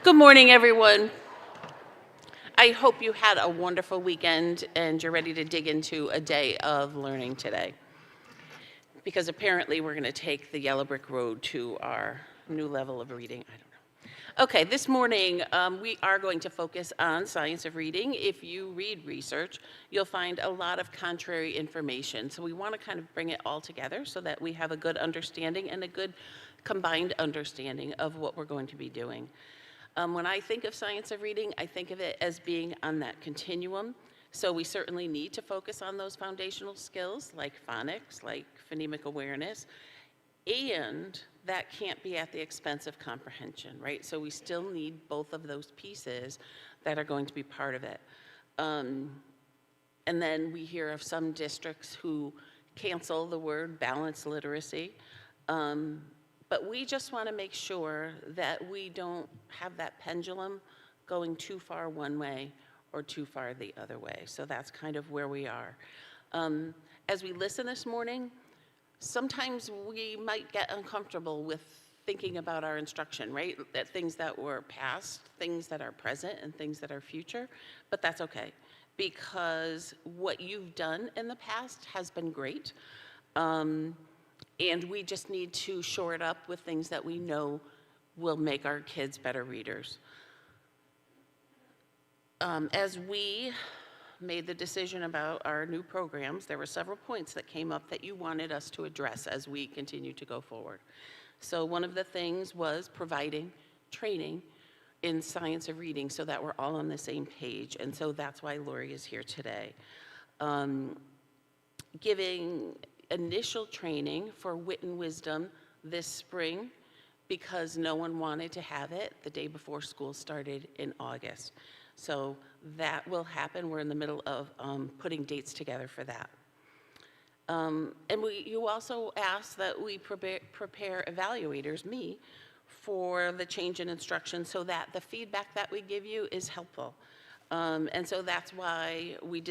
Good morning, everyone. I hope you had a wonderful weekend and you're ready to dig into a day of learning today. Because apparently we're going to take the yellow brick road to our new level of reading. I don't know. Okay, this morning we are going to focus on science of reading. If you read research, you'll find a lot of contrary information. So we want to kind of bring it all together so that we have a good understanding and a good combined understanding of what we're going to be doing. When I think of science of reading, I think of it as being on that continuum. So we certainly need to focus on those foundational skills like phonics, like phonemic awareness, and that can't be at the expense of comprehension, right? So we still need both of those pieces that are going to be part of it. And then we hear of some districts who cancel the word balanced literacy. But we just want to make sure that we don't have that pendulum going too far one way or too far the other way. So that's kind of where we are. As we listen this morning, sometimes we might get uncomfortable with thinking about our instruction, right? That things that were past, things that are present, and things that are future, but that's okay because what you've done in the past has been great. And we just need to shore it up with things that we know will make our kids better readers. As we made the decision about our new programs, there were several points that came up that you wanted us to address as we continue to go forward. So one of the things was providing training in science of reading so that we're all on the same page. And so that's why Lori is here today. Giving initial training for Wit and Wisdom this spring because no one wanted to have it the day before school started in August. So that will happen. We're in the middle of putting dates together for that. And you also asked that we prepare evaluators, me, for the change in instruction so that the feedback that we give you is helpful. And so that's why we're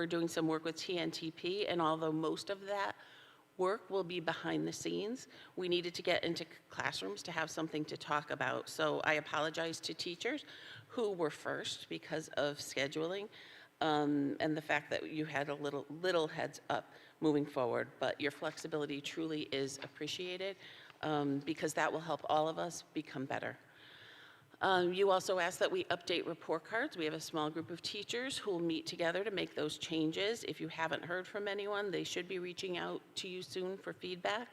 doing some work with TNTP, and although most of that work will be behind the scenes, we needed to get into classrooms to have something to talk about. So I apologize to teachers who were first because of scheduling, and the fact that you had a little heads up moving forward, but your flexibility truly is appreciated because that will help all of us become better. You also asked that we update report cards. We have a small group of teachers who will meet together to make those changes. If you haven't heard from anyone, they should be reaching out to you soon for feedback.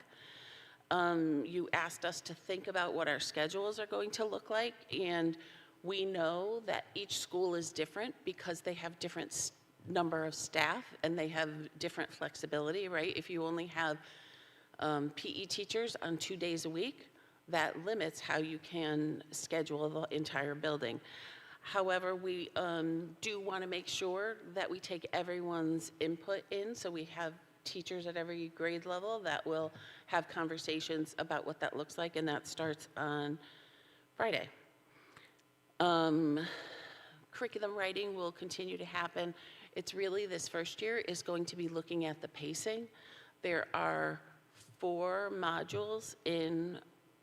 You asked us to think about what our schedules are going to look like, and we know that each school is different because they have different number of staff and they have different flexibility, right? If you only have PE teachers on 2 days a week, that limits how you can schedule the entire building. However, we do want to make sure that we take everyone's input in, so we have teachers at every grade level that will have conversations about what that looks like, and that starts on Friday. Curriculum writing will continue to happen. It's really, this first year is going to be looking at the pacing. There are 4 modules in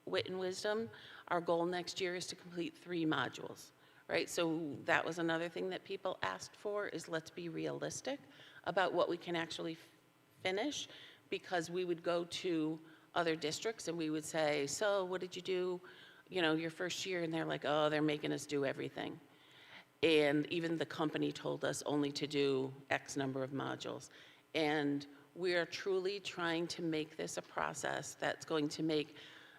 Wit and Wisdom. Our goal next year is to complete 3 modules, right? So that was another thing that people asked for, is let's be realistic about what we can actually finish, because we would go to other districts and we would say, so what did you do, your first year? And they're like, oh, they're making us do everything. And even the company told us only to do X number of modules. And we are truly trying to make this a process that's going to make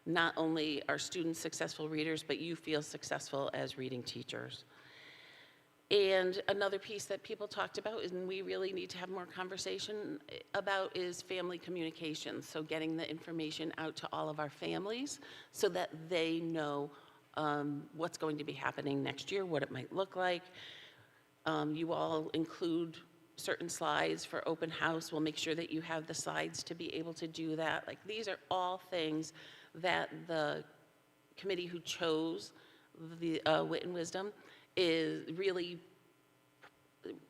not only our students successful readers, but you feel successful as reading teachers. And another piece that people talked about, and we really need to have more conversation about, is family communication. So getting the information out to all of our families so that they know what's going to be happening next year, what it might look like. You all include certain slides for open house. We'll make sure that you have the slides to be able to do that. Like, these are all things that the committee who chose the Wit and Wisdom is really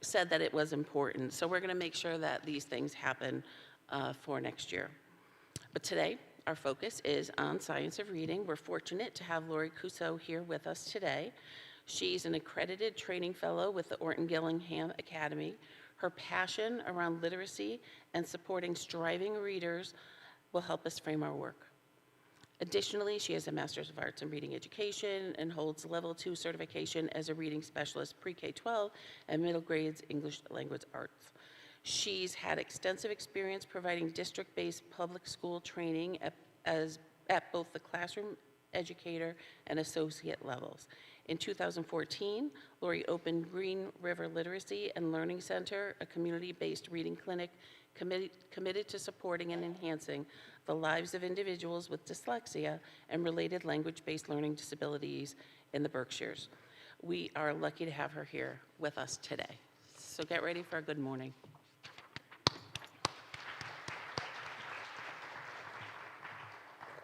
said that it was important. So we're going to make sure that these things happen for next year. But today, our focus is on science of reading. We're fortunate to have Lori Cusso here with us today. She's an accredited training fellow with the Orton Gillingham Academy. Her passion around literacy and supporting striving readers will help us frame our work. Additionally, she has a Master's of Arts in Reading Education and holds Level 2 certification as a reading specialist pre-K-12 and middle grades English language arts. She's had extensive experience providing district-based public school training at both the classroom educator and associate levels. In 2014, Lori opened Green River Literacy and Learning Center, a community-based reading clinic committed to supporting and enhancing the lives of individuals with dyslexia and related language-based learning disabilities in the Berkshires. We are lucky to have her here with us today. So get ready for a good morning.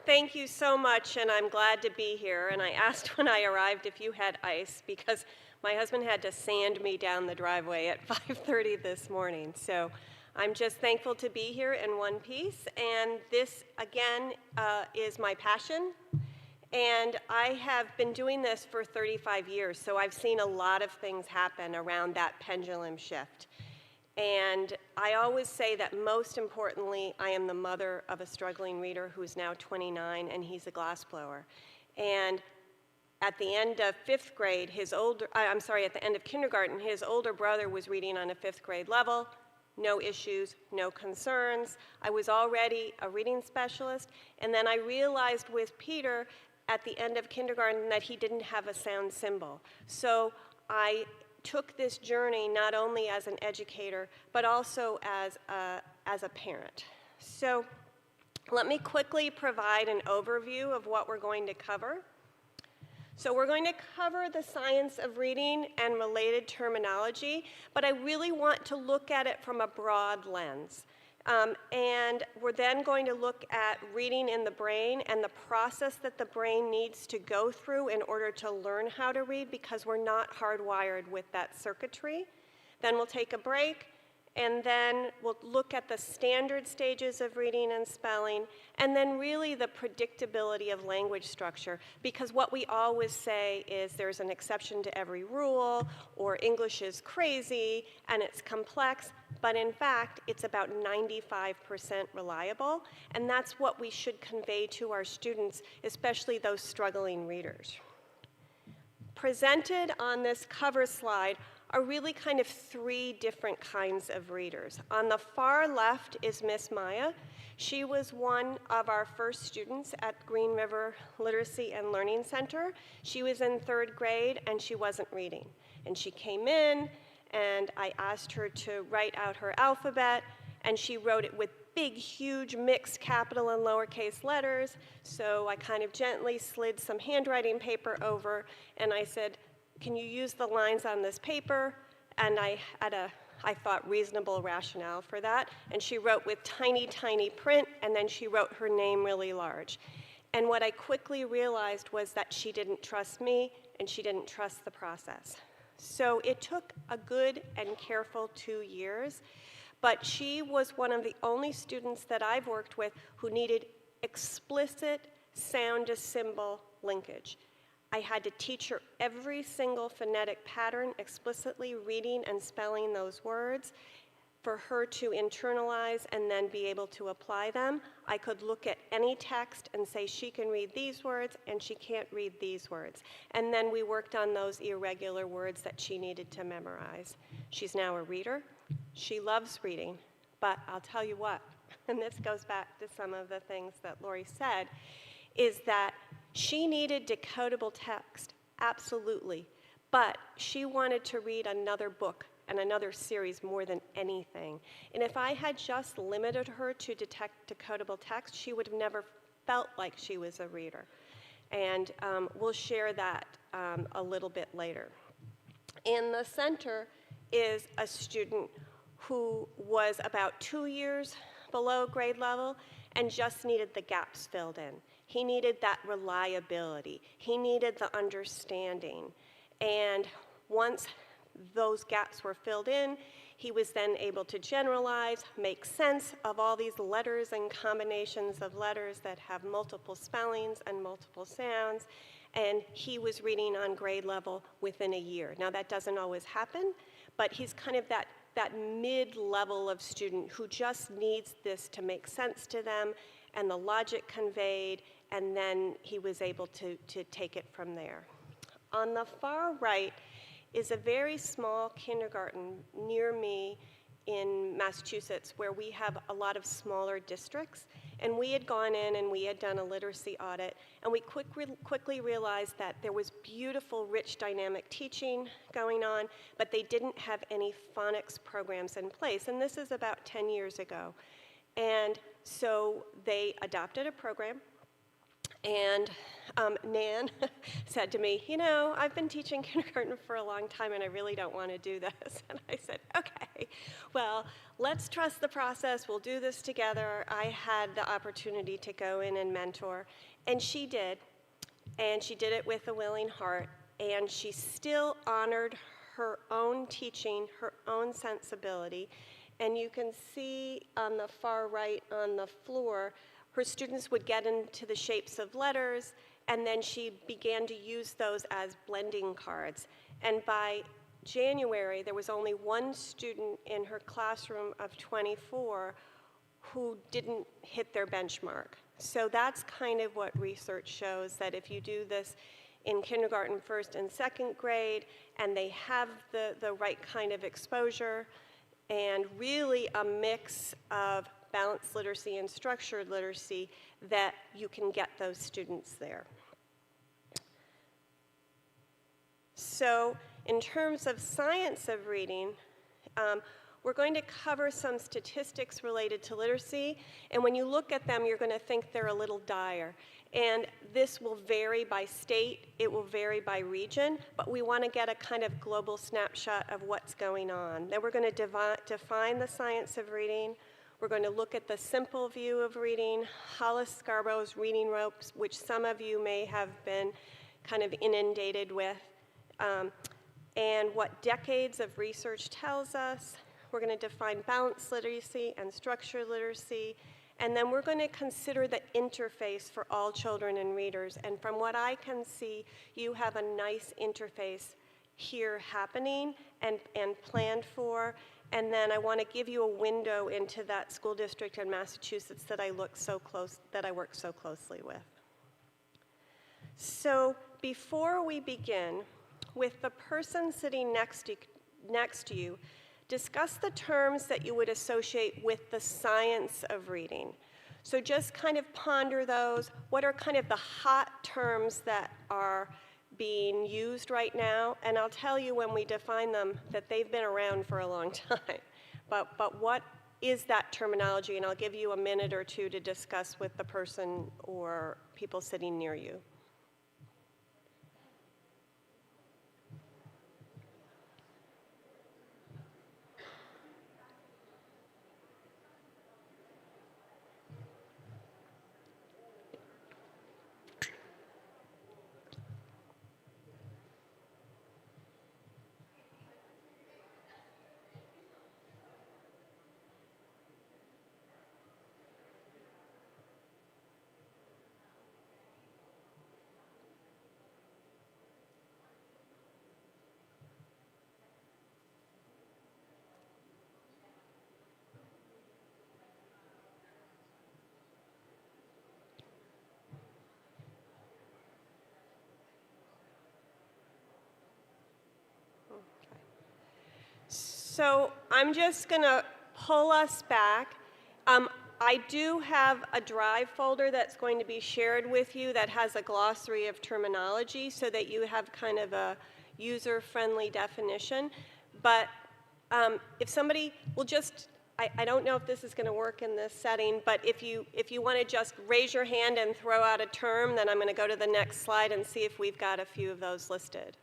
Thank you so much, and I'm glad to be here. And I asked when I arrived if you had ice, because my husband had to sand me down the driveway at 5:30 this morning. So I'm just thankful to be here in one piece. And this, again, is my passion. And I have been doing this for 35 years, so I've seen a lot of things happen around that pendulum shift. And I always say that most importantly, I am the mother of a struggling reader who's now 29, and he's a glassblower. And at the end of fifth grade, at the end of kindergarten, his older brother was reading on a fifth grade level. No issues, no concerns. I was already a reading specialist. And then I realized with Peter at the end of kindergarten that he didn't have a sound symbol. So I took this journey not only as an educator, but also as a parent. So let me quickly provide an overview of what we're going to cover. So we're going to cover the science of reading and related terminology, but I really want to look at it from a broad lens. And we're then going to look at reading in the brain and the process that the brain needs to go through in order to learn how to read, because we're not hardwired with that circuitry. Then we'll take a break, and then we'll look at the standard stages of reading and spelling, and then really the predictability of language structure, because what we always say is there's an exception to every rule, or English is crazy and it's complex. But in fact, it's about 95% reliable, and that's what we should convey to our students, especially those struggling readers. Presented on this cover slide are really kind of three different kinds of readers. On the far left is Miss Maya. She was one of our first students at Green River Literacy and Learning Center. She was in third grade, and she wasn't reading. And she came in, and I asked her to write out her alphabet, and she wrote it with big, huge mixed capital and lowercase letters. So I kind of gently slid some handwriting paper over, and I said, can you use the lines on this paper? And I had I thought, reasonable rationale for that. And she wrote with tiny, tiny print, and then she wrote her name really large. And what I quickly realized was that she didn't trust me, and she didn't trust the process. So it took a good and careful 2 years, but she was one of the only students that I've worked with who needed explicit sound to symbol linkage. I had to teach her every single phonetic pattern, explicitly reading and spelling those words, for her to internalize and then be able to apply them. I could look at any text and say she can read these words and she can't read these words. And then we worked on those irregular words that she needed to memorize. She's now a reader. She loves reading, but I'll tell you what, and this goes back to some of the things that Lori said, is that she needed decodable text, absolutely, but she wanted to read another book and another series more than anything. And if I had just limited her to decodable text, she would have never felt like she was a reader. And we'll share that a little bit later. In the center is a student who was about 2 years below grade level and just needed the gaps filled in. He needed that reliability. He needed the understanding. And once those gaps were filled in. He was then able to generalize, make sense of all these letters and combinations of letters that have multiple spellings and multiple sounds, and he was reading on grade level within a year. Now, that doesn't always happen, but he's kind of that mid-level of student who just needs this to make sense to them and the logic conveyed, and then he was able to take it from there. On the far right is a very small kindergarten near me in Massachusetts where we have a lot of smaller districts. And we had gone in and we had done a literacy audit, and we quickly realized that there was beautiful, rich, dynamic teaching going on, but they didn't have any phonics programs in place. And this is about 10 years ago. And so they adopted a program. And Nan said to me, you know, I've been teaching kindergarten for a long time and I really don't want to do this. And I said, okay, well, let's trust the process. We'll do this together. I had the opportunity to go in and mentor, and she did. And she did it with a willing heart, and she still honored her own teaching, her own sensibility. And you can see on the far right on the floor, her students would get into the shapes of letters, and then she began to use those as blending cards. And by January, there was only one student in her classroom of 24 who didn't hit their benchmark. So that's kind of what research shows, that if you do this in kindergarten, first and second grade, and they have the right kind of exposure, and really a mix of balanced literacy and structured literacy, that you can get those students there. So in terms of science of reading, we're going to cover some statistics related to literacy, and when you look at them, you're going to think they're a little dire. And this will vary by state, it will vary by region, but we want to get a kind of global snapshot of what's going on. Then we're going to define the science of reading. We're going to look at the simple view of reading, Hollis Scarborough's reading ropes, which some of you may have been kind of inundated with, and what decades of research tells us. We're going to define balanced literacy and structured literacy, and then we're going to consider the interface for all children and readers. And from what I can see, you have a nice interface here happening and planned for. And then I want to give you a window into that school district in Massachusetts that I work so closely with. So before we begin, with the person sitting next to you, discuss the terms that you would associate with the science of reading. So just kind of ponder those. What are kind of the hot terms that are being used right now? And I'll tell you when we define them that they've been around for a long time. But what is that terminology? And I'll give you a minute or two to discuss with the person or people sitting near you. So I'm just going to pull us back. I do have a Drive folder that's going to be shared with you that has a glossary of terminology so that you have kind of a user-friendly definition. But if somebody will just, I don't know if this is going to work in this setting, but if you want to just raise your hand and throw out a term, then I'm going to go to the next slide and see if we've got a few of those listed.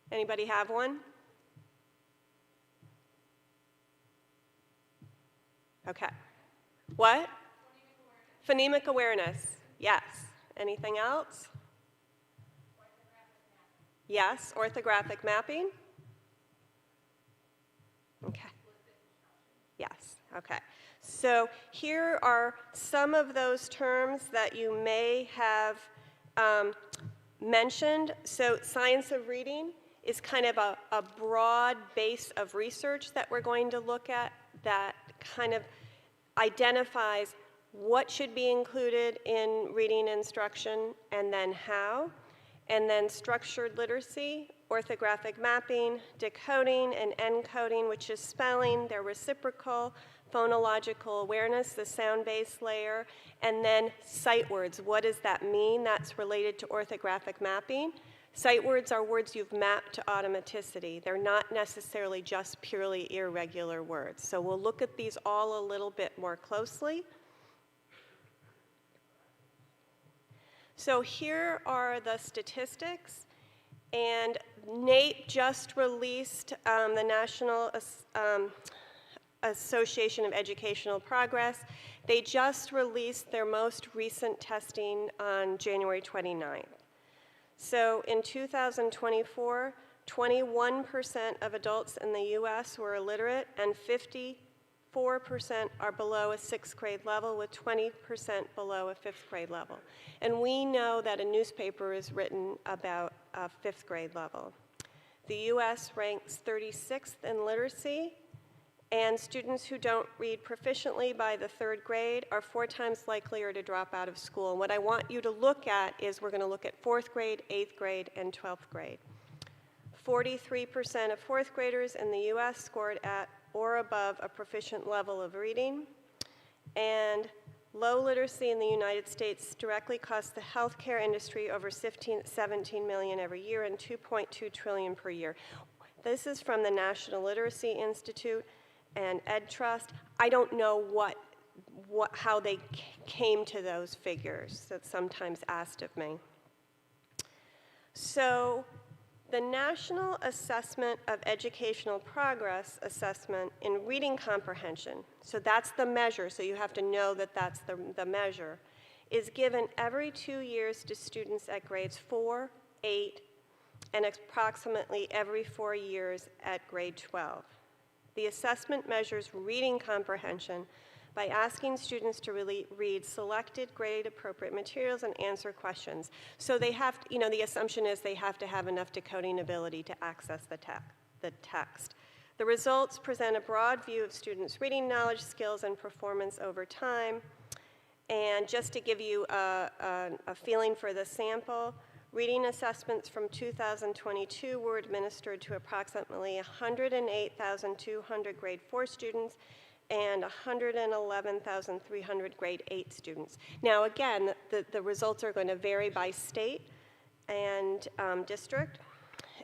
Anybody have one? Okay. What? Phonemic awareness. Yes. Anything else? Yes, orthographic mapping? Okay. Yes, okay. So here are some of those terms that you may have mentioned. So science of reading is kind of a broad base of research that we're going to look at that kind of identifies what should be included in reading instruction and then how. And then structured literacy, orthographic mapping, decoding and encoding, which is spelling, their reciprocal, phonological awareness, the sound-based layer, and then sight words. What does that mean? That's related to orthographic mapping. Sight words are words you've mapped to automaticity. They're not necessarily just purely irregular words. So we'll look at these all a little bit more closely. So here are the statistics, and NAEP just released the National Association of Educational Progress. They just released their most recent testing on January 29th. So in 2024, 21% of adults in the US were illiterate, and 54% are below a 6th grade level, with 20% below a 5th grade level. And we know that a newspaper is written about a 5th grade level. The US ranks 36th in literacy, and students who don't read proficiently by the 3rd grade are 4 times likelier to drop out of school. And what I want you to look at is we're going to look at 4th grade, 8th grade, and 12th grade. 43% of 4th graders in the US scored at or above a proficient level of reading, and low literacy in the United States directly costs the healthcare industry over $17 million every year and $2.2 trillion per year. This is from the National Literacy Institute and EdTrust. I don't know how they came to those figures. That's sometimes asked of me. So the National Assessment of Educational Progress assessment in reading comprehension, so that's the measure, so you have to know that that's the measure, is given every 2 years to students at grades 4, 8, and approximately every 4 years at grade 12. The assessment measures reading comprehension by asking students to read selected grade-appropriate materials and answer questions. So they have, the assumption is they have to have enough decoding ability to access the text. The results present a broad view of students' reading knowledge, skills, and performance over time. And just to give you a feeling for the sample, reading assessments from 2022 were administered to approximately 108,200 grade 4 students and 111,300 grade 8 students. Now again, the results are going to vary by state and district,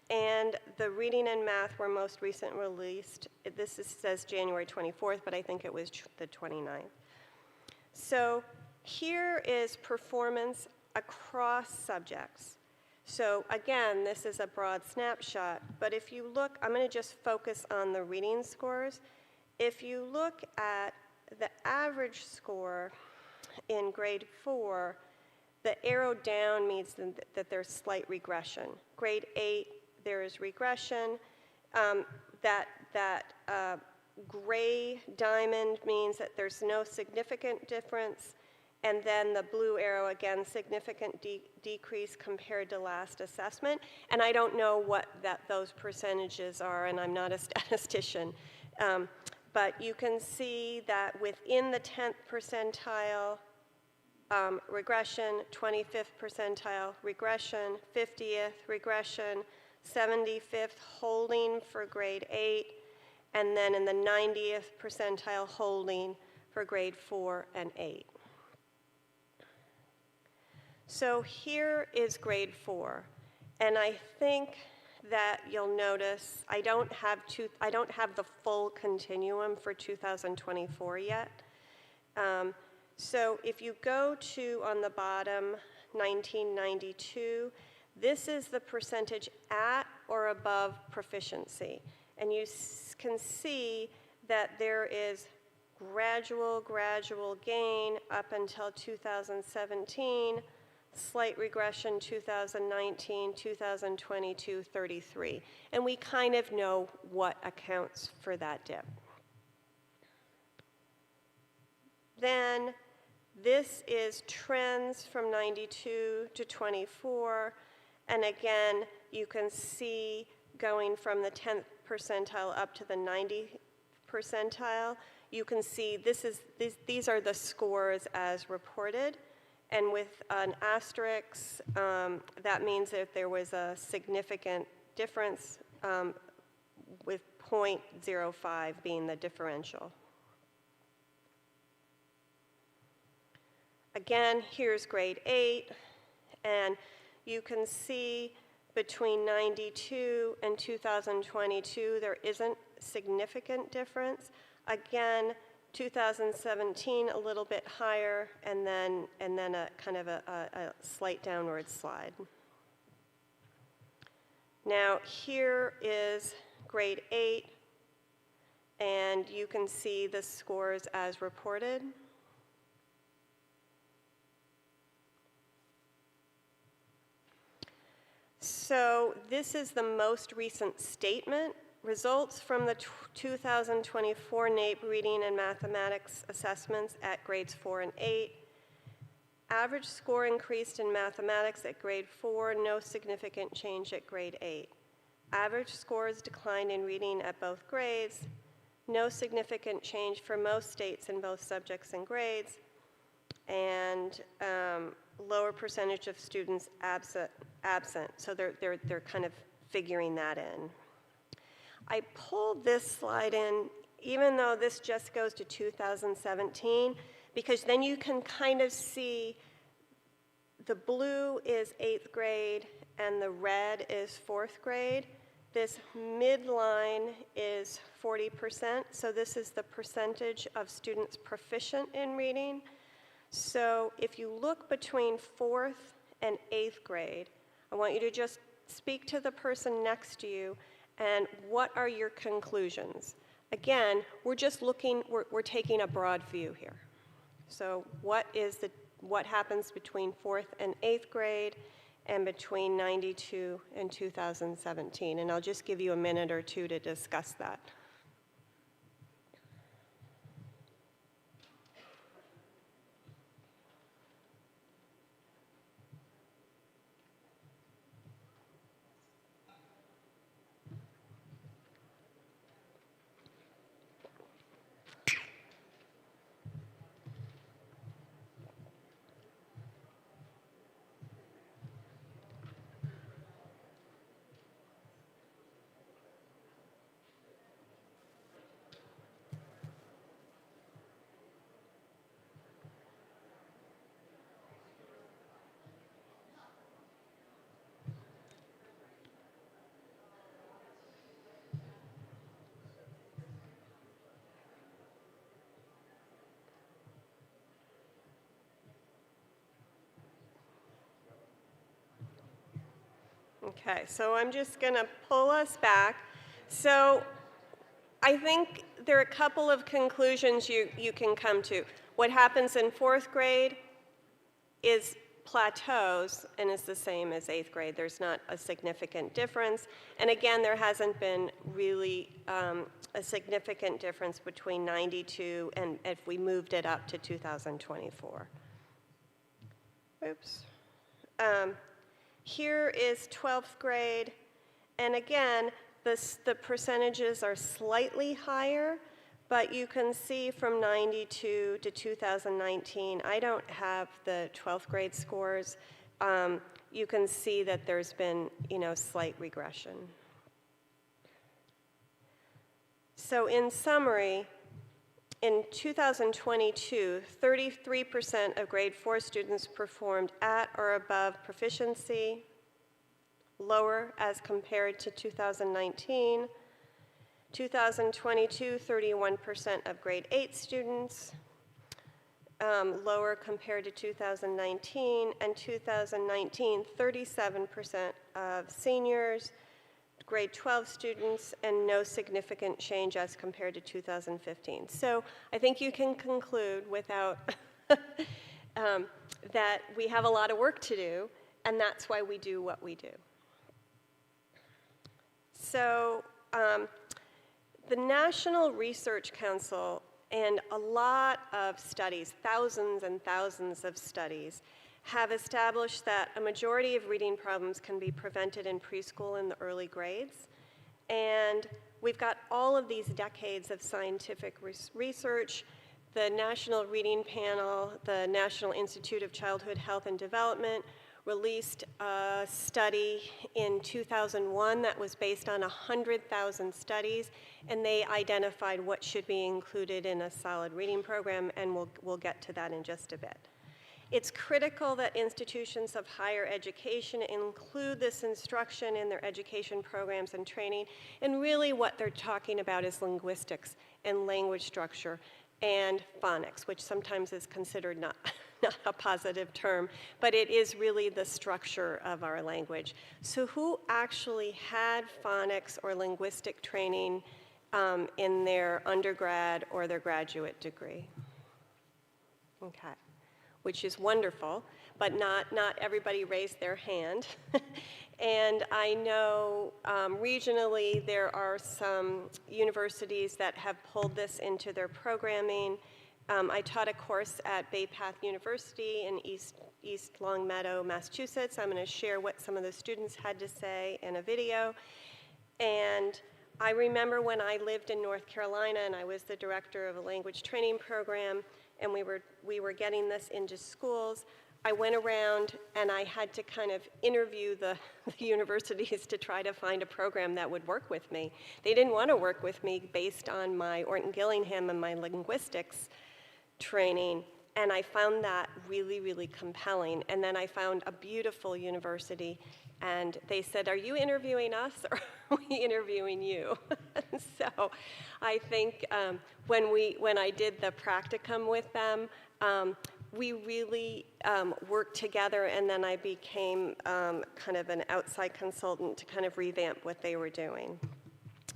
and the reading and math were most recently released. Says January 24th, but I think it was the 29th. So here is performance across subjects. So again, this is a broad snapshot, but if you look, I'm going to just focus on the reading scores. If you look at the average score in grade 4, the arrow down means that there's slight regression. Grade 8, there is regression. That gray diamond means that there's no significant difference. And then the blue arrow, again, significant decrease compared to last assessment. And I don't know what those percentages are, and I'm not a statistician. But you can see that within the 10th percentile, regression, 25th percentile, regression, 50th, regression, 75th, holding for grade 8, and then in the 90th percentile, holding for grade 4 and 8. So here is grade 4, and I think that you'll notice I don't have the full continuum for 2024 yet. So if you go to, on the bottom, 1992, this is the percentage at or above proficiency. And you can see that there is gradual gain up until 2017, slight regression 2019, 2022, 33. And we kind of know what accounts for that dip. Then this is trends from 92 to 24. And again, you can see going from the 10th percentile up to the 90th percentile. You can see these are the scores as reported. And with an asterisk, that means that there was a significant difference with 0.05 being the differential. Again, here's grade 8, and you can see between 92 and 2022, there isn't significant difference. Again, 2017 a little bit higher, and then a kind of a slight downward slide. Now here is grade 8, and you can see the scores as reported. So this is the most recent statement. Results from the 2024 NAEP reading and mathematics assessments at grades 4 and 8. Average score increased in mathematics at grade 4, no significant change at grade 8. Average scores declined in reading at both grades, no significant change for most states in both subjects and grades, and lower percentage of students absent. So they're kind of figuring that in. I pulled this slide in, even though this just goes to 2017, because then you can kind of see the blue is 8th grade and the red is 4th grade. This midline is 40%, so this is the percentage of students proficient in reading. So if you look between 4th and 8th grade, I want you to just speak to the person next to you and what are your conclusions? Again, we're just looking, we're taking a broad view here. So what happens between 4th and 8th grade and between 92 and 2017? And I'll just give you a minute or two to discuss that. Okay, so I'm just going to pull us back. So I think there are a couple of conclusions you can come to. What happens in 4th grade is plateaus and is the same as 8th grade. There's not a significant difference. And again, there hasn't been really a significant difference between 92 and if we moved it up to 2024. Oops. Here is 12th grade, and again, the percentages are slightly higher, but you can see from 92 to 2019, I don't have the 12th grade scores. You can see that there's been, slight regression. So in summary, in 2022, 33% of grade 4 students performed at or above proficiency, lower as compared to 2019. 2022, 31% of grade 8 students, lower compared to 2019. And 2019, 37% of seniors, grade 12 students, and no significant change as compared to 2015. So I think you can conclude without that we have a lot of work to do, and that's why we do what we do. So the National Research Council and a lot of studies, thousands and thousands of studies, have established that a majority of reading problems can be prevented in preschool in the early grades. And we've got all of these decades of scientific research. The National Reading Panel, the National Institute of Childhood Health and Development, released a study in 2001 that was based on 100,000 studies, and they identified what should be included in a solid reading program, and we'll get to that in just a bit. It's critical that institutions of higher education include this instruction in their education programs and training, and really what they're talking about is linguistics and language structure and phonics, which sometimes is considered not a positive term, but it is really the structure of our language. So who actually had phonics or linguistic training in their undergrad or their graduate degree? Okay. Which is wonderful, but not everybody raised their hand. And I know regionally there are some universities that have pulled this into their programming. I taught a course at Bay Path University in East Longmeadow, Massachusetts. I'm going to share what some of the students had to say in a video. And I remember when I lived in North Carolina and I was the director of a language training program, and we were getting this into schools. I went around and I had to kind of interview the universities to try to find a program that would work with me. They didn't want to work with me based on my Orton Gillingham and my linguistics training, and I found that really, really compelling. And then I found a beautiful university, and they said, "Are you interviewing us, or are we interviewing you?" So I think when I did the practicum with them, we really worked together, and then I became kind of an outside consultant to kind of revamp what they were doing.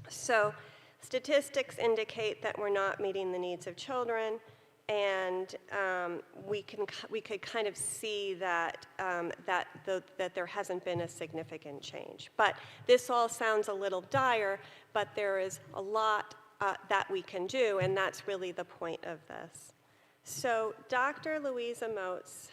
So statistics indicate that we're not meeting the needs of children, and we could kind of see that that there hasn't been a significant change. But this all sounds a little dire, but there is a lot that we can do, and that's really the point of this. So Dr. Louisa Moats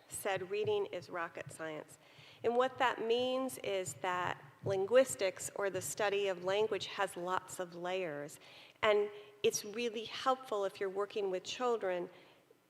said reading is rocket science. And what that means is that linguistics, or the study of language, has lots of layers. And it's really helpful if you're working with children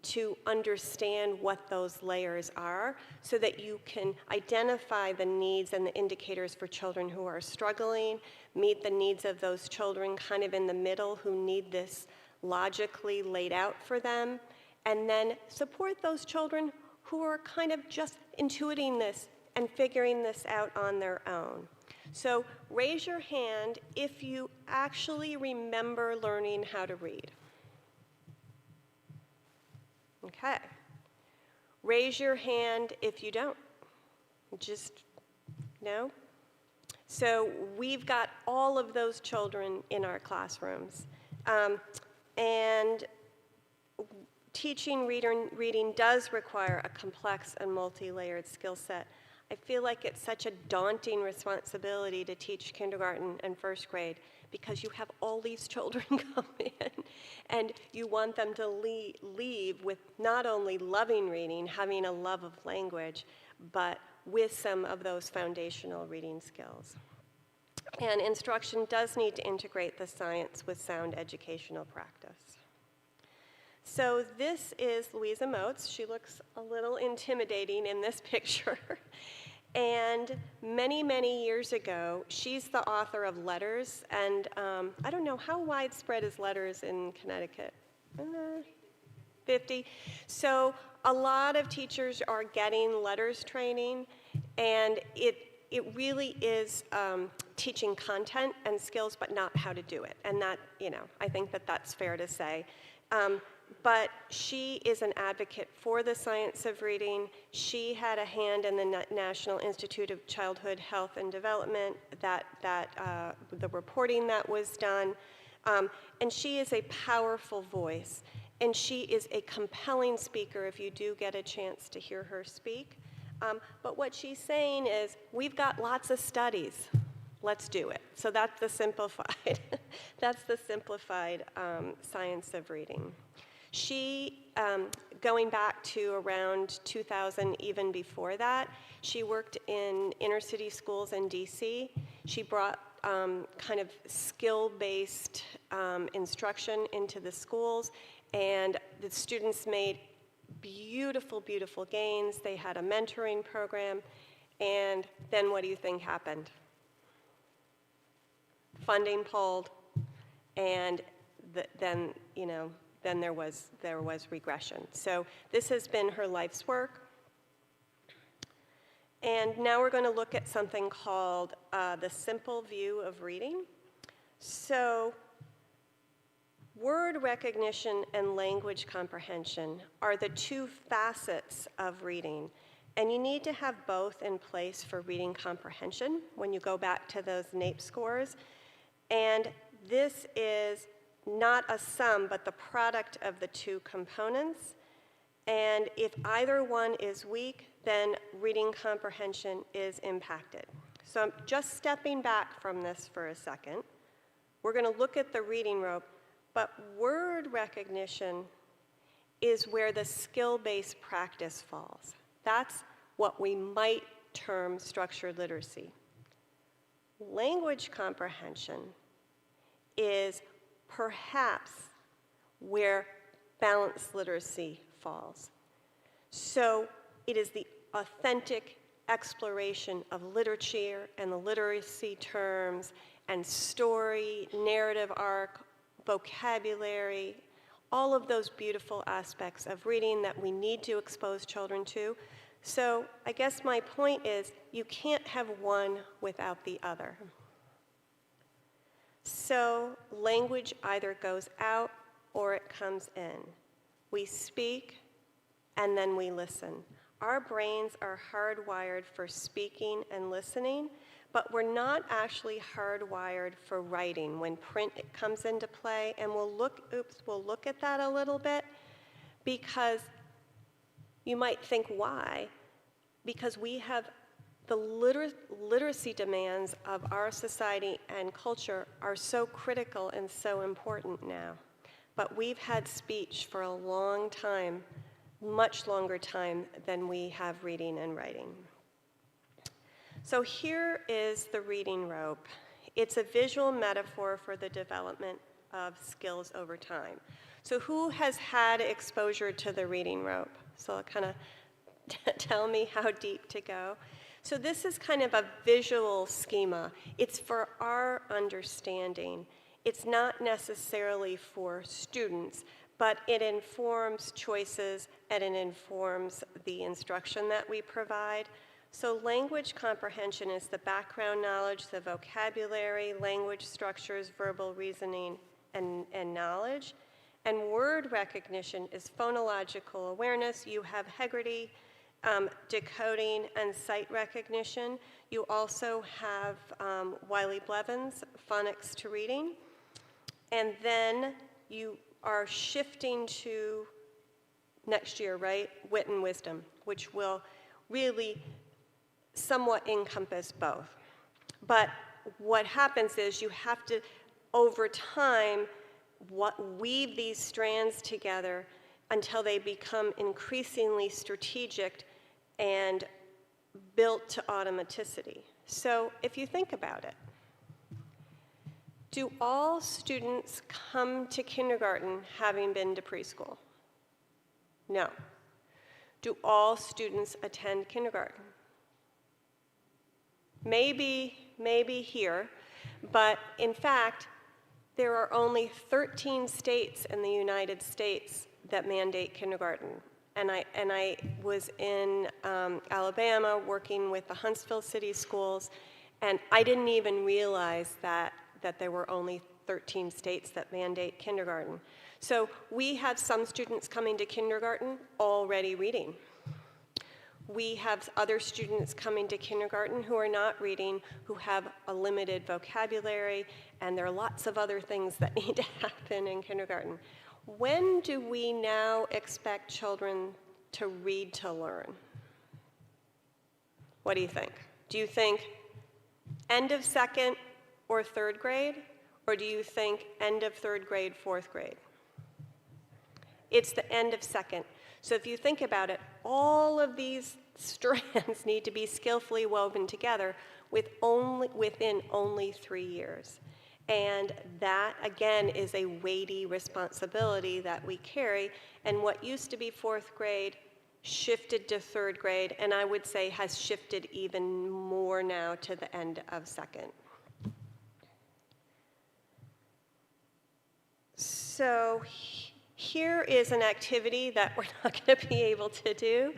to understand what those layers are so that you can identify the needs and the indicators for children who are struggling, meet the needs of those children kind of in the middle who need this logically laid out for them, and then support those children who are kind of just intuiting this and figuring this out on their own. So raise your hand if you actually remember learning how to read. Okay. Raise your hand if you don't. Just, no? So we've got all of those children in our classrooms. And teaching reading does require a complex and multi-layered skill set. I feel like it's such a daunting responsibility to teach kindergarten and first grade because you have all these children come in and you want them to leave with not only loving reading, having a love of language, but with some of those foundational reading skills. And instruction does need to integrate the science with sound educational practice. So this is Louisa Moats. She looks a little intimidating in this picture. And many, many years ago, she's the author of Letters. And I don't know, how widespread is Letters in Connecticut? 50. So a lot of teachers are getting Letters training. And it really is teaching content and skills, but not how to do it. And that, I think that that's fair to say. But she is an advocate for the science of reading. She had a hand in the National Institute of Childhood Health and Development, the reporting that was done. And she is a powerful voice. And she is a compelling speaker if you do get a chance to hear her speak. But what she's saying is, we've got lots of studies. Let's do it. So that's the simplified, that's the simplified science of reading. She, going back to around 2000, even before that, she worked in inner city schools in DC. She brought kind of skill-based instruction into the schools, and the students made beautiful, beautiful gains. They had a mentoring program, and then what do you think happened? Funding pulled, and then, you know, then there was regression. So this has been her life's work. And now we're going to look at something called the simple view of reading. So word recognition and language comprehension are the two facets of reading. And you need to have both in place for reading comprehension when you go back to those NAEP scores. And this is not a sum, but the product of the two components. And if either one is weak, then reading comprehension is impacted. So I'm just stepping back from this for a second. We're going to look at the reading rope, but word recognition is where the skill-based practice falls. That's what we might term structured literacy. Language comprehension is perhaps where balanced literacy falls. So it is the authentic exploration of literature and the literacy terms and story, narrative arc, vocabulary, all of those beautiful aspects of reading that we need to expose children to. So I guess my point is, you can't have one without the other. So language either goes out or it comes in. We speak and then we listen. Our brains are hardwired for speaking and listening, but we're not actually hardwired for writing when print comes into play. And we'll look at that a little bit, because you might think, why? Because we have the literacy demands of our society and culture are so critical and so important now. But we've had speech for a long time, much longer time than we have reading and writing. So here is the reading rope. It's a visual metaphor for the development of skills over time. So who has had exposure to the reading rope? So kind of tell me how deep to go. So this is kind of a visual schema. It's for our understanding. It's not necessarily for students, but it informs choices and it informs the instruction that we provide. So language comprehension is the background knowledge, the vocabulary, language structures, verbal reasoning, and knowledge. And word recognition is phonological awareness. You have Hegarty, decoding and sight recognition. You also have Wiley-Blevins, phonics to reading. And then you are shifting to next year, right? Wit and wisdom, which will really somewhat encompass both. But what happens is you have to, over time, weave these strands together until they become increasingly strategic and built to automaticity. So if you think about it, do all students come to kindergarten having been to preschool? No. Do all students attend kindergarten? Maybe here, but in fact, there are only 13 states in the United States that mandate kindergarten. And I was in Alabama working with the Huntsville City Schools, and I didn't even realize that there were only 13 states that mandate kindergarten. So we have some students coming to kindergarten already reading. We have other students coming to kindergarten who are not reading, who have a limited vocabulary, and there are lots of other things that need to happen in kindergarten. When do we now expect children to read to learn? What do you think? Do you think end of second or third grade? Or do you think end of third grade, fourth grade? It's the end of second. So if you think about it, all of these strands need to be skillfully woven together within only 3 years. And that, again, is a weighty responsibility that we carry. And what used to be fourth grade shifted to third grade, and I would say has shifted even more now to the end of second. So here is an activity that we're not going to be able to do,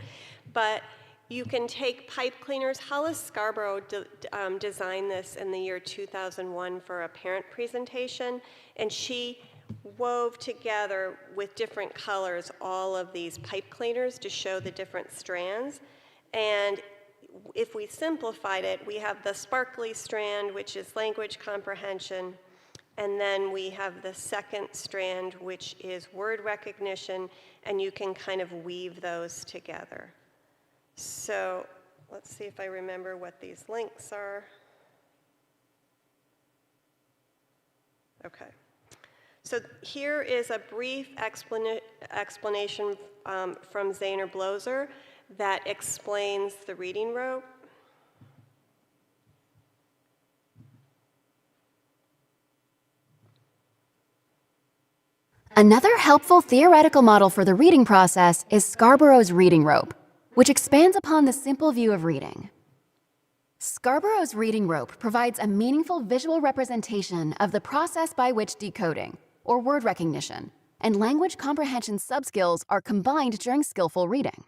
but you can take pipe cleaners. Hollis Scarborough designed this in the year 2001 for a parent presentation, and she wove together with different colors all of these pipe cleaners to show the different strands. And if we simplified it, we have the sparkly strand, which is language comprehension, and then we have the second strand, which is word recognition, and you can kind of weave those together. So let's see if I remember what these links are. Okay. So here is a brief explanation from Zainer Bloser that explains the reading rope. Another helpful theoretical model for the reading process is Scarborough's reading rope, which expands upon the simple view of reading. Scarborough's reading rope provides a meaningful visual representation of the process by which decoding, or word recognition, and language comprehension subskills are combined during skillful reading.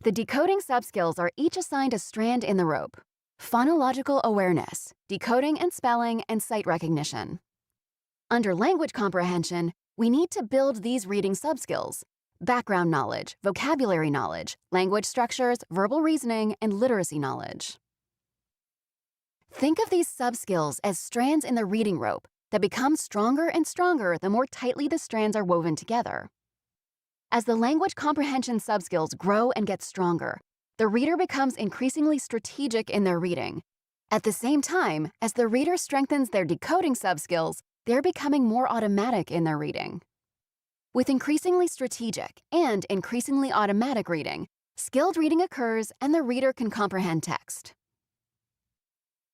The decoding subskills are each assigned a strand in the rope: phonological awareness, decoding and spelling, and sight recognition. Under language comprehension, we need to build these reading subskills: background knowledge, vocabulary knowledge, language structures, verbal reasoning, and literacy knowledge. Think of these subskills as strands in the reading rope that become stronger and stronger the more tightly the strands are woven together. As the language comprehension subskills grow and get stronger, the reader becomes increasingly strategic in their reading. At the same time, as the reader strengthens their decoding subskills, they're becoming more automatic in their reading. With increasingly strategic and increasingly automatic reading, skilled reading occurs and the reader can comprehend text.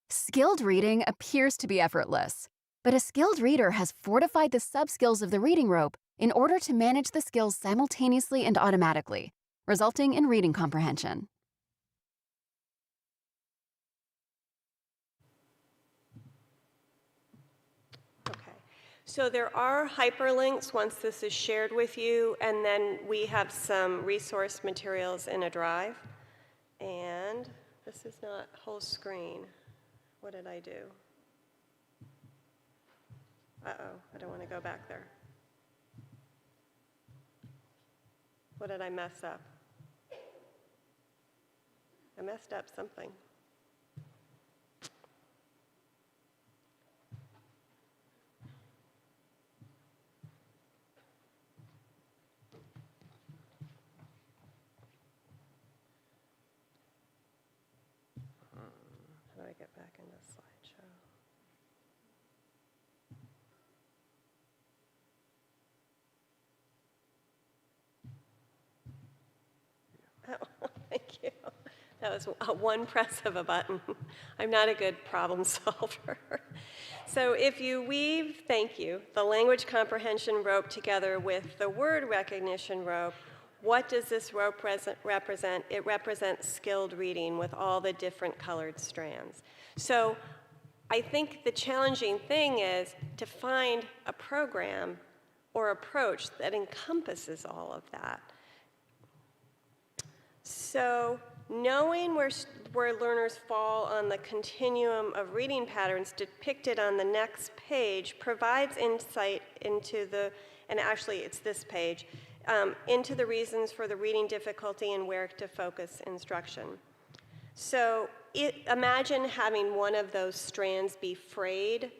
Skilled reading appears to be effortless, but a skilled reader has fortified the subskills of the reading rope in order to manage the skills simultaneously and automatically, resulting in reading comprehension. So there are hyperlinks once this is shared with you, and then we have some resource materials in a drive. And this is not whole screen. What did I do? Uh-oh, I don't want to go back there. What did I mess up? I messed up something. How do I get back into slideshow? Oh, thank you. That was one press of a button. I'm not a good problem solver. So if you weave, thank you, the language comprehension rope together with the word recognition rope, what does this rope represent? It represents skilled reading with all the different colored strands. So I think the challenging thing is to find a program or approach that encompasses all of that. So knowing where learners fall on the continuum of reading patterns depicted on the next page provides insight into the, and actually it's this page, into the reasons for the reading difficulty and where to focus instruction. So imagine having one of those strands be frayed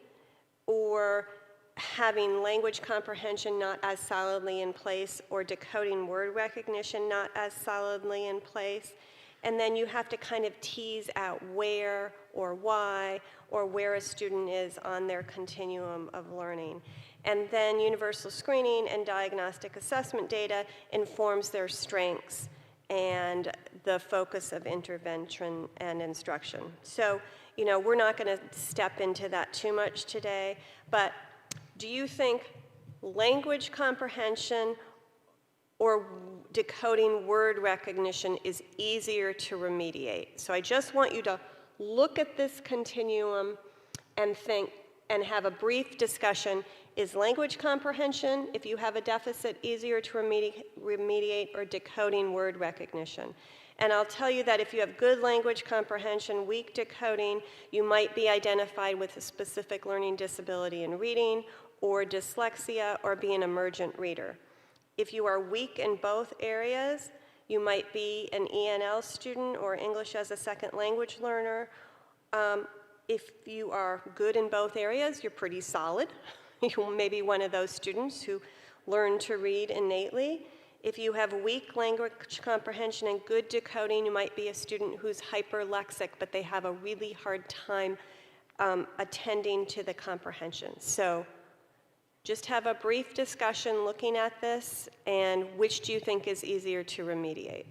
or having language comprehension not as solidly in place or decoding word recognition not as solidly in place. And then you have to kind of tease out where or why or where a student is on their continuum of learning. And then universal screening and diagnostic assessment data informs their strengths and the focus of intervention and instruction. So, you know, we're not going to step into that too much today, but do you think language comprehension or decoding word recognition is easier to remediate? So I just want you to look at this continuum and think and have a brief discussion. Is language comprehension, if you have a deficit, easier to remediate or decoding word recognition? And I'll tell you that if you have good language comprehension, weak decoding, you might be identified with a specific learning disability in reading or dyslexia or be an emergent reader. If you are weak in both areas, you might be an ENL student or English as a second language learner. If you are good in both areas, you're pretty solid. You may be one of those students who learn to read innately. If you have weak language comprehension and good decoding, you might be a student who's hyperlexic, but they have a really hard time attending to the comprehension. So just have a brief discussion looking at this, and which do you think is easier to remediate?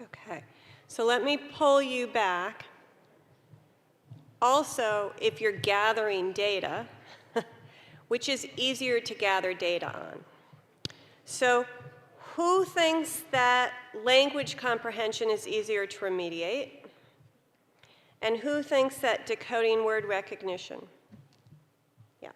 Okay, so let me pull you back. Also, if you're gathering data, which is easier to gather data on? So who thinks that language comprehension is easier to remediate? And who thinks that decoding word recognition? Yeah.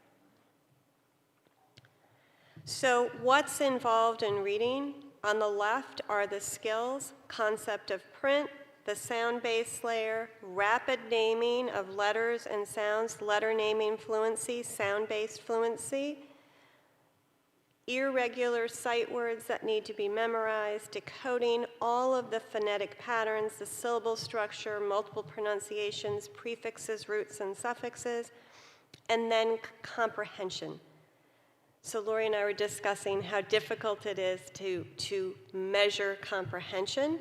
So what's involved in reading? On the left are the skills, concept of print, the sound-based layer, rapid naming of letters and sounds, letter naming fluency, sound-based fluency, irregular sight words that need to be memorized, decoding all of the phonetic patterns, the syllable structure, multiple pronunciations, prefixes, roots, and suffixes, and then comprehension. So Lori and I were discussing how difficult it is to measure comprehension.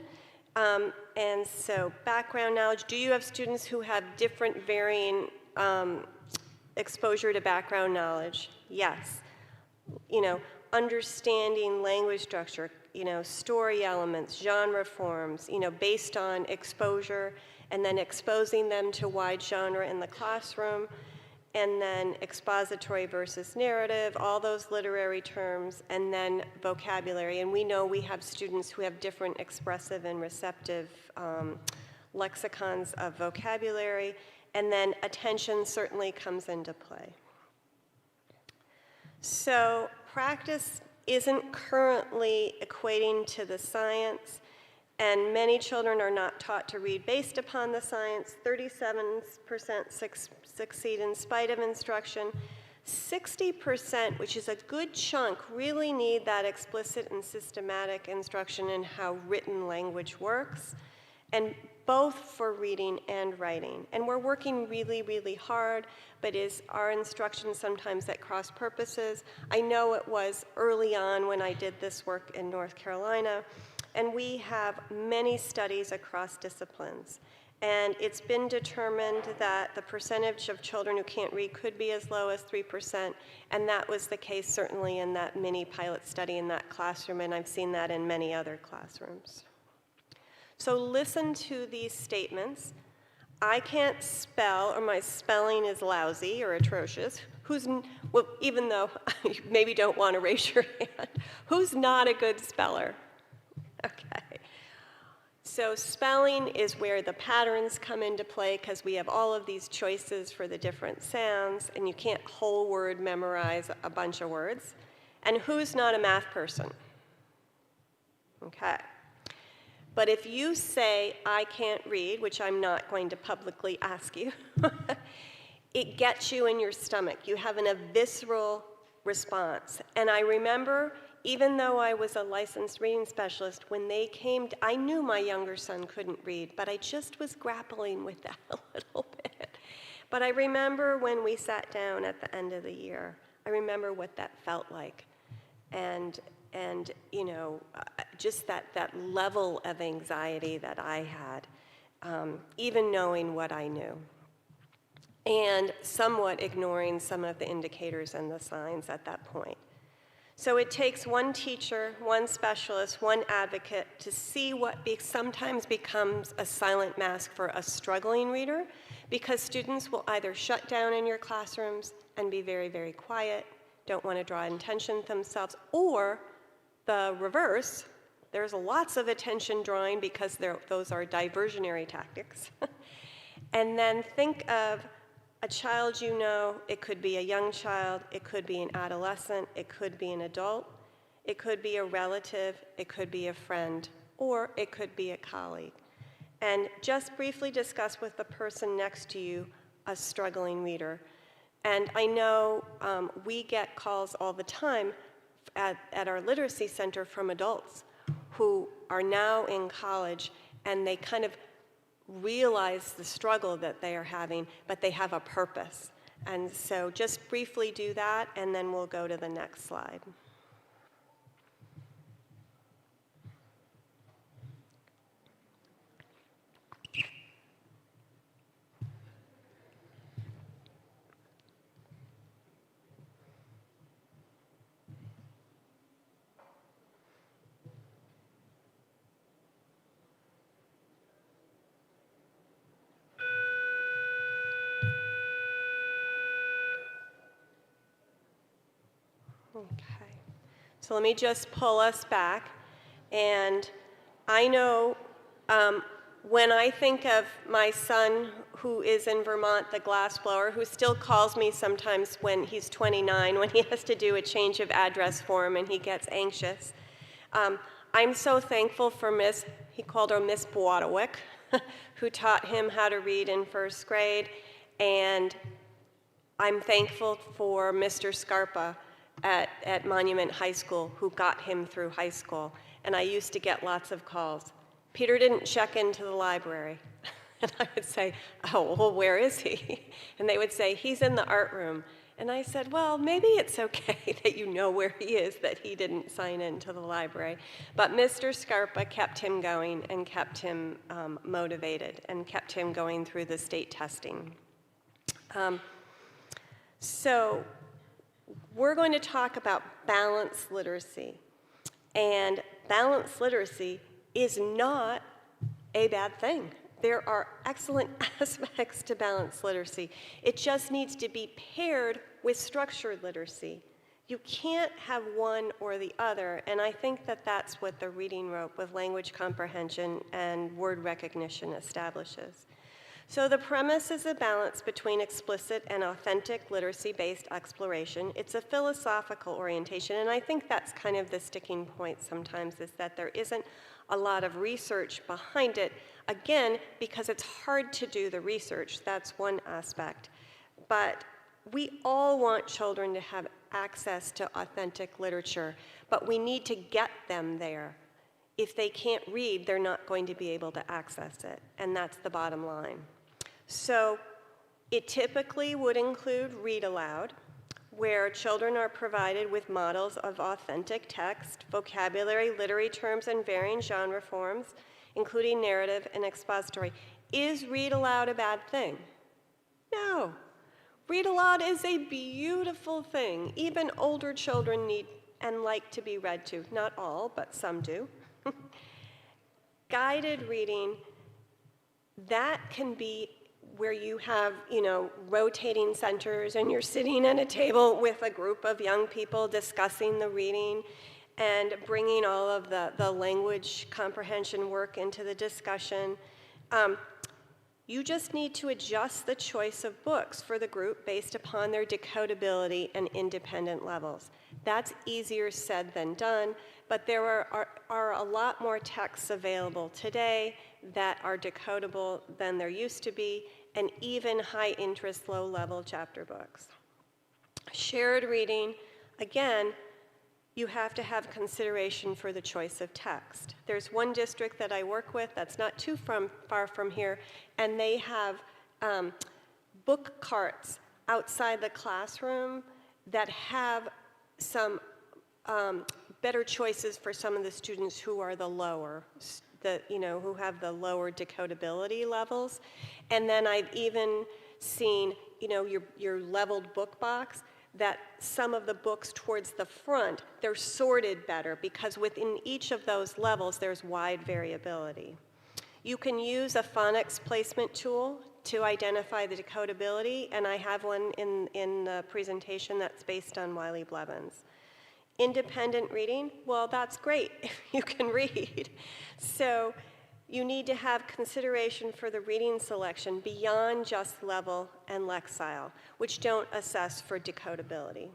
And so background knowledge, do you have students who have different varying exposure to background knowledge? Yes. You know, understanding language structure, you know, story elements, genre forms, you know, based on exposure, and then exposing them to wide genre in the classroom, and then expository versus narrative, all those literary terms, and then vocabulary. And we know we have students who have different expressive and receptive lexicons of vocabulary, and then attention certainly comes into play. So practice isn't currently equating to the science, and many children are not taught to read based upon the science. 37% succeed in spite of instruction. 60%, which is a good chunk, really need that explicit and systematic instruction in how written language works, and both for reading and writing. And we're working really, really hard, but is our instruction sometimes at cross purposes? I know it was early on when I did this work in North Carolina, and we have many studies across disciplines. And it's been determined that the percentage of children who can't read could be as low as 3%, and that was the case certainly in that mini pilot study in that classroom, and I've seen that in many other classrooms. So listen to these statements. I can't spell, or my spelling is lousy or atrocious. Well, even though you maybe don't want to raise your hand, who's not a good speller? Okay. So spelling is where the patterns come into play because we have all of these choices for the different sounds, and you can't whole word memorize a bunch of words. And who's not a math person? Okay. But if you say, I can't read, which I'm not going to publicly ask you, it gets you in your stomach. You have a visceral response. And I remember, even though I was a licensed reading specialist, when they came, I knew my younger son couldn't read, but I just was grappling with that a little bit. But I remember when we sat down at the end of the year, I remember what that felt like. And you know, just that level of anxiety that I had, even knowing what I knew, and somewhat ignoring some of the indicators and the signs at that point. So it takes one teacher, one specialist, one advocate to see what sometimes becomes a silent mask for a struggling reader, because students will either shut down in your classrooms and be very, very quiet, don't want to draw attention to themselves, or the reverse, there's lots of attention drawing because those are diversionary tactics. And then think of a child you know. It could be a young child, it could be an adolescent, it could be an adult, it could be a relative, it could be a friend, or it could be a colleague. And just briefly discuss with the person next to you a struggling reader. And I know we get calls all the time at our literacy center from adults who are now in college, and they kind of realize the struggle that they are having, but they have a purpose. And so just briefly do that, and then we'll go to the next slide. Okay, so let me just pull us back. And I know when I think of my son who is in Vermont, the glassblower, who still calls me sometimes when he's 29, when he has to do a change of address form and he gets anxious. I'm so thankful for he called her Miss Bowadowick, who taught him how to read in first grade. And I'm thankful for Mr. Scarpa at Monument High School, who got him through high school. And I used to get lots of calls. Peter didn't check into the library. And I would say, oh, well, where is he? And they would say, he's in the art room. And I said, well, maybe it's okay that you know where he is, that he didn't sign into the library. But Mr. Scarpa kept him going and kept him motivated and kept him going through the state testing. So we're going to talk about balanced literacy. And balanced literacy is not a bad thing. There are excellent aspects to balanced literacy. It just needs to be paired with structured literacy. You can't have one or the other, and I think that that's what the reading rope with language comprehension and word recognition establishes. So the premise is a balance between explicit and authentic literacy-based exploration. It's a philosophical orientation, and I think that's kind of the sticking point sometimes, is that there isn't a lot of research behind it, again, because it's hard to do the research. That's one aspect. But we all want children to have access to authentic literature, but we need to get them there. If they can't read, they're not going to be able to access it, and that's the bottom line. So it typically would include read aloud, where children are provided with models of authentic text, vocabulary, literary terms, and varying genre forms, including narrative and expository. Is read aloud a bad thing? No. Read aloud is a beautiful thing. Even older children need and like to be read to. Not all, but some do. Guided reading, that can be where you have, rotating centers and you're sitting at a table with a group of young people discussing the reading and bringing all of the language comprehension work into the discussion. You just need to adjust the choice of books for the group based upon their decodability and independent levels. That's easier said than done, but there are a lot more texts available today that are decodable than there used to be, and even high-interest, low-level chapter books. Shared reading, again, you have to have consideration for the choice of text. There's one district that I work with that's not too far from here, and they have book carts outside the classroom that have some better choices for some of the students who are the lower, who have the lower decodability levels. And then I've even seen, your leveled book box, that some of the books towards the front, they're sorted better because within each of those levels, there's wide variability. You can use a phonics placement tool to identify the decodability, and I have one in the presentation that's based on Wiley Blevins. Independent reading, well, that's great if you can read. So you need to have consideration for the reading selection beyond just level and Lexile, which don't assess for decodability.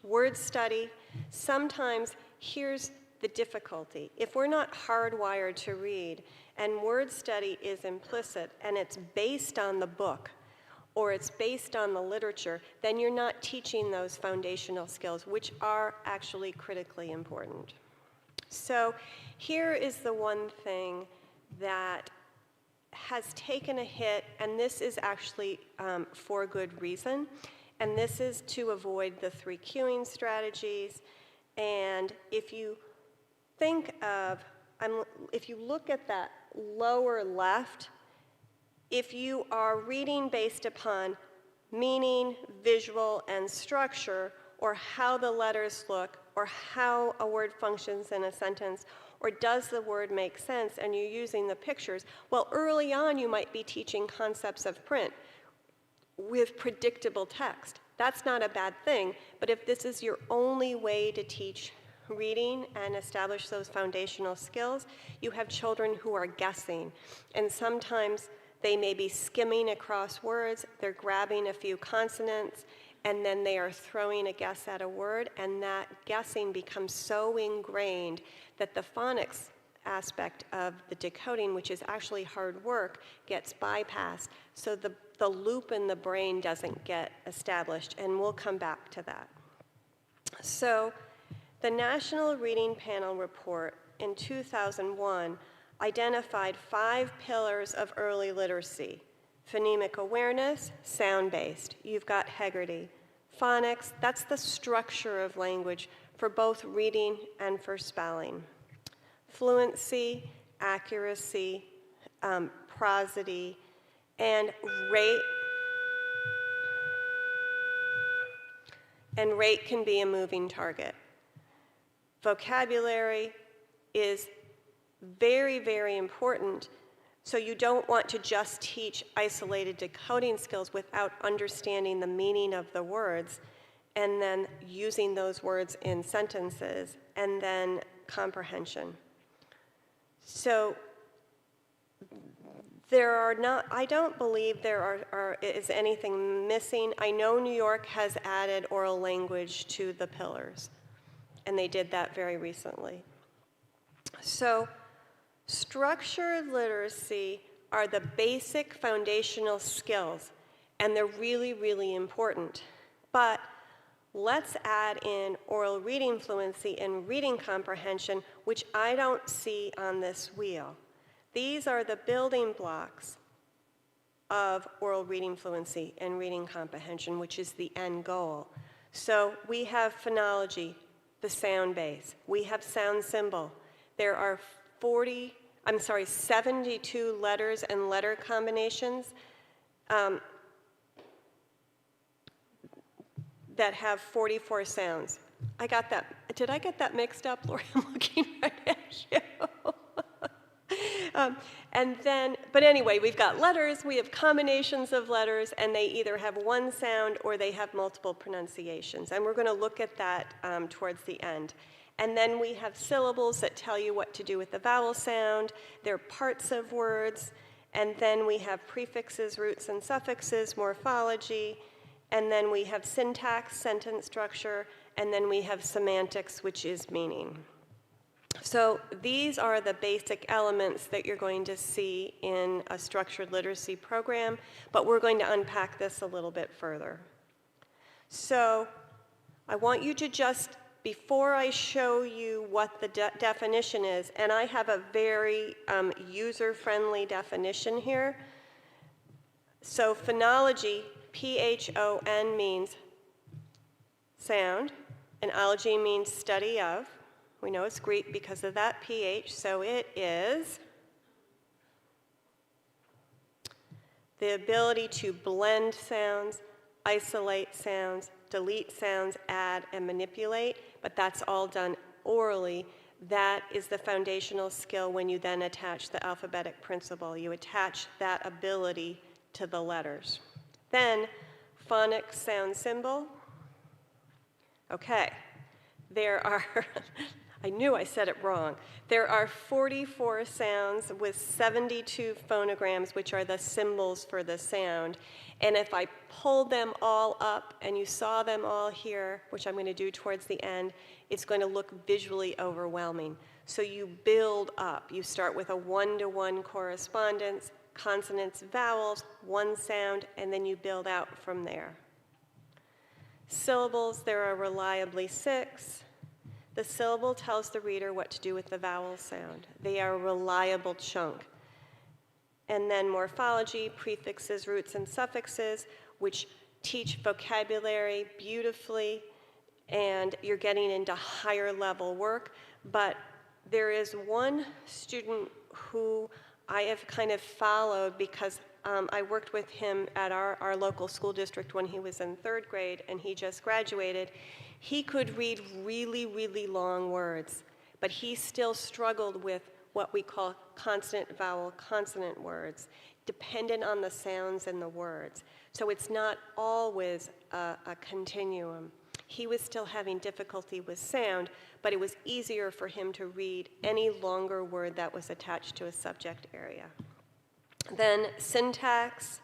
Word study, sometimes here's the difficulty. If we're not hardwired to read and word study is implicit and it's based on the book or it's based on the literature, then you're not teaching those foundational skills, which are actually critically important. So here is the one thing that has taken a hit, and this is actually for good reason, and this is to avoid the 3 cueing strategies. And if you think of, if you look at that lower left, if you are reading based upon meaning, visual, and structure, or how the letters look, or how a word functions in a sentence, or does the word make sense, and you're using the pictures, well, early on you might be teaching concepts of print with predictable text. That's not a bad thing, but if this is your only way to teach reading and establish those foundational skills, you have children who are guessing, and sometimes they may be skimming across words, they're grabbing a few consonants, and then they are throwing a guess at a word, and that guessing becomes so ingrained that the phonics aspect of the decoding, which is actually hard work, gets bypassed. So the loop in the brain doesn't get established, and we'll come back to that. So the National Reading Panel report in 2001 identified 5 pillars of early literacy: phonemic awareness, sound-based. You've got Hegarty. Phonics, that's the structure of language for both reading and for spelling. Fluency, accuracy, prosody, and rate. And rate can be a moving target. Vocabulary is very, very important. So you don't want to just teach isolated decoding skills without understanding the meaning of the words and then using those words in sentences, and then comprehension. So I don't believe there is anything missing. I know New York has added oral language to the pillars, and they did that very recently. So structured literacy are the basic foundational skills, and they're really, really important. But let's add in oral reading fluency and reading comprehension, which I don't see on this wheel. These are the building blocks of oral reading fluency and reading comprehension, which is the end goal. So we have phonology, the sound base. We have sound symbol. There are 72 letters and letter combinations that have 44 sounds. Did I get that mixed up, Lori? I'm looking right at you. And then, but anyway, we've got letters, we have combinations of letters, and they either have one sound or they have multiple pronunciations. And we're going to look at that towards the end. And then we have syllables that tell you what to do with the vowel sound. They're parts of words. And then we have prefixes, roots, and suffixes, morphology. And then we have syntax, sentence structure. And then we have semantics, which is meaning. So these are the basic elements that you're going to see in a structured literacy program, but we're going to unpack this a little bit further. So I want you to just, before I show you what the definition is, and I have a very user-friendly definition here. So phonology, P-H-O-N, means sound, and ology means study of. We know it's Greek because of that PH, so it is the ability to blend sounds, isolate sounds, delete sounds, add, and manipulate, but that's all done orally. That is the foundational skill when you then attach the alphabetic principle. You attach that ability to the letters. Then, phonics sound symbol. Okay, there are I knew I said it wrong. There are 44 sounds with 72 phonograms, which are the symbols for the sound. And if I pulled them all up and you saw them all here, which I'm going to do towards the end, it's going to look visually overwhelming. So you build up. You start with a one-to-one correspondence, consonants, vowels, one sound, and then you build out from there. Syllables, there are reliably 6. The syllable tells the reader what to do with the vowel sound. They are a reliable chunk. And then morphology, prefixes, roots, and suffixes, which teach vocabulary beautifully, and you're getting into higher level work. But there is one student who I have kind of followed because I worked with him at our local school district when he was in 3rd grade, and he just graduated. He could read really, really long words, but he still struggled with what we call consonant, vowel, consonant words, dependent on the sounds and the words. So it's not always a continuum. He was still having difficulty with sound, but it was easier for him to read any longer word that was attached to a subject area. Then syntax,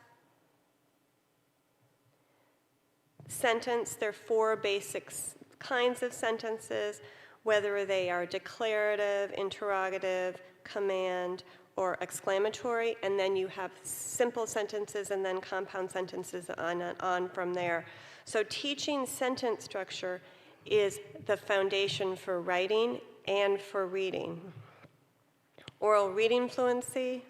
sentence, there are 4 basic kinds of sentences, whether they are declarative, interrogative, command, or exclamatory, and then you have simple sentences and then compound sentences on from there. So teaching sentence structure is the foundation for writing and for reading. Oral reading fluency,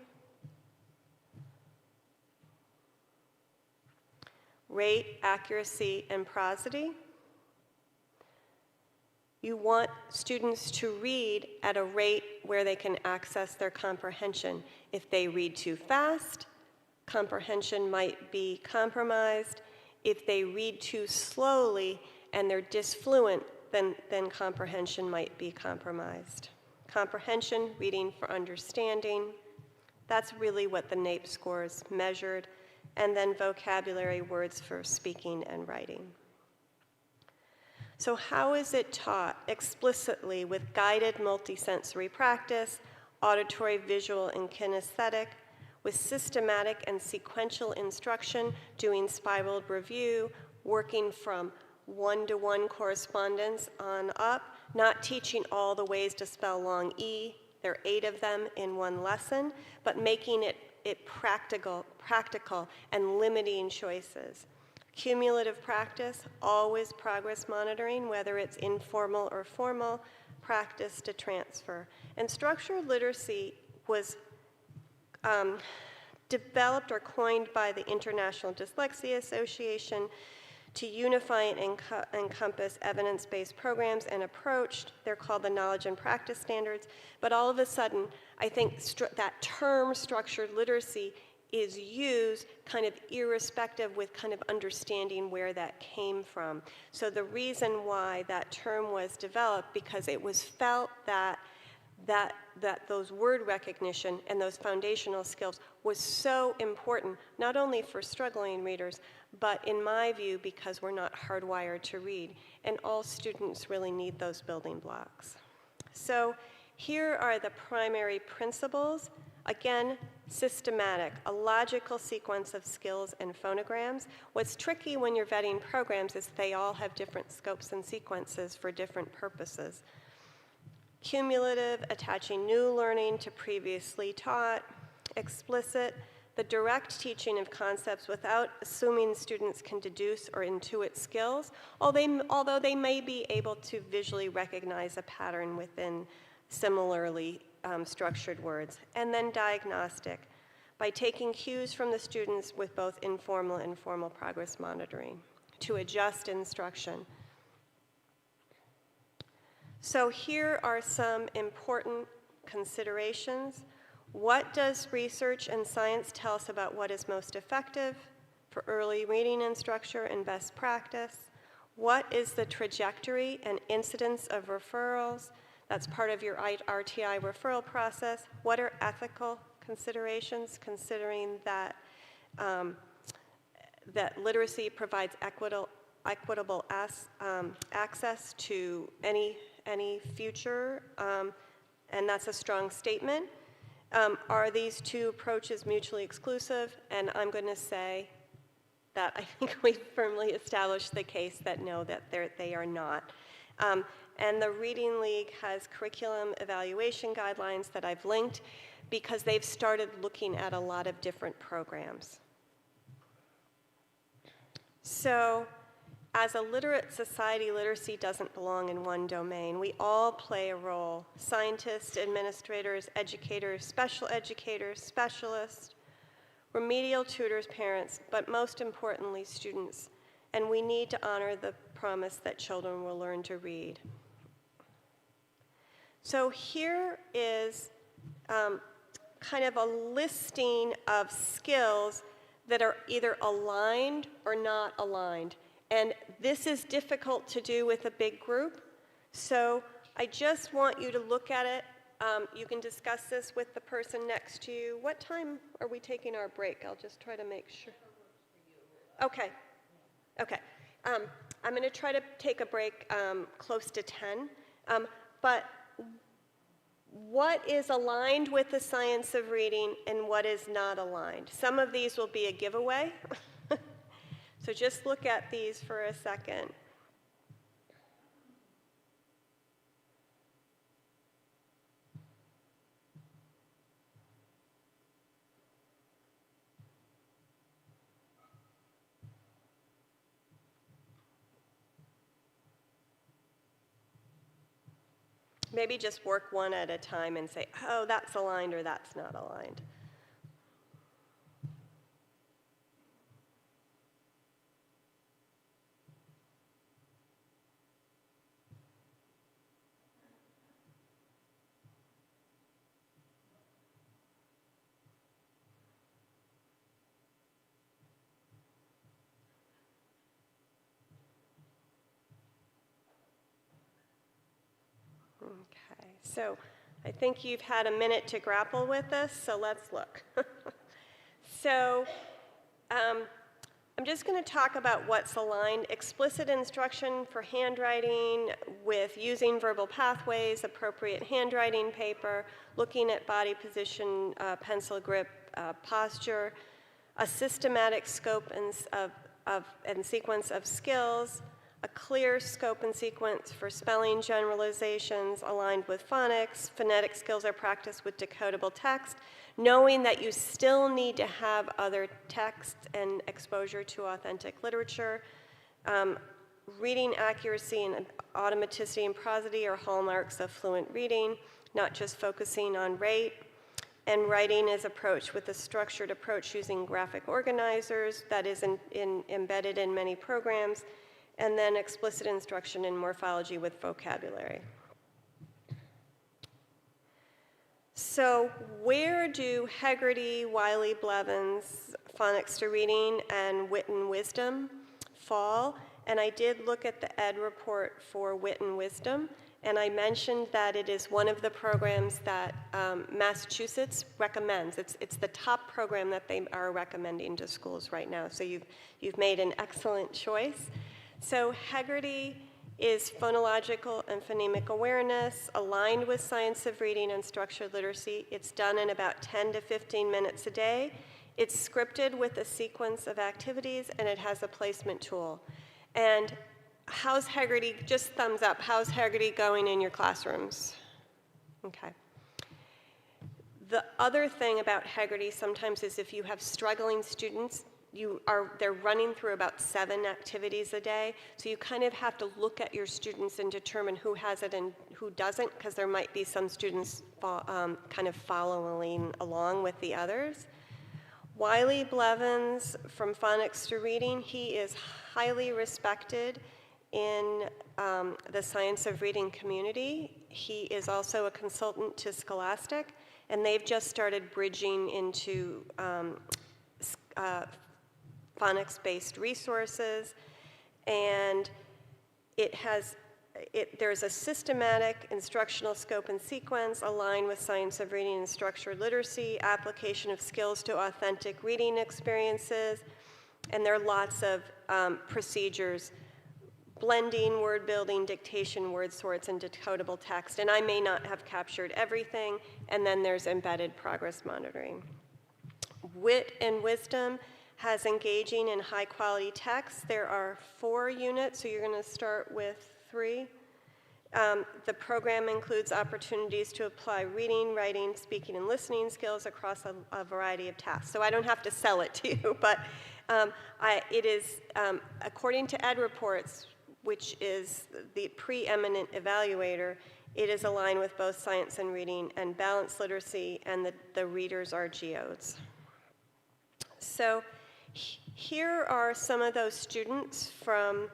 rate, accuracy, and prosody. You want students to read at a rate where they can access their comprehension. If they read too fast, comprehension might be compromised. If they read too slowly and they're disfluent, then comprehension might be compromised. Comprehension, reading for understanding, that's really what the NAEP scores measured. And then vocabulary, words for speaking and writing. So how is it taught? Explicitly with guided multisensory practice, auditory, visual, and kinesthetic, with systematic and sequential instruction, doing spiraled review, working from one-to-one correspondence on up, not teaching all the ways to spell long E, there are 8 of them in one lesson, but making it practical and limiting choices. Cumulative practice, always progress monitoring, whether it's informal or formal, practice to transfer. And structured literacy was developed or coined by the International Dyslexia Association to unify and encompass evidence-based programs and approach. They're called the Knowledge and Practice Standards. But all of a sudden, I think that term structured literacy is used kind of irrespective with kind of understanding where that came from. So the reason why that term was developed, because it was felt that those word recognition and those foundational skills was so important, not only for struggling readers, but in my view, because we're not hardwired to read, and all students really need those building blocks. So here are the primary principles. Again, systematic, a logical sequence of skills and phonograms. What's tricky when you're vetting programs is they all have different scopes and sequences for different purposes. Cumulative, attaching new learning to previously taught. Explicit, the direct teaching of concepts without assuming students can deduce or intuit skills, although they may be able to visually recognize a pattern within similarly structured words. And then diagnostic, by taking cues from the students with both informal and formal progress monitoring to adjust instruction. So here are some important considerations. What does research and science tell us about what is most effective for early reading and structure and best practice? What is the trajectory and incidence of referrals? That's part of your RTI referral process. What are ethical considerations, considering that, that literacy provides equitable access to any future, and that's a strong statement. Are these two approaches mutually exclusive? And I'm going to say that I think we've firmly established the case that no, that they are not. And the Reading League has curriculum evaluation guidelines that I've linked because they've started looking at a lot of different programs. So, as a literate society, literacy doesn't belong in one domain. We all play a role: scientists, administrators, educators, specialists, remedial tutors, parents, but most importantly, students. And we need to honor the promise that children will learn to read. So here is kind of a listing of skills that are either aligned or not aligned. And this is difficult to do with a big group, so I just want you to look at it. You can discuss this with the person next to you. What time are we taking our break? I'll just try to make sure. Okay. Okay. I'm going to try to take a break close to 10. But what is aligned with the science of reading and what is not aligned? Some of these will be a giveaway. So just look at these for a second. Maybe just work one at a time and say, oh, that's aligned or that's not aligned. Okay, so I think you've had a minute to grapple with this, so let's look. So I'm just going to talk about what's aligned. Explicit instruction for handwriting with using verbal pathways, appropriate handwriting paper, looking at body position, pencil grip, posture, a systematic scope and sequence of skills, a clear scope and sequence for spelling generalizations aligned with phonics. Phonetic skills are practiced with decodable text, knowing that you still need to have other texts and exposure to authentic literature. Reading accuracy and automaticity and prosody are hallmarks of fluent reading, not just focusing on rate. And writing is approached with a structured approach using graphic organizers that is embedded in many programs, and then explicit instruction in morphology with vocabulary. So where do Hegarty, Wiley-Blevins, Phonics to Reading, and Wit and Wisdom fall? And I did look at the ED report for Wit and Wisdom, And I mentioned that it is one of the programs that Massachusetts recommends. It's the top program that they are recommending to schools right now. So you've made an excellent choice. So Heggerty is phonological and phonemic awareness, aligned with science of reading and structured literacy. It's done in about 10 to 15 minutes a day. It's scripted with a sequence of activities, and it has a placement tool. And how's Heggerty, just thumbs up, how's Heggerty going in your classrooms? Okay. The other thing about Heggerty sometimes is if you have struggling students, they're running through about 7 activities a day, so you kind of have to look at your students and determine who has it and who doesn't, because there might be some students kind of following along with the others. Wiley Blevins, from Phonics to Reading, he is highly respected in the science of reading community. He is also a consultant to Scholastic, and they've just started bridging into phonics-based resources, and there's a systematic instructional scope and sequence aligned with science of reading and structured literacy, application of skills to authentic reading experiences, and there are lots of procedures, blending, word building, dictation, word sorts, and decodable text. And I may not have captured everything, and then there's embedded progress monitoring. Wit and Wisdom has engaging and high-quality text. There are 4 units, so you're going to start with 3. The program includes opportunities to apply reading, writing, speaking, and listening skills across a variety of tasks. So I don't have to sell it to you, but it is, according to Ed Reports, which is the preeminent evaluator, it is aligned with both science and reading and balanced literacy, and the readers are geodes. So here are some of those students from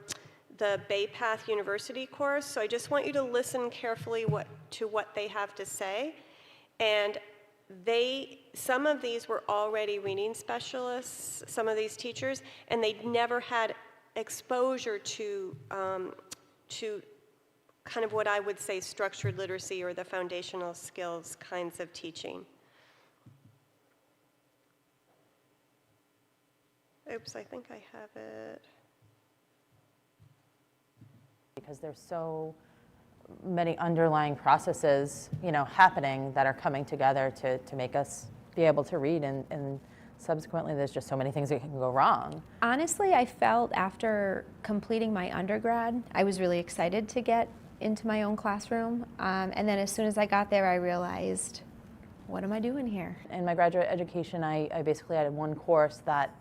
the Bay Path University course. So I just want you to listen carefully to what they have to say. And some of these were already reading specialists, some of these teachers, and they'd never had exposure to kind of what I would say structured literacy or the foundational skills kinds of teaching. Oops, I think I have it. Because there's so many underlying processes, happening that are coming together to make us be able to read, and subsequently there's just so many things that can go wrong. Honestly, I felt after completing my undergrad, I was really excited to get into my own classroom. And then as soon as I got there, I realized, what am I doing here? In my graduate education, I basically had one course that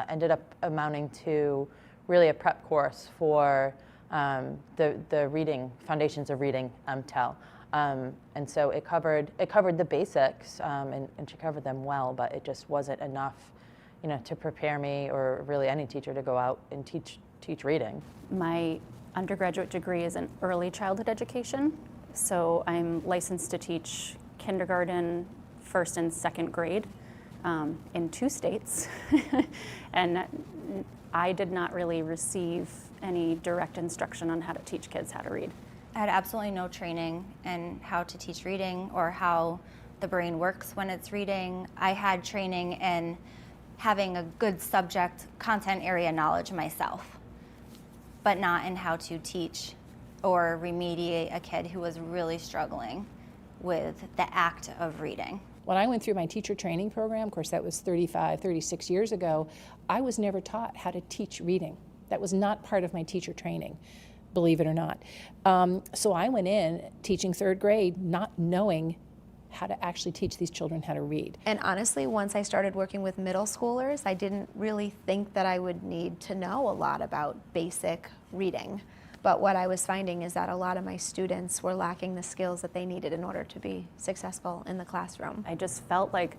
ended up amounting to really a prep course for the reading, foundations of reading, TEL. And so it covered the basics, and she covered them well, but it just wasn't enough, to prepare me, or really any teacher, to go out and teach reading. My undergraduate degree is in early childhood education, so I'm licensed to teach kindergarten, 1st and 2nd grade in 2 states. And I did not really receive any direct instruction on how to teach kids how to read. I had absolutely no training in how to teach reading or how the brain works when it's reading. I had training in having a good subject content area knowledge myself, but not in how to teach or remediate a kid who was really struggling with the act of reading. When I went through my teacher training program, of course that was 36 years ago, I was never taught how to teach reading. That was not part of my teacher training, believe it or not. So I went in teaching 3rd grade, not knowing how to actually teach these children how to read. And honestly, once I started working with middle schoolers, I didn't really think that I would need to know a lot about basic reading. But what I was finding is that a lot of my students were lacking the skills that they needed in order to be successful in the classroom. I just felt like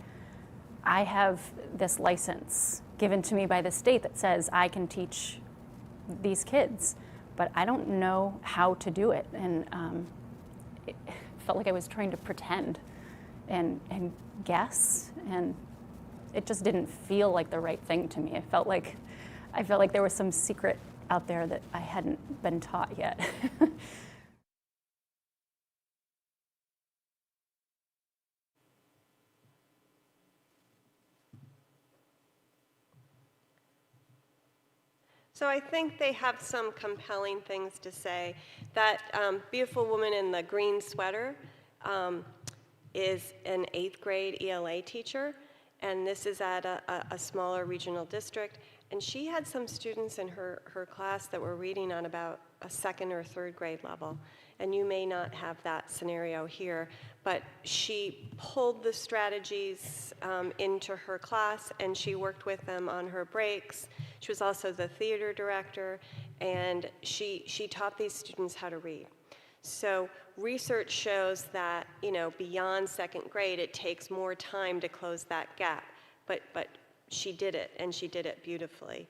I have this license given to me by the state that says I can teach these kids, but I don't know how to do it. And it felt like I was trying to pretend and guess, and it just didn't feel like the right thing to me. I felt like there was some secret out there that I hadn't been taught yet. So I think they have some compelling things to say. That beautiful woman in the green sweater is an 8th grade ELA teacher, and this is at a smaller regional district. And she had some students in her class that were reading on about a 2nd or 3rd grade level. And you may not have that scenario here, but she pulled the strategies into her class, and she worked with them on her breaks. She was also the theater director, and she taught these students how to read. So research shows that, you know, beyond 2nd grade, it takes more time to close that gap. But she did it, and she did it beautifully.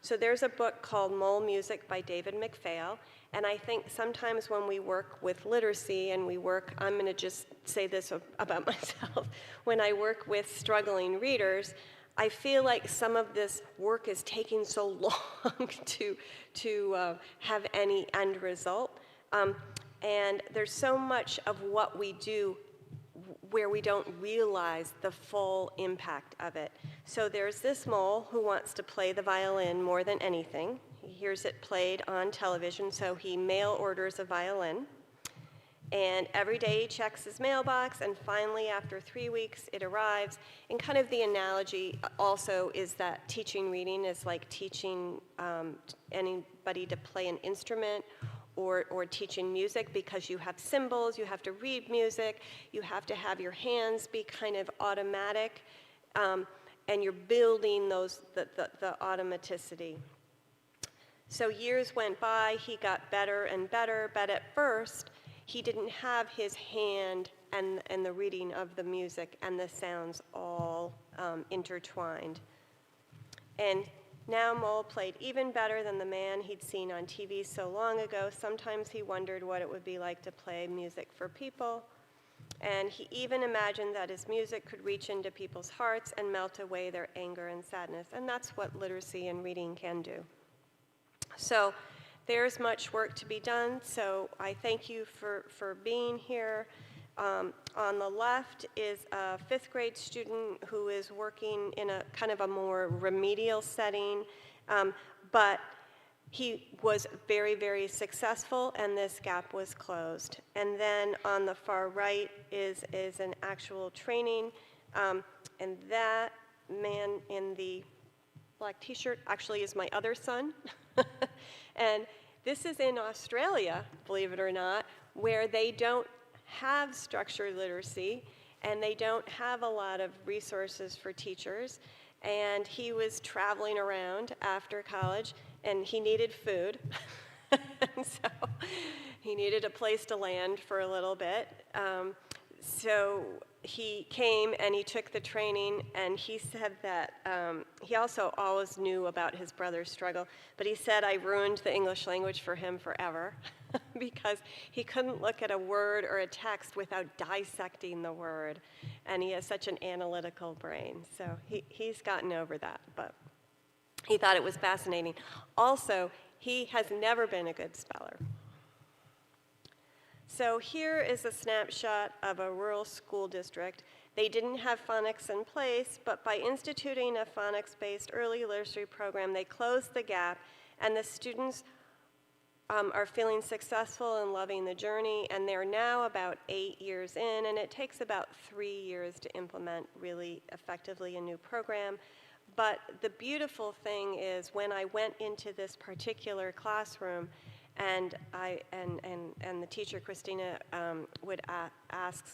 So there's a book called Mole Music by David McPhail, and I think sometimes when we work with literacy and we work, I'm going to just say this about myself, when I work with struggling readers, I feel like some of this work is taking so long to have any end result. And there's so much of what we do where we don't realize the full impact of it. So there's this mole who wants to play the violin more than anything. He hears it played on television, so he mail orders a violin. And every day he checks his mailbox, and finally, after 3 weeks, it arrives. And kind of the analogy also is that teaching reading is like teaching anybody to play an instrument, or teaching music, because you have symbols, you have to read music, you have to have your hands be kind of automatic, and you're building the automaticity. So years went by, he got better and better, but at first, he didn't have his hand and the reading of the music and the sounds all intertwined. And now Mole played even better than the man he'd seen on TV so long ago. Sometimes he wondered what it would be like to play music for people. And he even imagined that his music could reach into people's hearts and melt away their anger and sadness. And that's what literacy and reading can do. So there's much work to be done. So I thank you for being here. On the left is a 5th grade student who is working in a kind of a more remedial setting, but he was very, very successful, and this gap was closed. And then on the far right is an actual training, and that man in the black t-shirt actually is my other son. And this is in Australia, believe it or not, where they don't have structured literacy, and they don't have a lot of resources for teachers. And he was traveling around after college, and he needed food. And so he needed a place to land for a little bit. So he came and he took the training, and he said that he also always knew about his brother's struggle, but he said, I ruined the English language for him forever. Because he couldn't look at a word or a text without dissecting the word. And he has such an analytical brain. So he's gotten over that, but he thought it was fascinating. Also, he has never been a good speller. So here is a snapshot of a rural school district. They didn't have phonics in place, but by instituting a phonics-based early literacy program, they closed the gap, and the students are feeling successful and loving the journey, and they're now about 8 years in, and it takes about 3 years to implement really effectively a new program. But the beautiful thing is when I went into this particular classroom, and the teacher, Christina, would ask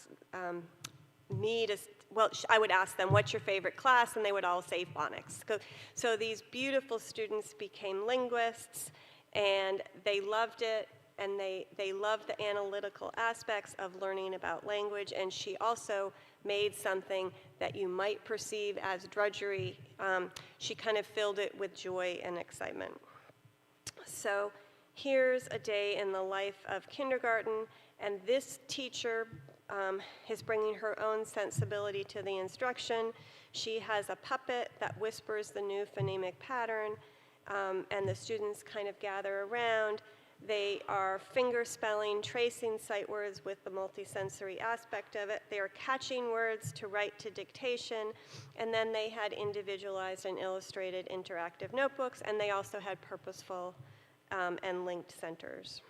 me to, well, I would ask them, what's your favorite class? And they would all say phonics. So these beautiful students became linguists, and they loved it, and they loved the analytical aspects of learning about language. And she also made something that you might perceive as drudgery. She kind of filled it with joy and excitement. So here's a day in the life of kindergarten, and this teacher is bringing her own sensibility to the instruction. She has a puppet that whispers the new phonemic pattern, and the students kind of gather around. They are finger spelling, tracing sight words with the multisensory aspect of it. They are catching words to write to dictation. And then they had individualized and illustrated interactive notebooks, and they also had purposeful and linked centers.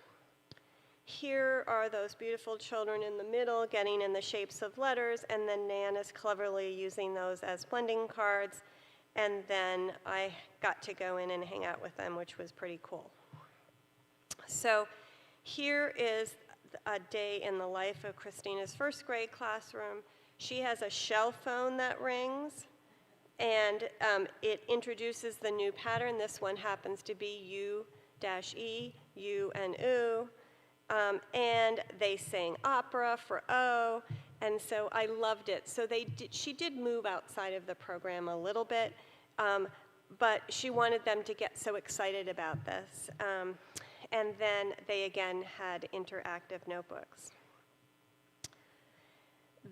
Here are those beautiful children in the middle getting in the shapes of letters, and then Nan is cleverly using those as blending cards. And then I got to go in and hang out with them, which was pretty cool. So here is a day in the life of Christina's first grade classroom. She has a shell phone that rings, and it introduces the new pattern. This one happens to be U-E, U and oo. And they sang opera for O, and so I loved it. So she did move outside of the program a little bit, but she wanted them to get so excited about this. And then they again had interactive notebooks.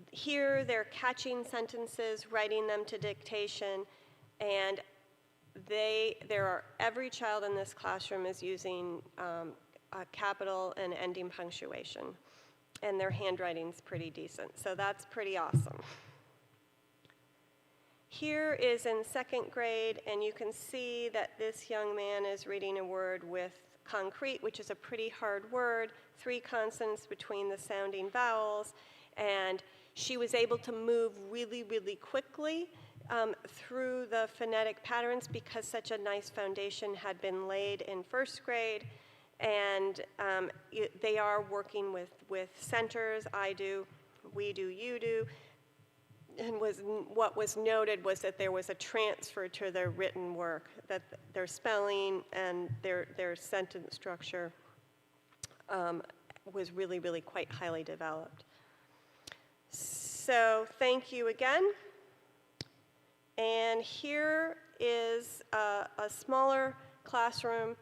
Here they're catching sentences, writing them to dictation, and every child in this classroom is using a capital and ending punctuation, and their handwriting's pretty decent, so that's pretty awesome. Here is in second grade, and you can see that this young man is reading a word with concrete, which is a pretty hard word, 3 consonants between the sounding vowels, and she was able to move really, really quickly through the phonetic patterns because such a nice foundation had been laid in first grade. And they are working with centers. I do, we do, you do. And what was noted was that there was a transfer to their written work, that their spelling and their sentence structure was really, really quite highly developed. So thank you again. And here is a smaller classroom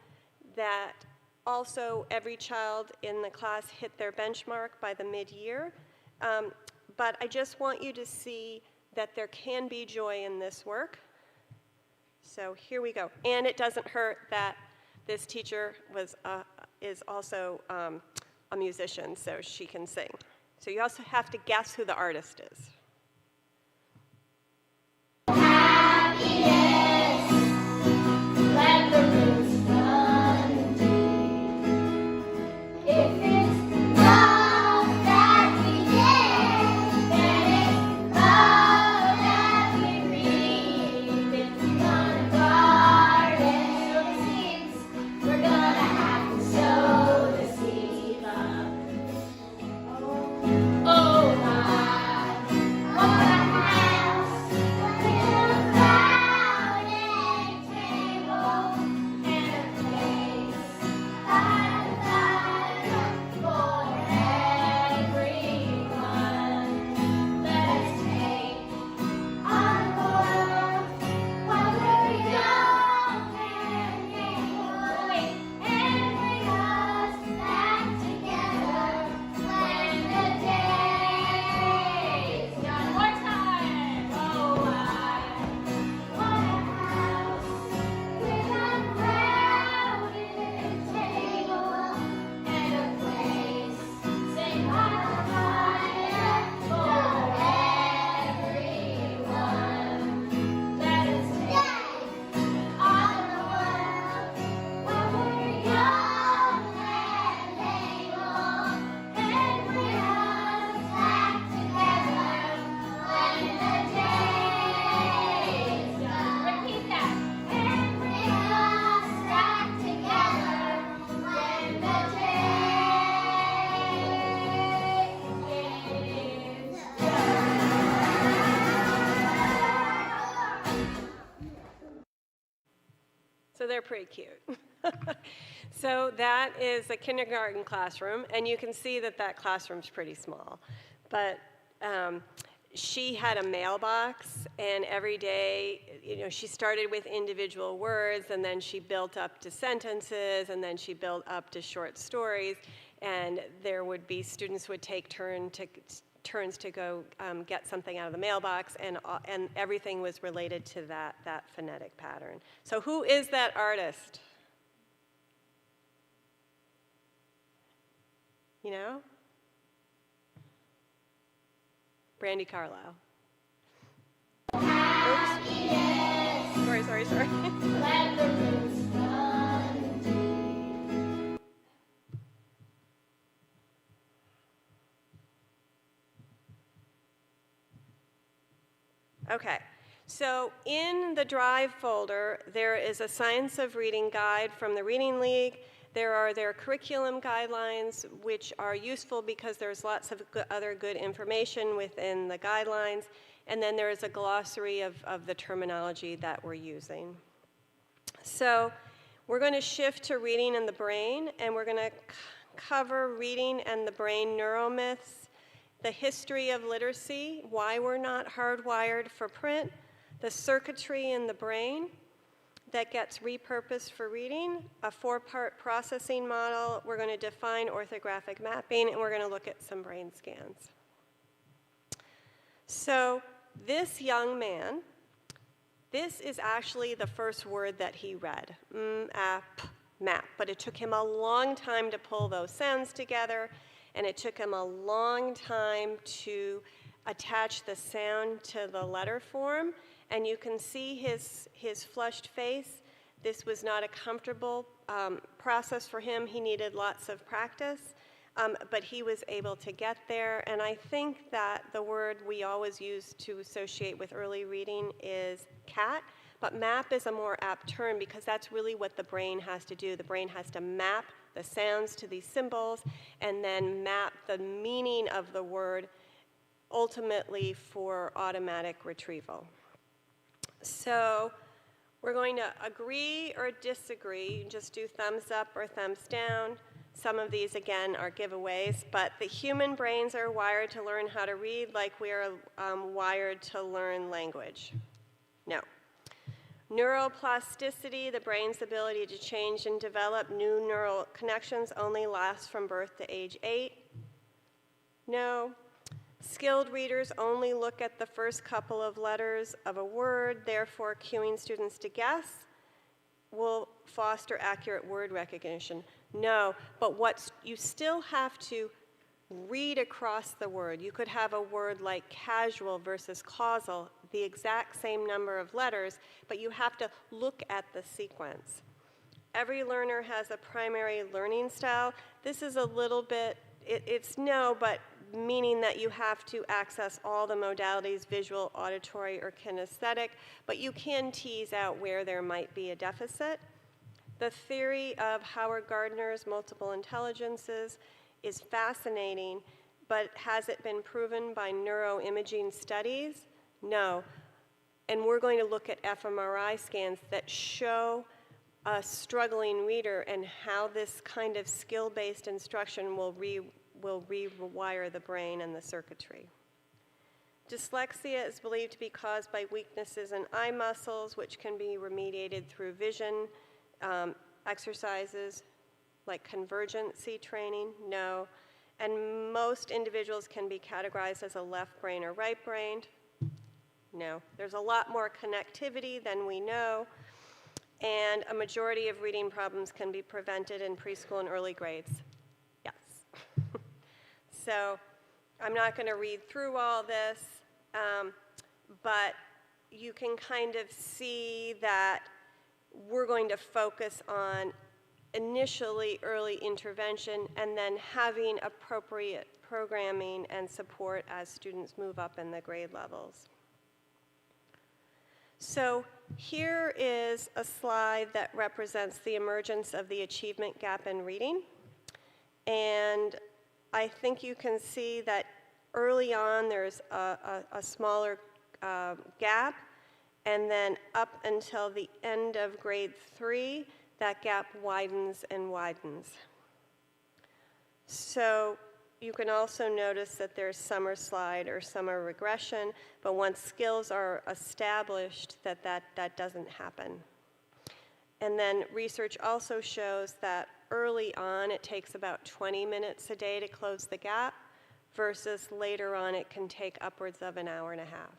that also every child in the class hit their benchmark by the mid-year. But I just want you to see that there can be joy in this work. So here we go. And it doesn't hurt that this teacher is also a musician, so she can sing. So you also have to guess who the artist is. Let the roots run deep. If it's love that we give, then it's love that we reap. If we want a garden, sow the seeds, we're gonna have to sow the seed love. Oh my, what a house with a crowded table and a place by the fire for everyone. Let us take on the world while we're young and able, and bring us back together when the day is done. One more time. Oh, what a house with a crowded table and a place set by the fire for everyone. Let us take on the world while we're young and able, and bring us back together when the day is done. Repeat that. And bring us back together when the day is done. So they're pretty cute. So that is a kindergarten classroom, and you can see that that classroom's pretty small. But she had a mailbox, and every day, she started with individual words, and then she built up to sentences, and then she built up to short stories, and there would be students would take turns to go get something out of the mailbox, and everything was related to that phonetic pattern. So who is that artist? you know? Brandy Carlisle. Oops. Sorry. Let the roots run deep. Okay, so in the Drive folder, there is a Science of Reading guide from the Reading League. There are their curriculum guidelines, which are useful because there's lots of other good information within the guidelines. And then there is a glossary of the terminology that we're using. So we're going to shift to reading and the brain, and we're going to cover reading and the brain neuromyths, the history of literacy, why we're not hardwired for print, the circuitry in the brain that gets repurposed for reading, a 4-part processing model. We're going to define orthographic mapping, and we're going to look at some brain scans. So this young man, this is actually the first word that he read, map, but it took him a long time to pull those sounds together, and it took him a long time to attach the sound to the letter form. And you can see his flushed face. This was not a comfortable process for him. He needed lots of practice, but he was able to get there. And I think that the word we always use to associate with early reading is cat, but map is a more apt term because that's really what the brain has to do. The brain has to map the sounds to these symbols and then map the meaning of the word ultimately for automatic retrieval. So we're going to agree or disagree. You can just do thumbs up or thumbs down. Some of these, again, are giveaways, but the human brains are wired to learn how to read like we are wired to learn language. No. Neuroplasticity, the brain's ability to change and develop new neural connections, only lasts from birth to age 8. No. Skilled readers only look at the first couple of letters of a word, therefore cueing students to guess will foster accurate word recognition. No, but you still have to read across the word. You could have a word like casual versus causal, the exact same number of letters, but you have to look at the sequence. Every learner has a primary learning style. This is a little bit, it's no, but meaning that you have to access all the modalities, visual, auditory, or kinesthetic, but you can tease out where there might be a deficit. The theory of Howard Gardner's multiple intelligences is fascinating, but has it been proven by neuroimaging studies? No. And we're going to look at fMRI scans that show a struggling reader and how this kind of skill-based instruction will rewire the brain and the circuitry. Dyslexia is believed to be caused by weaknesses in eye muscles, which can be remediated through vision exercises like convergency training. No. And most individuals can be categorized as a left brain or right brained. No. There's a lot more connectivity than we know, and a majority of reading problems can be prevented in preschool and early grades. Yes. So I'm not going to read through all this, but you can kind of see that we're going to focus on initially early intervention and then having appropriate programming and support as students move up in the grade levels. So here is a slide that represents the emergence of the achievement gap in reading. And I think you can see that early on there's a smaller gap, and then up until the end of grade 3, that gap widens and widens. So you can also notice that there's summer slide or summer regression, but once skills are established, that doesn't happen. And then research also shows that early on it takes about 20 minutes a day to close the gap, versus later on it can take upwards of an hour and a half.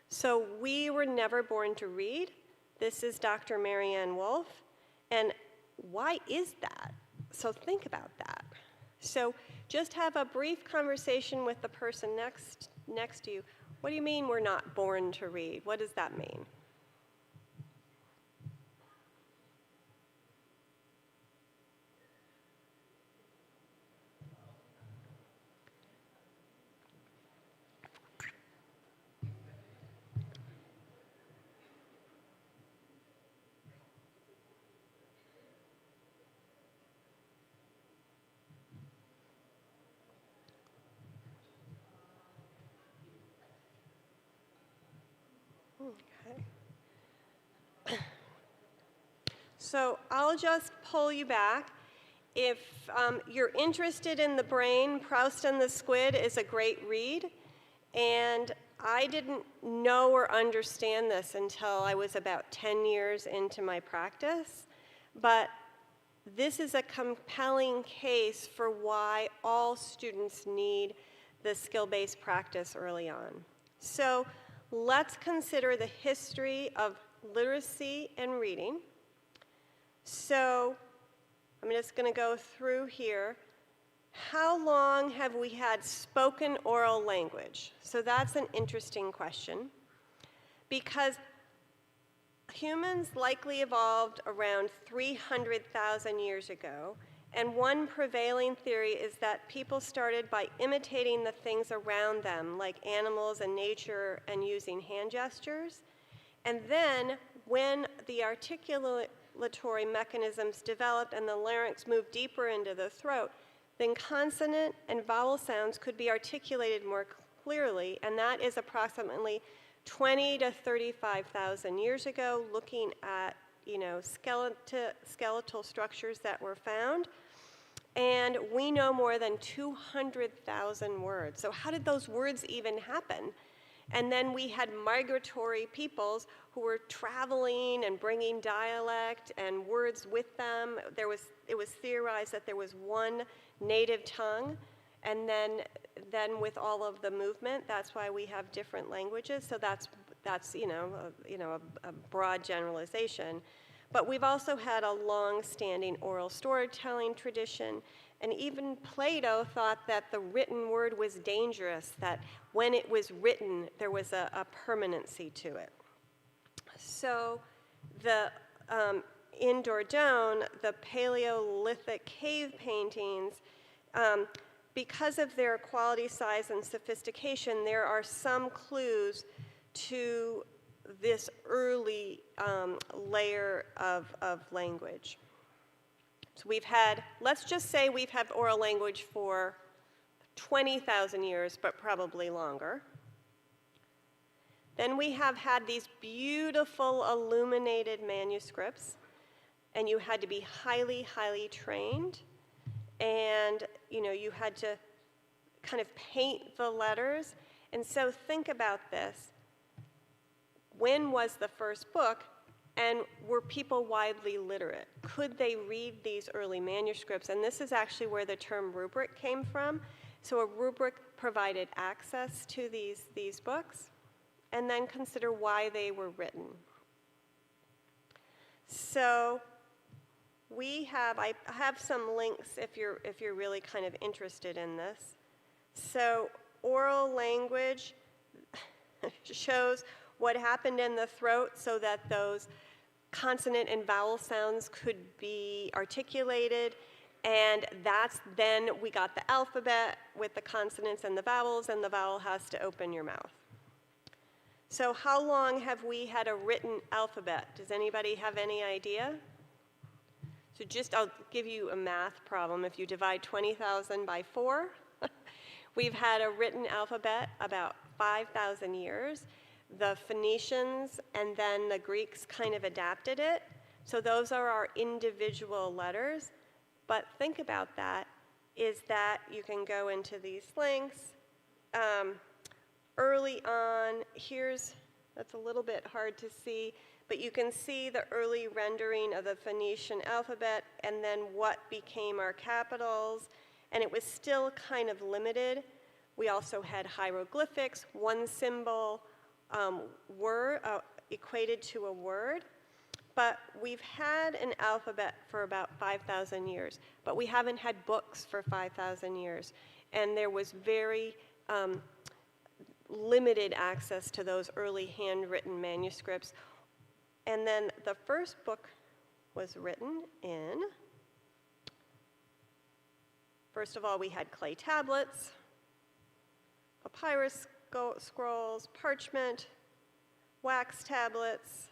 So we were never born to read. This is Dr. Marianne Wolf. And why is that? So think about that. So just have a brief conversation with the person next to you. What do you mean we're not born to read? What does that mean? Okay. So I'll just pull you back. If you're interested in the brain, Proust and the Squid is a great read. And I didn't know or understand this until I was about 10 years into my practice. But this is a compelling case for why all students need the skill-based practice early on. So let's consider the history of literacy and reading. So I'm just going to go through here. How long have we had spoken oral language? So that's an interesting question, because humans likely evolved around 300,000 years ago, and one prevailing theory is that people started by imitating the things around them, like animals and nature, and using hand gestures. And then when the articulatory mechanisms developed and the larynx moved deeper into the throat, then consonant and vowel sounds could be articulated more clearly, and that is approximately 20 to 35,000 years ago, looking at, skeletal structures that were found. And we know more than 200,000 words. So how did those words even happen? And then we had migratory peoples who were traveling and bringing dialect and words with them. It was theorized that there was one native tongue, and then with all of the movement, that's why we have different languages. So that's a broad generalization. But we've also had a long-standing oral storytelling tradition, and even Plato thought that the written word was dangerous, that when it was written, there was a permanency to it. So in Dordogne, the Paleolithic cave paintings, because of their quality, size, and sophistication, there are some clues to this early layer of language. So let's just say we've had oral language for 20,000 years, but probably longer. Then we have had these beautiful illuminated manuscripts, and you had to be highly, highly trained, and you had to kind of paint the letters. And so think about this. When was the first book, and were people widely literate? Could they read these early manuscripts? And this is actually where the term rubric came from. So a rubric provided access to these books, and then consider why they were written. So I have some links if you're really kind of interested in this. So oral language shows what happened in the throat so that those consonant and vowel sounds could be articulated, and then we got the alphabet with the consonants and the vowels, and the vowel has to open your mouth. So how long have we had a written alphabet? Does anybody have any idea? So I'll give you a math problem. If you divide 20,000 by 4, we've had a written alphabet about 5,000 years. The Phoenicians and then the Greeks kind of adapted it. So those are our individual letters. But think about that, is that you can go into these links. Early on, that's a little bit hard to see, but you can see the early rendering of the Phoenician alphabet and then what became our capitals, and it was still kind of limited. We also had hieroglyphics, one symbol equated to a word, But we've had an alphabet for about 5,000 years, but we haven't had books for 5,000 years. And there was very limited access to those early handwritten manuscripts. And then the first book was written in, first of all, we had clay tablets, papyrus scrolls, parchment, wax tablets,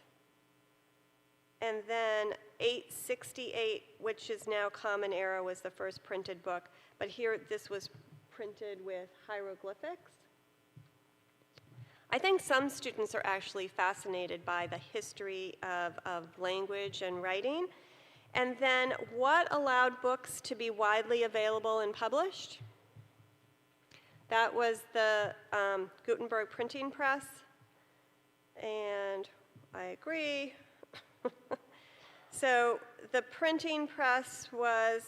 and then 868, which is now Common Era, was the first printed book. But here, this was printed with hieroglyphics. I think some students are actually fascinated by the history of language and writing. And then what allowed books to be widely available and published? That was the Gutenberg printing press. And I agree. So the printing press was,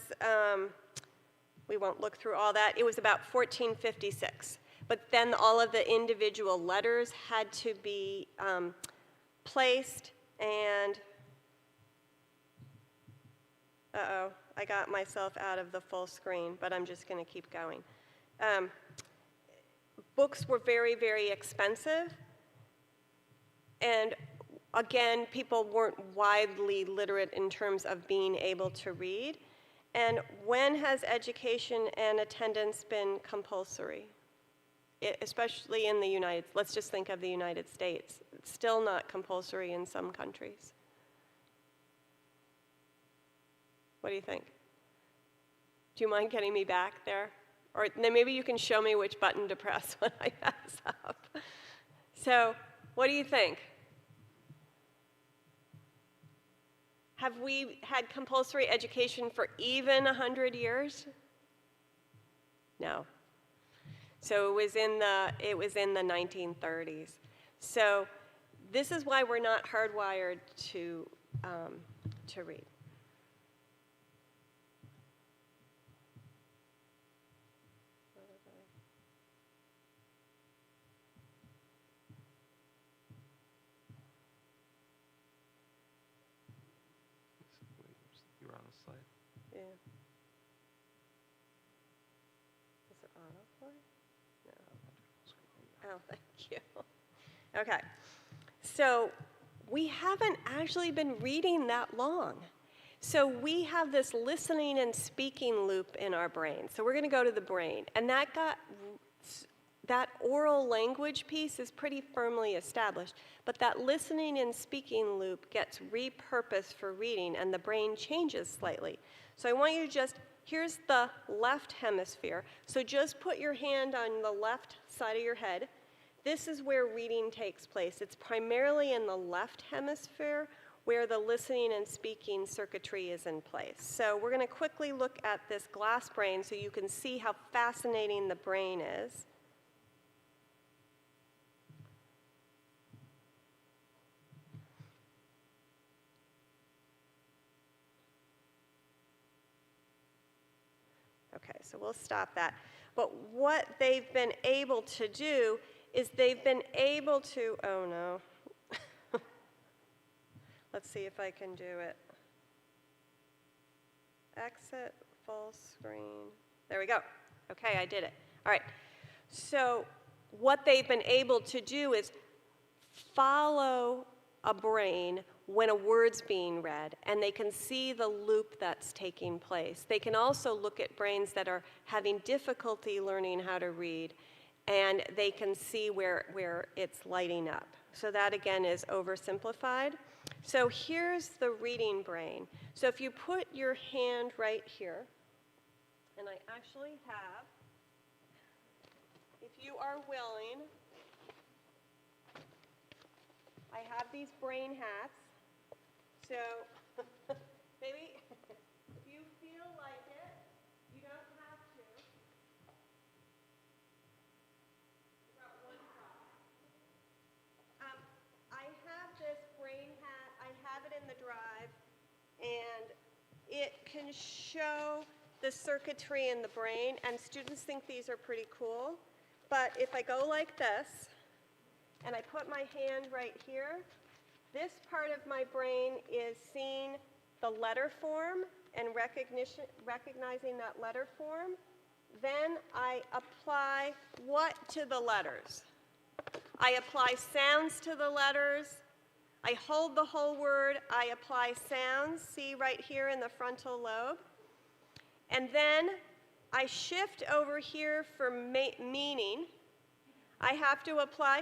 we won't look through all that, it was about 1456. But then all of the individual letters had to be placed, and, uh-oh, I got myself out of the full screen, but I'm just going to keep going. Books were very, very expensive, and again, people weren't widely literate in terms of being able to read. And when has education and attendance been compulsory? Especially in the United States. Let's just think of the United States. It's still not compulsory in some countries. What do you think? Do you mind getting me back there? Or then maybe you can show me which button to press when I pass up. So, what do you think? Have we had compulsory education for even 100 years? No. So it was in the 1930s. So this is why we're not hardwired to read. You were on the slide. Yeah. Is it autoplay? No. Oh, thank you. Okay. So we haven't actually been reading that long. So we have this listening and speaking loop in our brain. So we're going to go to the brain. And that oral language piece is pretty firmly established. But that listening and speaking loop gets repurposed for reading, and the brain changes slightly. So I want you to just, here's the left hemisphere. So just put your hand on the left side of your head. This is where reading takes place. It's primarily in the left hemisphere where the listening and speaking circuitry is in place. So we're going to quickly look at this glass brain so you can see how fascinating the brain is. Okay, so we'll stop that. But what they've been able to do is they've been able to, oh no. Let's see if I can do it. Exit full screen. There we go. Okay, I did it. All right. So what they've been able to do is follow a brain when a word's being read, and they can see the loop that's taking place. They can also look at brains that are having difficulty learning how to read, and they can see where it's lighting up. So that, again, is oversimplified. So here's the reading brain. So if you put your hand right here, and I actually have, if you are willing, I have these brain hats. So maybe if you feel like it, you don't have to. About one drop. I have this brain hat. I have it in the drive, and it can show the circuitry in the brain, and students think these are pretty cool. But if I go like this, and I put my hand right here, this part of my brain is seeing the letter form and recognizing that letter form. Then I apply what to the letters? I apply sounds to the letters. I hold the whole word. I apply sounds, see right here in the frontal lobe. And then I shift over here for meaning. I have to apply,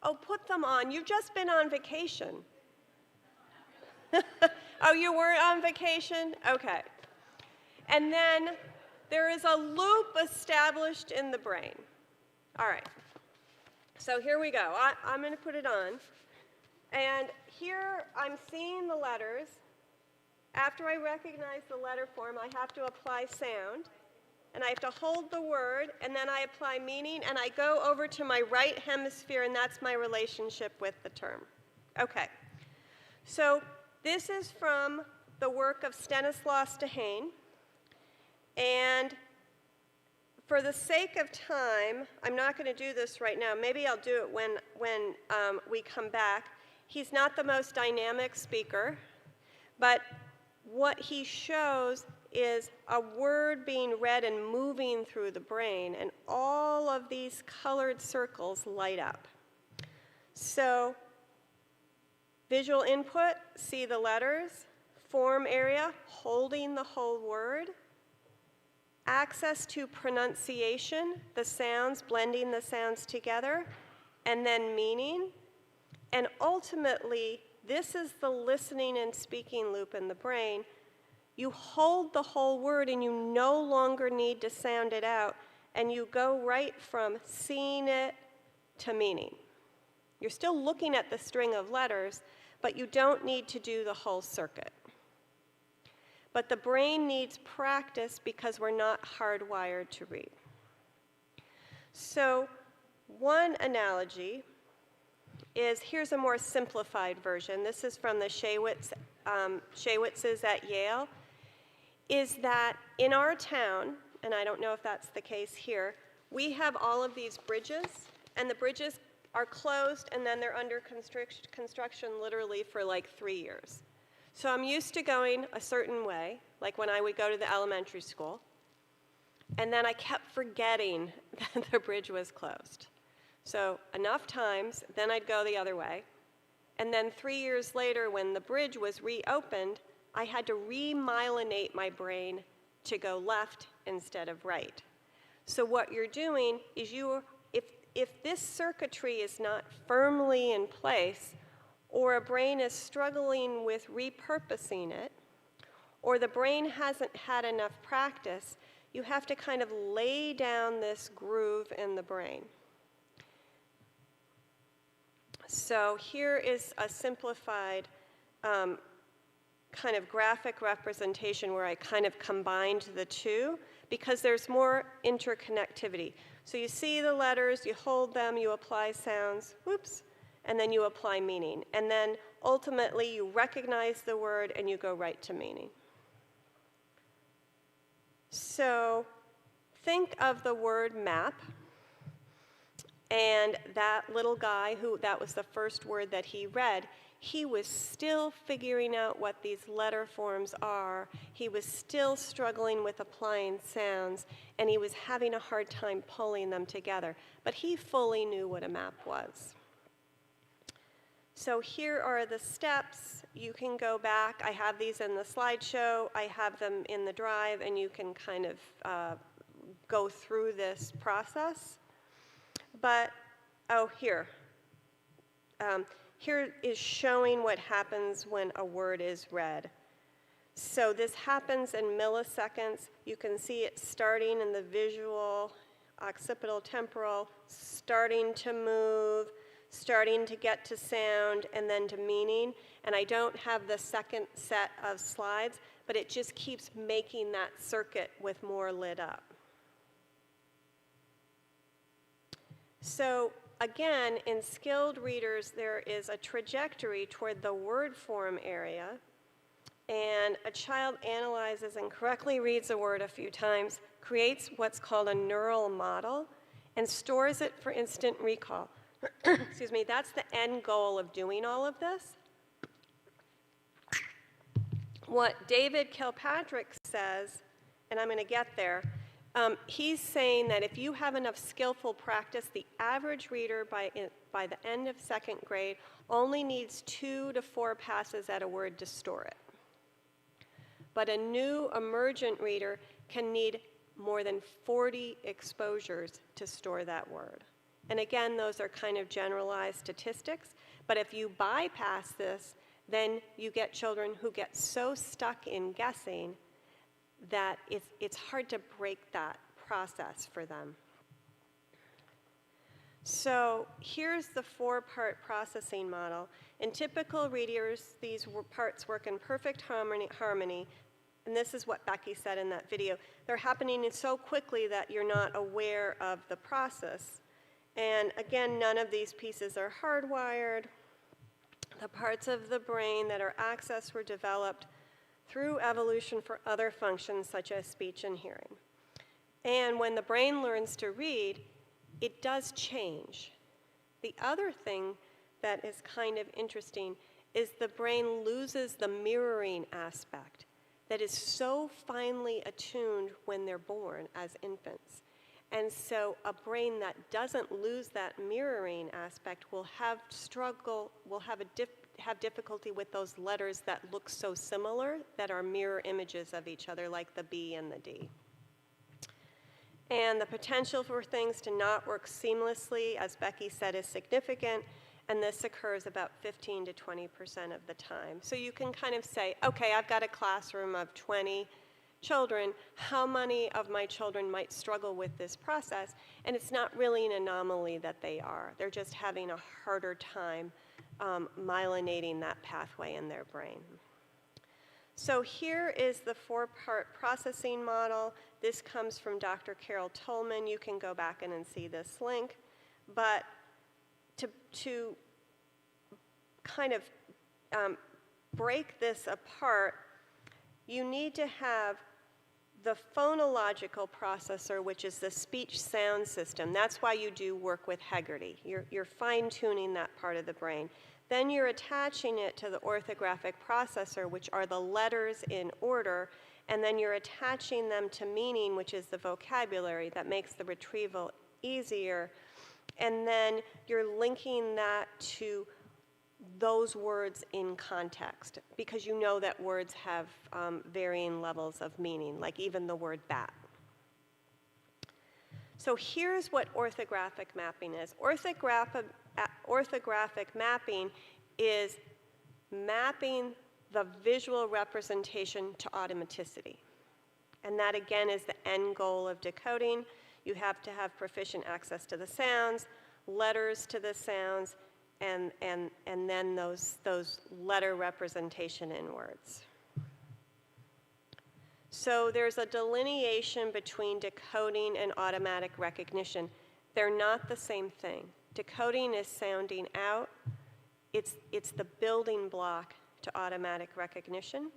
oh, put them on. You've just been on vacation. Oh, you weren't on vacation? Okay. And then there is a loop established in the brain. All right. So here we go. I'm going to put it on. And here I'm seeing the letters. After I recognize the letter form, I have to apply sound. And I have to hold the word, and then I apply meaning, and I go over to my right hemisphere, and that's my relationship with the term. Okay. So this is from the work of Stanislaus Dehaene. And for the sake of time, I'm not going to do this right now. Maybe I'll do it when we come back. He's not the most dynamic speaker, but what he shows is a word being read and moving through the brain, and all of these colored circles light up. So visual input, see the letters. Form area, holding the whole word. Access to pronunciation, the sounds, blending the sounds together, and then meaning. And ultimately, this is the listening and speaking loop in the brain. You hold the whole word and you no longer need to sound it out, and you go right from seeing it to meaning. You're still looking at the string of letters, but you don't need to do the whole circuit. But the brain needs practice because we're not hardwired to read. So one analogy is, here's a more simplified version. This is from the Shaywitzes at Yale, is that in our town, and I don't know if that's the case here, we have all of these bridges, and the bridges are closed, and then they're under construction literally for like 3 years. So I'm used to going a certain way, like when I would go to the elementary school, and then I kept forgetting that the bridge was closed. So enough times, then I'd go the other way, and then 3 years later, when the bridge was reopened, I had to remyelinate my brain to go left instead of right. So what you're doing is if this circuitry is not firmly in place, or a brain is struggling with repurposing it, or the brain hasn't had enough practice, you have to kind of lay down this groove in the brain. So here is a simplified kind of graphic representation where I kind of combined the two because there's more interconnectivity. So you see the letters, you hold them, you apply sounds, whoops, and then you apply meaning. And then ultimately you recognize the word and you go right to meaning. So think of the word map, and that little guy who that was the first word that he read, he was still figuring out what these letter forms are. He was still struggling with applying sounds, and he was having a hard time pulling them together. But he fully knew what a map was. So here are the steps. You can go back. I have these in the slideshow. I have them in the drive, and you can kind of go through this process. But, oh, here. Here is showing what happens when a word is read. So this happens in milliseconds. You can see it starting in the visual, occipital, temporal, starting to move, starting to get to sound, and then to meaning. And I don't have the second set of slides, but it just keeps making that circuit with more lit up. So again, in skilled readers, there is a trajectory toward the word form area, and a child analyzes and correctly reads a word a few times, creates what's called a neural model, and stores it for instant recall. excuse me, that's the end goal of doing all of this. What David Kilpatrick says, and I'm going to get there, he's saying that if you have enough skillful practice, the average reader by the end of second grade only needs 2 to 4 passes at a word to store it. But a new emergent reader can need more than 40 exposures to store that word. And again, those are kind of generalized statistics, but if you bypass this, then you get children who get so stuck in guessing that it's hard to break that process for them. So here's the 4-part processing model. In typical readers, these parts work in perfect harmony, and this is what Becky said in that video. They're happening so quickly that you're not aware of the process. And again, none of these pieces are hardwired. The parts of the brain that are accessed were developed through evolution for other functions such as speech and hearing. And when the brain learns to read, it does change. The other thing that is kind of interesting is the brain loses the mirroring aspect that is so finely attuned when they're born as infants. And so a brain that doesn't lose that mirroring aspect will have difficulty with those letters that look so similar, that are mirror images of each other, like the B and the D. And the potential for things to not work seamlessly, as Becky said, is significant, and this occurs about 15 to 20% of the time. So you can kind of say, okay, I've got a classroom of 20 children, how many of my children might struggle with this process? And it's not really an anomaly that they are. They're just having a harder time myelinating that pathway in their brain. So here is the 4-part processing model. This comes from Dr. Carol Tolman. You can go back and see this link. But to kind of break this apart, you need to have the phonological processor, which is the speech sound system. That's why you do work with Hegarty. You're fine-tuning that part of the brain. Then you're attaching it to the orthographic processor, which are the letters in order, and then you're attaching them to meaning, which is the vocabulary that makes the retrieval easier. And then you're linking that to those words in context, because you know that words have varying levels of meaning, like even the word bat. So here's what orthographic mapping is. Orthographic mapping is mapping the visual representation to automaticity. And that, again, is the end goal of decoding. You have to have proficient access to the sounds, letters to the sounds, and then those letter representation in words. So there's a delineation between decoding and automatic recognition. They're not the same thing. Decoding is sounding out. It's the building block to automatic recognition.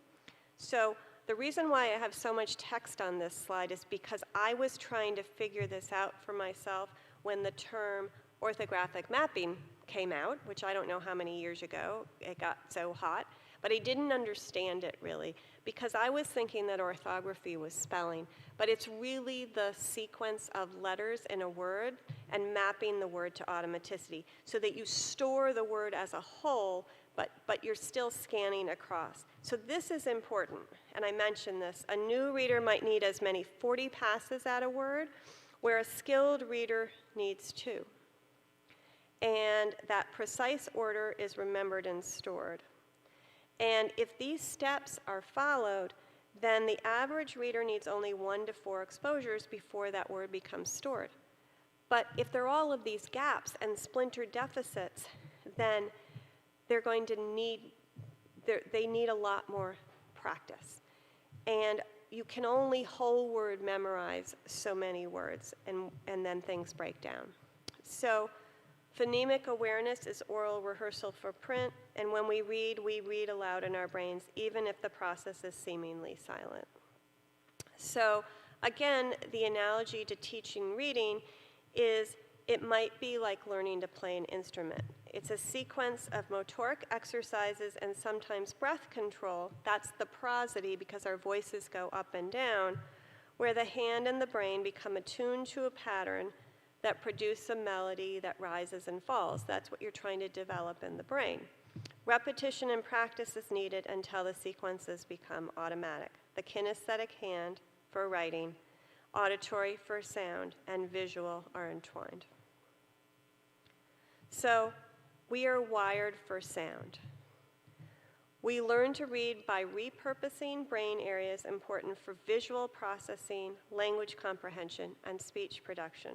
So the reason why I have so much text on this slide is because I was trying to figure this out for myself when the term orthographic mapping came out, which I don't know how many years ago. It got so hot. But I didn't understand it really, because I was thinking that orthography was spelling, but it's really the sequence of letters in a word and mapping the word to automaticity so that you store the word as a whole, but you're still scanning across. So this is important, and I mentioned this. A new reader might need as many 40 passes at a word, where a skilled reader needs 2. And that precise order is remembered and stored. And if these steps are followed, then the average reader needs only 1 to 4 exposures before that word becomes stored. But if there are all of these gaps and splinter deficits, then they're going to need, they need a lot more practice. And you can only whole word memorize so many words, and then things break down. So phonemic awareness is oral rehearsal for print, and when we read aloud in our brains, even if the process is seemingly silent. So again, the analogy to teaching reading is it might be like learning to play an instrument. It's a sequence of motoric exercises and sometimes breath control. That's the prosody, because our voices go up and down, where the hand and the brain become attuned to a pattern that produces a melody that rises and falls. That's what you're trying to develop in the brain. Repetition and practice is needed until the sequences become automatic. The kinesthetic hand for writing, auditory for sound, and visual are entwined. So we are wired for sound. We learn to read by repurposing brain areas important for visual processing, language comprehension, and speech production.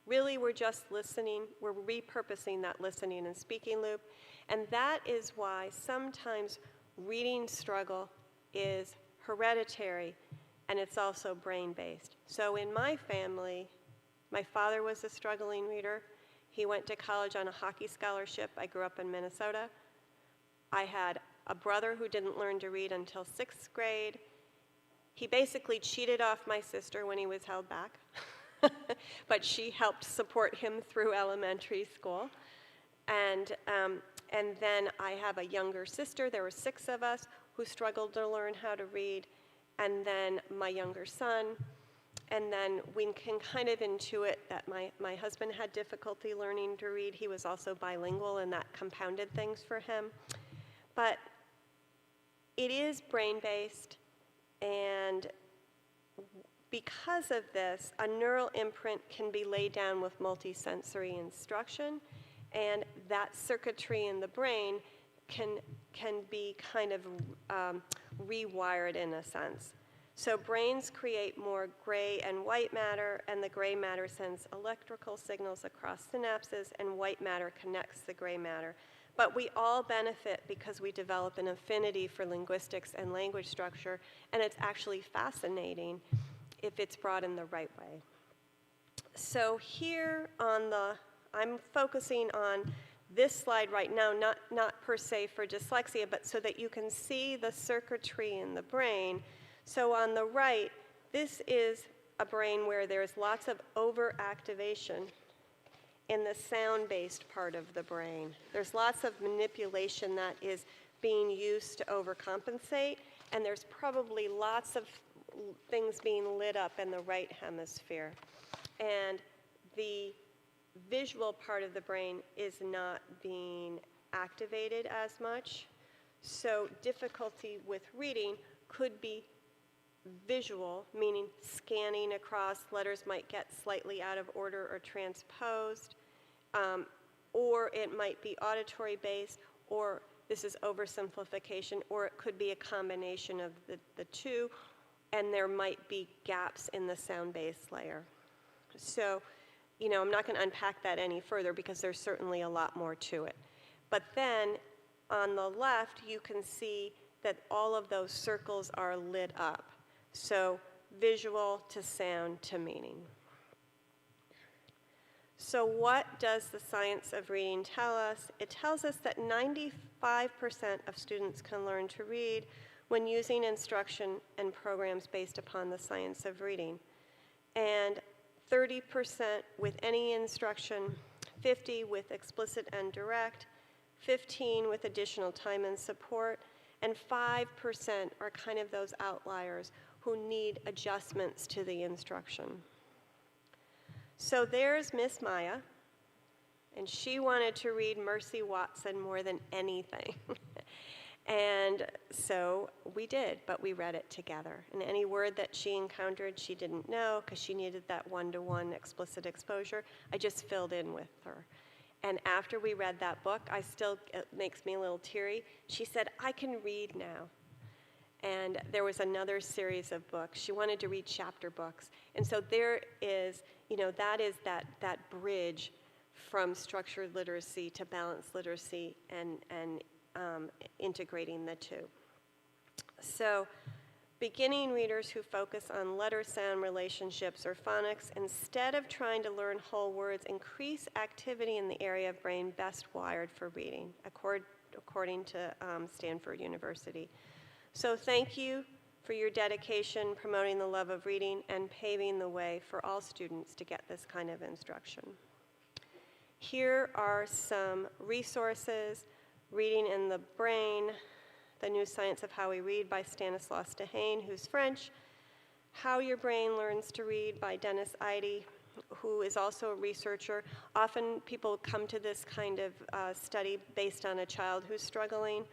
Really, we're just listening, we're repurposing that listening and speaking loop, and that is why sometimes reading struggle is hereditary, and it's also brain-based. So in my family, my father was a struggling reader. He went to college on a hockey scholarship. I grew up in Minnesota. I had a brother who didn't learn to read until 6th grade. He basically cheated off my sister when he was held back, but she helped support him through elementary school. And then I have a younger sister. There were 6 of us who struggled to learn how to read, and then my younger son. And then we can kind of intuit that my husband had difficulty learning to read. He was also bilingual, and that compounded things for him. But it is brain-based, and because of this, a neural imprint can be laid down with multisensory instruction, and that circuitry in the brain can be kind of rewired in a sense. So brains create more gray and white matter, and the gray matter sends electrical signals across synapses, and white matter connects the gray matter. But we all benefit because we develop an affinity for linguistics and language structure, and it's actually fascinating if it's brought in the right way. So here I'm focusing on this slide right now, not per se for dyslexia, but so that you can see the circuitry in the brain. So on the right, this is a brain where there's lots of overactivation in the sound-based part of the brain. There's lots of manipulation that is being used to overcompensate, and there's probably lots of things being lit up in the right hemisphere. And the visual part of the brain is not being activated as much. So difficulty with reading could be visual, meaning scanning across, letters might get slightly out of order or transposed, or it might be auditory based, or this is oversimplification, or it could be a combination of the two, and there might be gaps in the sound-based layer. So, I'm not going to unpack that any further because there's certainly a lot more to it. But then on the left, you can see that all of those circles are lit up. So visual to sound to meaning. So what does the science of reading tell us? It tells us that 95% of students can learn to read when using instruction and programs based upon the science of reading. And 30% with any instruction, 50% with explicit and direct, 15% with additional time and support, and 5% are kind of those outliers who need adjustments to the instruction. So there's Miss Maya, and she wanted to read Mercy Watson more than anything. And so we did, but we read it together. And any word that she encountered she didn't know because she needed that one-to-one explicit exposure, I just filled in with her. And after we read that book, it makes me a little teary. She said, I can read now. And there was another series of books. She wanted to read chapter books. And so there is, that is that bridge from structured literacy to balanced literacy and integrating the two. So beginning readers who focus on letter-sound relationships or phonics, instead of trying to learn whole words, increase activity in the area of brain best wired for reading, according to Stanford University. So thank you for your dedication, promoting the love of reading, and paving the way for all students to get this kind of instruction. Here are some resources: Reading in the Brain, The New Science of How We Read by Stanislas Dehaene, who's French, How Your Brain Learns to Read by Dennis Eide, who is also a researcher. Often people come to this kind of study based on a child who's struggling.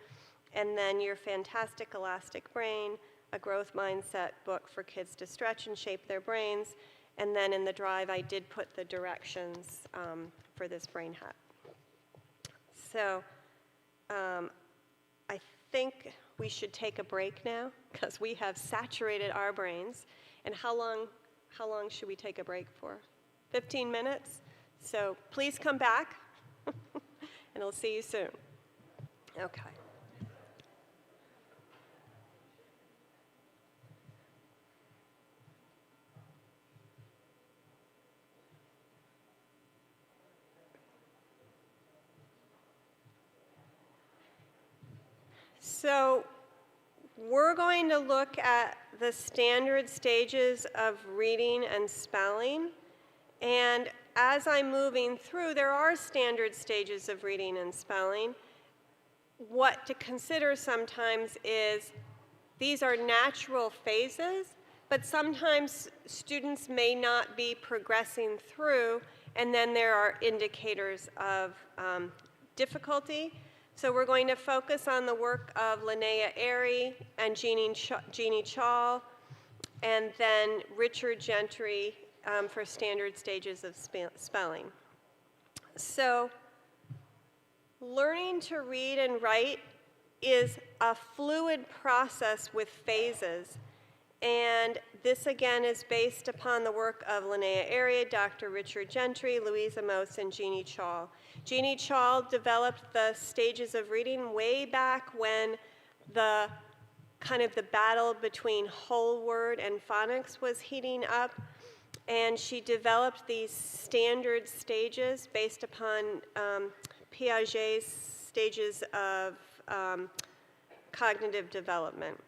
And then Your Fantastic Elastic Brain, a growth mindset book for kids to stretch and shape their brains. And then in the drive, I did put the directions for this brain hack. So I think we should take a break now, because we have saturated our brains. And how long should we take a break for? 15 minutes? So please come back, and I'll see you soon. Okay. So we're going to look at the standard stages of reading and spelling. And as I'm moving through, there are standard stages of reading and spelling. What to consider sometimes is these are natural phases, but sometimes students may not be progressing through, and then there are indicators of difficulty. So we're going to focus on the work of Linnea Airy and Jeannie Chall, and then Richard Gentry for standard stages of spelling. So learning to read and write is a fluid process with phases. And this, again, is based upon the work of Linnea Airy, Dr. Richard Gentry, Louisa Mose, and Jeannie Chall. Jeannie Chall developed the stages of reading way back when the battle between whole word and phonics was heating up. And she developed these standard stages based upon Piaget's stages of cognitive development.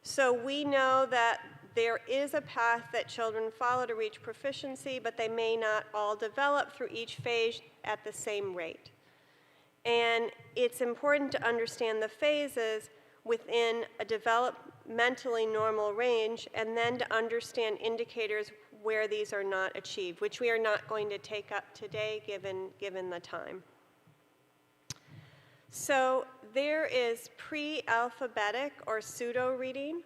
So we know that there is a path that children follow to reach proficiency, but they may not all develop through each phase at the same rate. And it's important to understand the phases within a developmentally normal range, and then to understand indicators where these are not achieved, which we are not going to take up today given the time. So there is pre-alphabetic or pseudo-reading,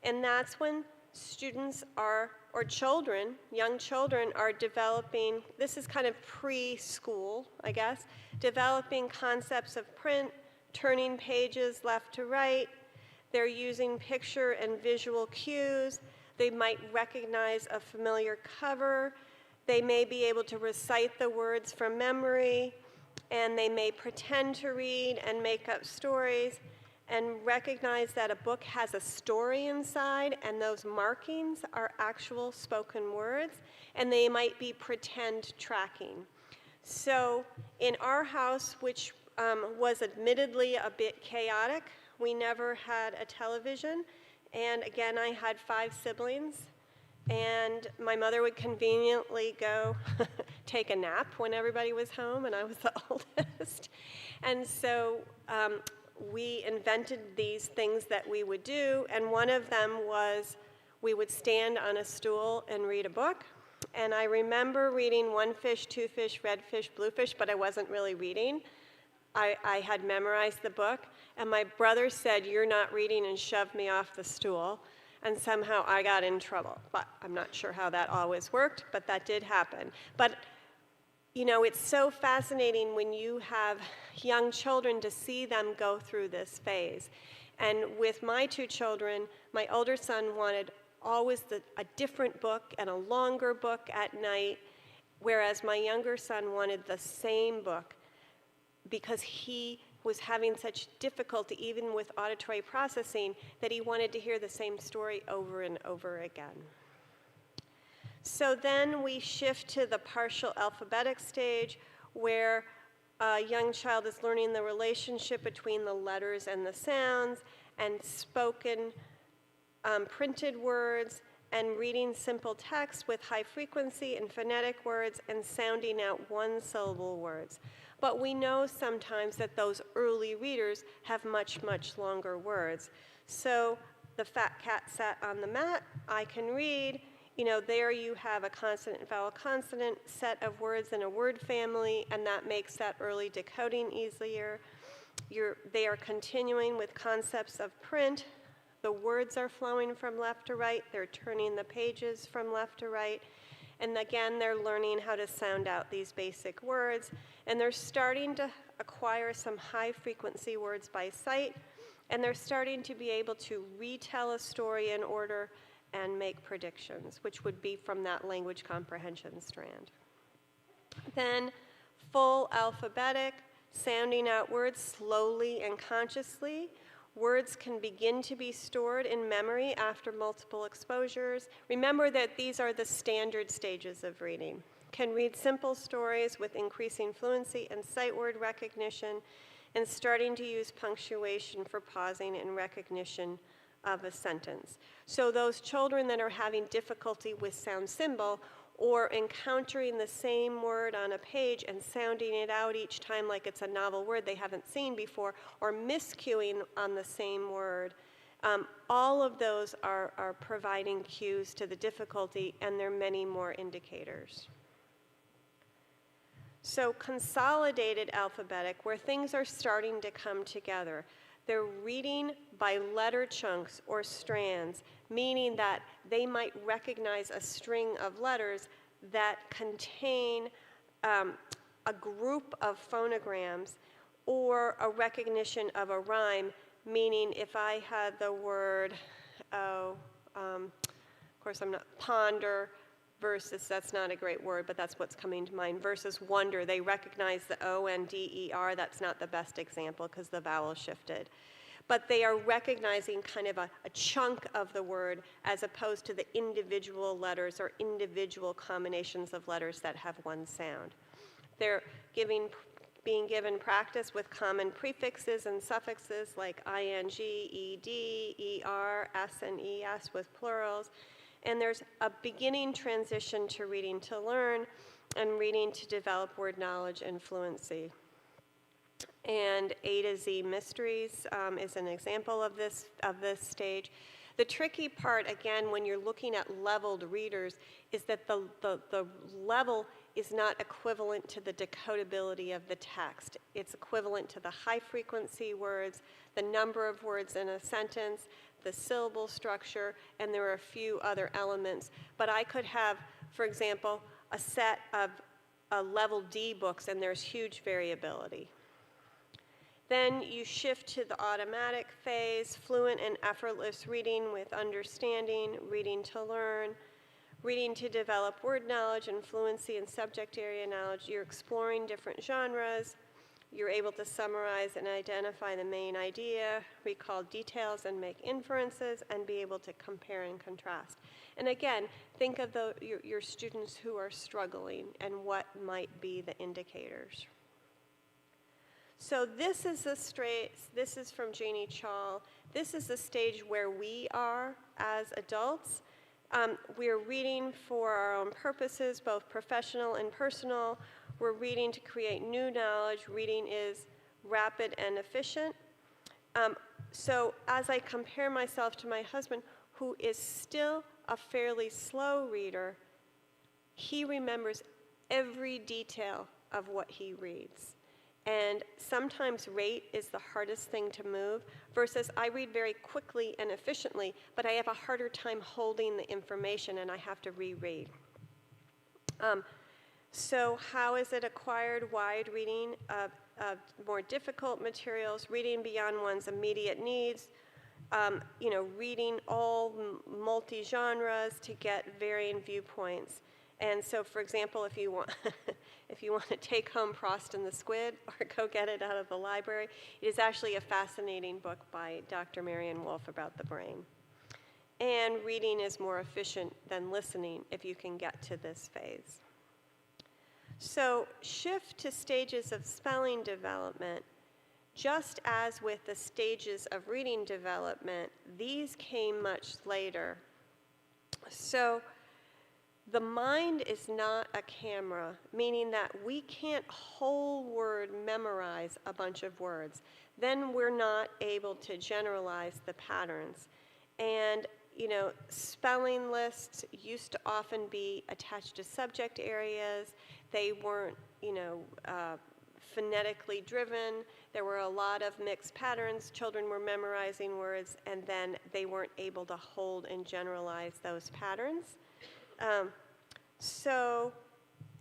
and that's when students are, or children, young children are developing, this is kind of preschool, I guess, developing concepts of print, turning pages left to right. They're using picture and visual cues. They might recognize a familiar cover. They may be able to recite the words from memory, and they may pretend to read and make up stories and recognize that a book has a story inside, and those markings are actual spoken words, and they might be pretend tracking. So in our house, which was admittedly a bit chaotic, we never had a television, and again, I had 5 siblings, and my mother would conveniently go take a nap when everybody was home, and I was the oldest. And so we invented these things that we would do, and one of them was we would stand on a stool and read a book. And I remember reading One Fish, Two Fish, Red Fish, Blue Fish, but I wasn't really reading. I had memorized the book, and my brother said, "You're not reading," and shoved me off the stool. And somehow I got in trouble. But I'm not sure how that always worked, but that did happen. But you know, it's so fascinating when you have young children to see them go through this phase. And with my 2 children, my older son wanted always a different book and a longer book at night, whereas my younger son wanted the same book because he was having such difficulty even with auditory processing that he wanted to hear the same story over and over again. So then we shift to the partial alphabetic stage, where a young child is learning the relationship between the letters and the sounds, and spoken printed words, and reading simple text with high frequency and phonetic words and sounding out one-syllable words. But we know sometimes that those early readers have much, much longer words. So the fat cat sat on the mat, I can read. You know, there you have a consonant and vowel consonant set of words in a word family, and that makes that early decoding easier. They are continuing with concepts of print. The words are flowing from left to right. They're turning the pages from left to right. And again, they're learning how to sound out these basic words. And they're starting to acquire some high frequency words by sight. And they're starting to be able to retell a story in order and make predictions, which would be from that language comprehension strand. Then full alphabetic, sounding out words slowly and consciously. Words can begin to be stored in memory after multiple exposures. Remember that these are the standard stages of reading. Can read simple stories with increasing fluency and sight word recognition, and starting to use punctuation for pausing and recognition of a sentence. So those children that are having difficulty with sound symbol or encountering the same word on a page and sounding it out each time like it's a novel word they haven't seen before, or miscuing on the same word, all of those are providing cues to the difficulty, and there are many more indicators. So consolidated alphabetic, where things are starting to come together. They're reading by letter chunks or strands, meaning that they might recognize a string of letters that contain a group of phonograms or a recognition of a rhyme, meaning if I had the word, of course I'm not, ponder versus, that's not a great word, but that's what's coming to mind, versus wonder. They recognize the O-N-D-E-R. That's not the best example because the vowel shifted. But they are recognizing kind of a chunk of the word as opposed to the individual letters or individual combinations of letters that have one sound. They're being given practice with common prefixes and suffixes like ing, ed, er, s, and es with plurals. And there's a beginning transition to reading to learn and reading to develop word knowledge and fluency. And A to Z Mysteries is an example of this stage. The tricky part, again, when you're looking at leveled readers, is that the level is not equivalent to the decodability of the text. It's equivalent to the high frequency words, the number of words in a sentence, the syllable structure, and there are a few other elements. But I could have, for example, a set of level D books, and there's huge variability. Then you shift to the automatic phase, fluent and effortless reading with understanding, reading to learn, reading to develop word knowledge and fluency and subject area knowledge. You're exploring different genres. You're able to summarize and identify the main idea, recall details and make inferences, and be able to compare and contrast. And again, think of your students who are struggling and what might be the indicators. So this is this is from Janie Chall. This is the stage where we are as adults. We're reading for our own purposes, both professional and personal. We're reading to create new knowledge. Reading is rapid and efficient. So as I compare myself to my husband, who is still a fairly slow reader, he remembers every detail of what he reads. And sometimes rate is the hardest thing to move, versus I read very quickly and efficiently, but I have a harder time holding the information and I have to reread. So how is it acquired? Wide reading of more difficult materials, reading beyond one's immediate needs, reading all multi-genres to get varying viewpoints. And so, for example, if you want to take home Frost and the Squid or go get it out of the library, it is actually a fascinating book by Dr. Marion Wolf about the brain. And reading is more efficient than listening if you can get to this phase. So shift to stages of spelling development. Just as with the stages of reading development, these came much later. So the mind is not a camera, meaning that we can't whole word memorize a bunch of words. Then we're not able to generalize the patterns. And, you know, spelling lists used to often be attached to subject areas. They weren't, you know, phonetically driven. There were a lot of mixed patterns. Children were memorizing words, and then they weren't able to hold and generalize those patterns. So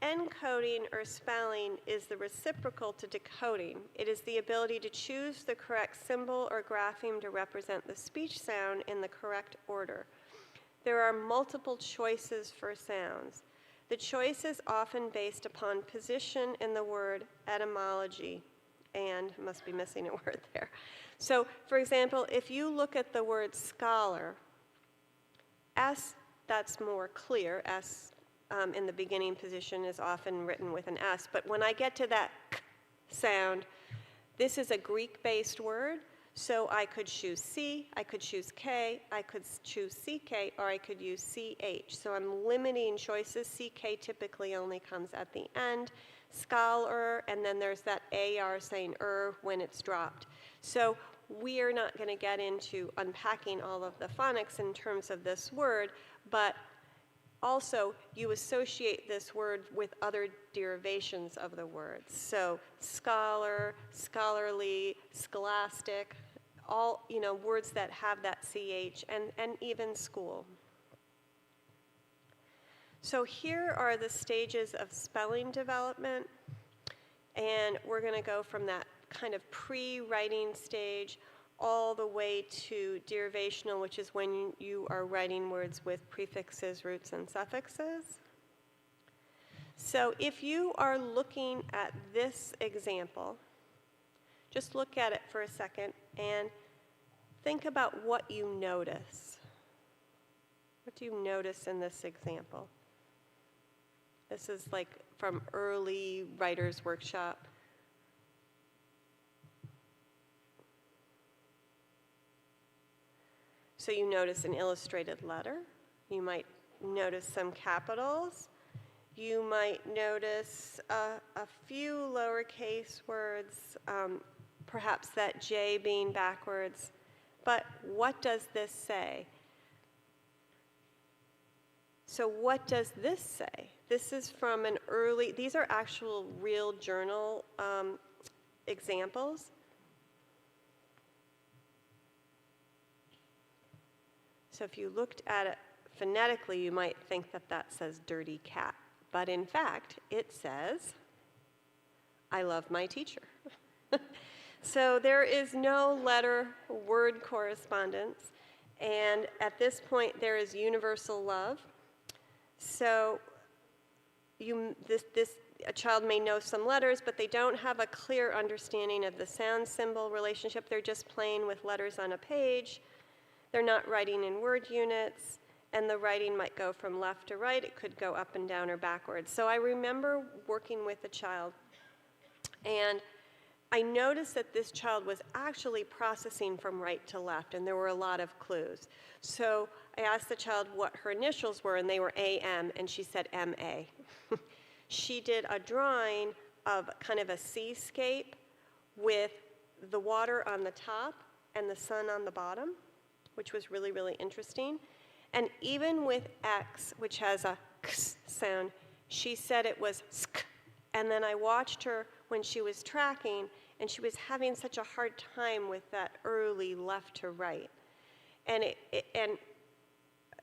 encoding or spelling is the reciprocal to decoding. It is the ability to choose the correct symbol or grapheme to represent the speech sound in the correct order. There are multiple choices for sounds. The choice is often based upon position in the word, etymology, and must be missing a word there. So, for example, if you look at the word scholar, S, that's more clear. S in the beginning position is often written with an S. But when I get to that k sound, this is a Greek-based word. So I could choose C, I could choose K, I could choose CK, or I could use CH. So I'm limiting choices. CK typically only comes at the end. Scholar, and then there's that AR saying when it's dropped. So we are not going to get into unpacking all of the phonics in terms of this word, but also you associate this word with other derivations of the words. So scholar, scholarly, scholastic, all, you know, words that have that CH, and even school. So here are the stages of spelling development, and we're going to go from that kind of pre-writing stage all the way to derivational, which is when you are writing words with prefixes, roots, and suffixes. So if you are looking at this example, just look at it for a second and think about what you notice. What do you notice in this example? This is like from early writer's workshop. So you notice an illustrated letter. You might notice some capitals. You might notice a few lowercase words, perhaps that J being backwards. But what does this say? So what does this say? This is from an early, these are actual real journal examples. So if you looked at it phonetically, you might think that that says dirty cat. But in fact, it says, I love my teacher. So there is no letter-word correspondence. And at this point, there is universal love. So a child may know some letters, but they don't have a clear understanding of the sound-symbol relationship. They're just playing with letters on a page. They're not writing in word units, and the writing might go from left to right. It could go up and down or backwards. So I remember working with a child, and I noticed that this child was actually processing from right to left, and there were a lot of clues. So I asked the child what her initials were, and they were AM, and she said MA. She did a drawing of kind of a seascape with the water on the top and the sun on the bottom, which was really, really interesting. And even with X, which has a X sound, she said it was sk. And then I watched her when she was tracking, and she was having such a hard time with that early left to right. And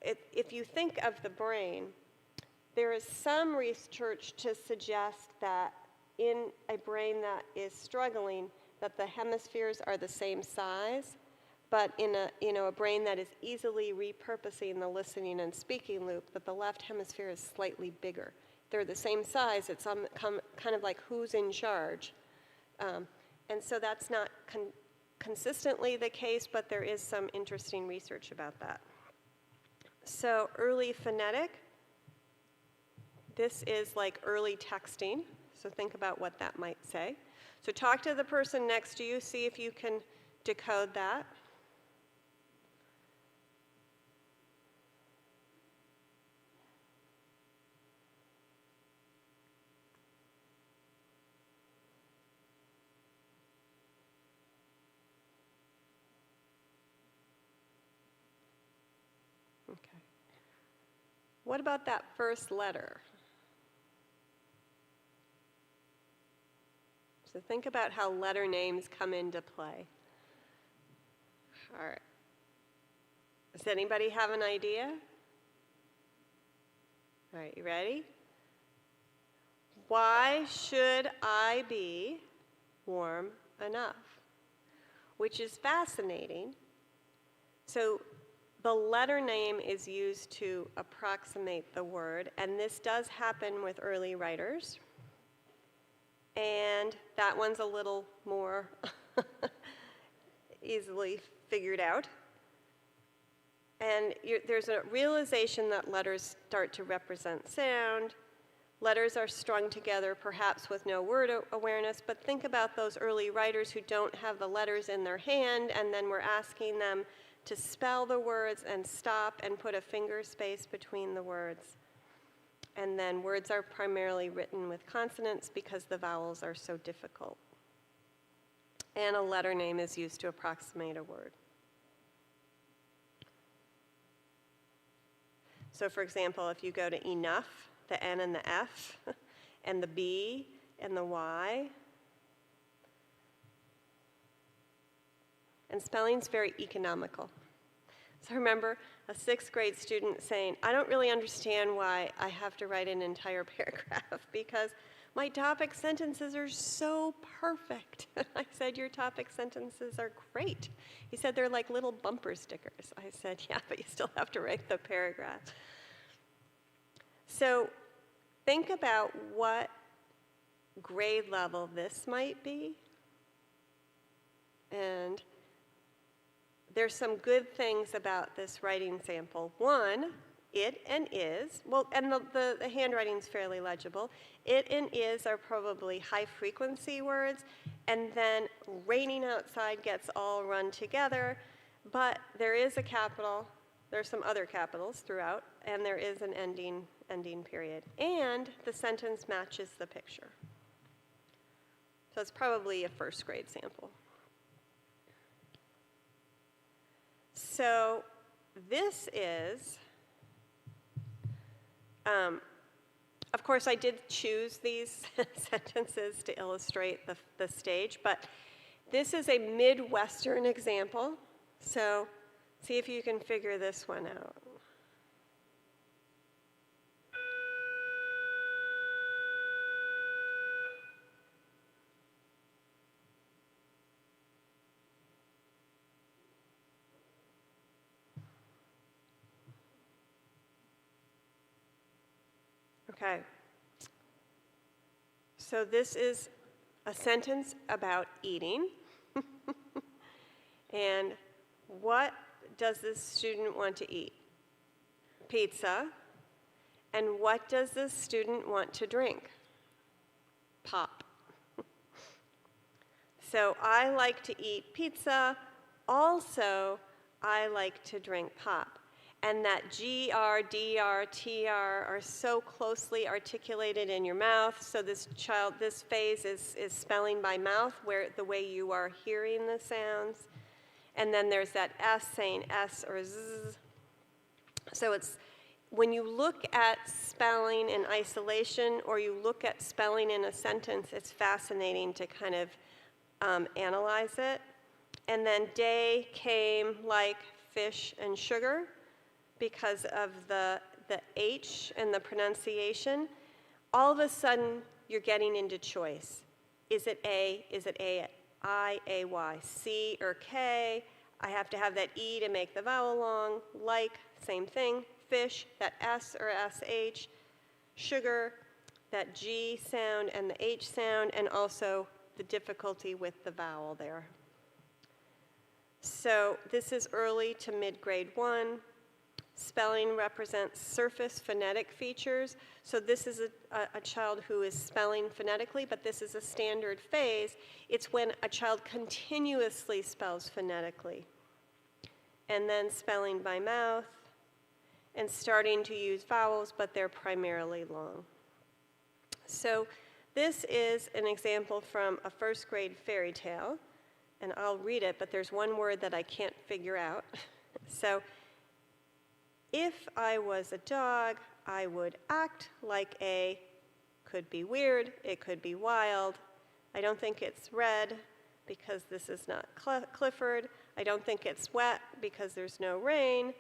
if you think of the brain, there is some research to suggest that in a brain that is struggling, that the hemispheres are the same size, but in a brain that is easily repurposing the listening and speaking loop, that the left hemisphere is slightly bigger. They're the same size. It's kind of like who's in charge. And so that's not consistently the case, but there is some interesting research about that. So early phonetic, this is like early texting. So think about what that might say. So talk to the person next to you, see if you can decode that. Okay. What about that first letter? So think about how letter names come into play. All right. Does anybody have an idea? All right, you ready? Why should I be warm enough? Which is fascinating. So the letter name is used to approximate the word, and this does happen with early writers. And that one's a little more easily figured out. And there's a realization that letters start to represent sound. Letters are strung together, perhaps with no word awareness, but think about those early writers who don't have the letters in their hand, and then we're asking them to spell the words and stop and put a finger space between the words. And then words are primarily written with consonants because the vowels are so difficult. And a letter name is used to approximate a word. So for example, if you go to enough, the N and the F, and the B and the Y. And spelling's very economical. So I remember a 6th grade student saying, I don't really understand why I have to write an entire paragraph because my topic sentences are so perfect. I said, your topic sentences are great. He said, they're like little bumper stickers. I said, yeah, but you still have to write the paragraph. So think about what grade level this might be. And there's some good things about this writing sample. One, it and is, well, and the handwriting's fairly legible. It and is are probably high frequency words, and then raining outside gets all run together, but there is a capital, there's some other capitals throughout, and there is an ending period. And the sentence matches the picture. So it's probably a 1st grade sample. So this is, of course, I did choose these sentences to illustrate the stage, but this is a Midwestern example. So see if you can figure this one out. Okay. So this is a sentence about eating. And what does this student want to eat? Pizza. And what does this student want to drink? Pop. So I like to eat pizza. Also, I like to drink pop. And that GR, DR, TR are so closely articulated in your mouth. So this phase is spelling by mouth, where the way you are hearing the sounds. And then there's that S saying S or Z. So it's, when you look at spelling in isolation or you look at spelling in a sentence, it's fascinating to kind of analyze it. And then day came like fish and sugar, because of the H and the pronunciation. All of a sudden, you're getting into choice. Is it A? Is it I, A, Y, C, or K? I have to have that E to make the vowel long. Like, same thing. Fish, that S or SH. Sugar, that G sound and the H sound, and also the difficulty with the vowel there. So this is early to mid-grade 1. Spelling represents surface phonetic features. So this is a child who is spelling phonetically, but this is a standard phase. It's when a child continuously spells phonetically. And then spelling by mouth, and starting to use vowels, but they're primarily long. So this is an example from a 1st grade fairy tale, and I'll read it, but there's one word that I can't figure out. So If I was a dog, I would act like a, could be weird, it could be wild. I don't think it's red because this is not Clifford. I don't think it's wet because there's no rain.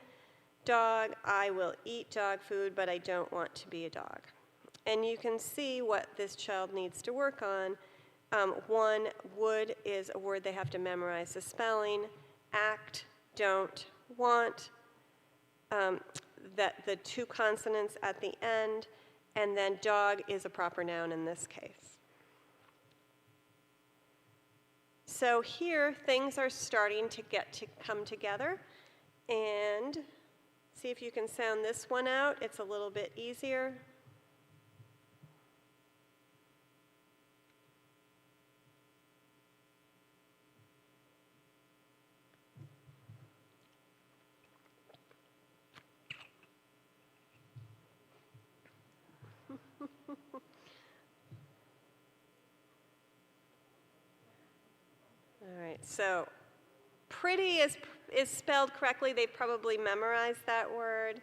Dog, I will eat dog food, but I don't want to be a dog. And you can see what this child needs to work on. One, would is a word they have to memorize the spelling. Act, don't, want, that the two consonants at the end, and then dog is a proper noun in this case. So here, things are starting to come together, and see if you can sound this one out. It's a little bit easier. All right, so pretty is spelled correctly. They probably memorized that word.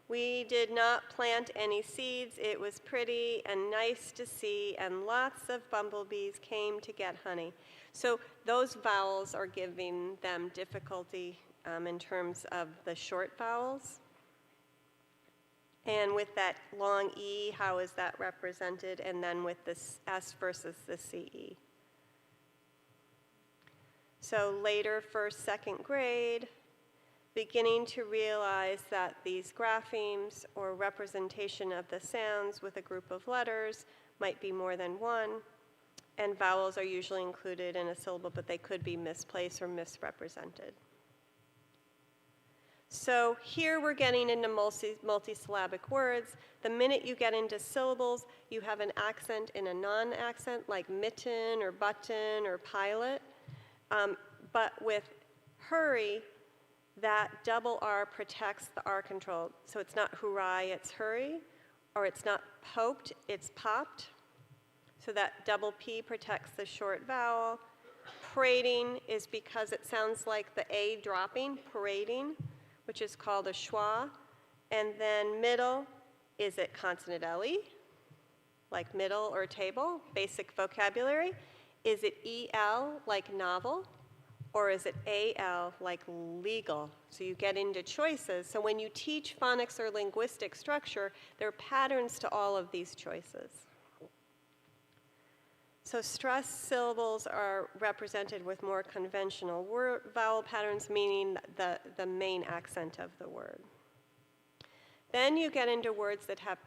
We did not plant any seeds. It was pretty and nice to see, and lots of bumblebees came to get honey. So those vowels are giving them difficulty in terms of the short vowels. And with that long E, how is that represented? And then with this S versus the CE. So later, first, second grade, beginning to realize that these graphemes or representation of the sounds with a group of letters might be more than one, and vowels are usually included in a syllable, but they could be misplaced or misrepresented. So here we're getting into multisyllabic words. The minute you get into syllables, you have an accent in a non-accent, like mitten or button or pilot. But with hurry, that double R protects the R control. So it's not hurrah, it's hurry, or it's not poked, it's popped. So that double P protects the short vowel. Parading is because it sounds like the A dropping, parading, which is called a schwa. And then middle, is it consonant LE, like middle or table, basic vocabulary? Is it EL, like novel? Or is it AL, like legal? So you get into choices. So when you teach phonics or linguistic structure, there are patterns to all of these choices. So stressed syllables are represented with more conventional vowel patterns, meaning the main accent of the word. Then you get into words that have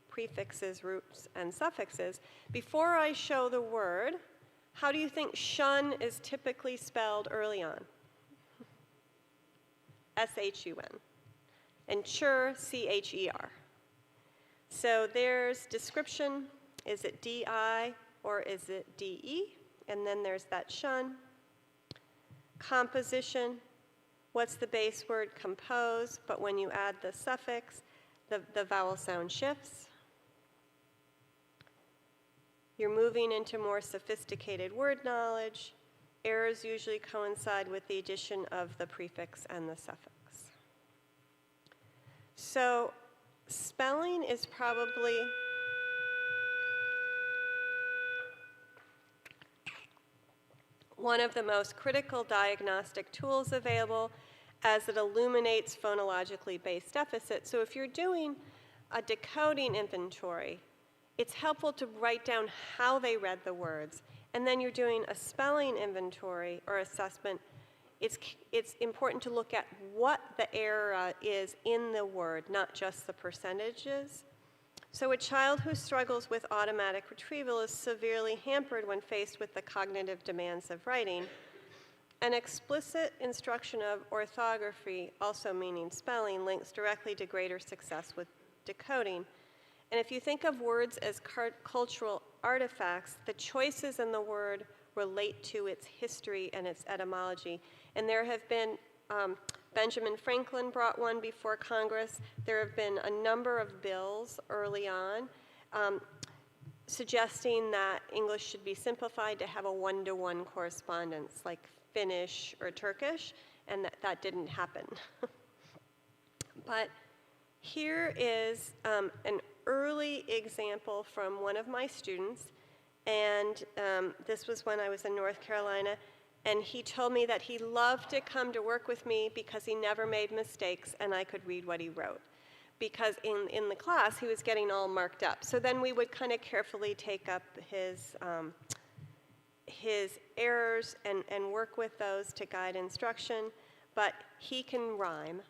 prefixes, roots, and suffixes. Before I show the word, how do you think shun is typically spelled early on? S-H-U-N. And chur, C-H-E-R. So there's description. Is it D-I or is it D-E? And then there's that shun. Composition. What's the base word? Compose. But when you add the suffix, the vowel sound shifts. You're moving into more sophisticated word knowledge. Errors usually coincide with the addition of the prefix and the suffix. So spelling is probably one of the most critical diagnostic tools available, as it illuminates phonologically based deficits. So if you're doing a decoding inventory, it's helpful to write down how they read the words. And then you're doing a spelling inventory or assessment. It's important to look at what the error is in the word, not just the percentages. So a child who struggles with automatic retrieval is severely hampered when faced with the cognitive demands of writing. An explicit instruction of orthography, also meaning spelling, links directly to greater success with decoding. And if you think of words as cultural artifacts, the choices in the word relate to its history and its etymology. And there have been, Benjamin Franklin brought one before Congress. There have been a number of bills early on suggesting that English should be simplified to have a one-to-one correspondence, like Finnish or Turkish, and that didn't happen. But here is an early example from one of my students, and this was when I was in North Carolina, and he told me that he loved to come to work with me because he never made mistakes and I could read what he wrote. Because in the class, he was getting all marked up. So then we would kind of carefully take up his errors and work with those to guide instruction, but he can rhyme.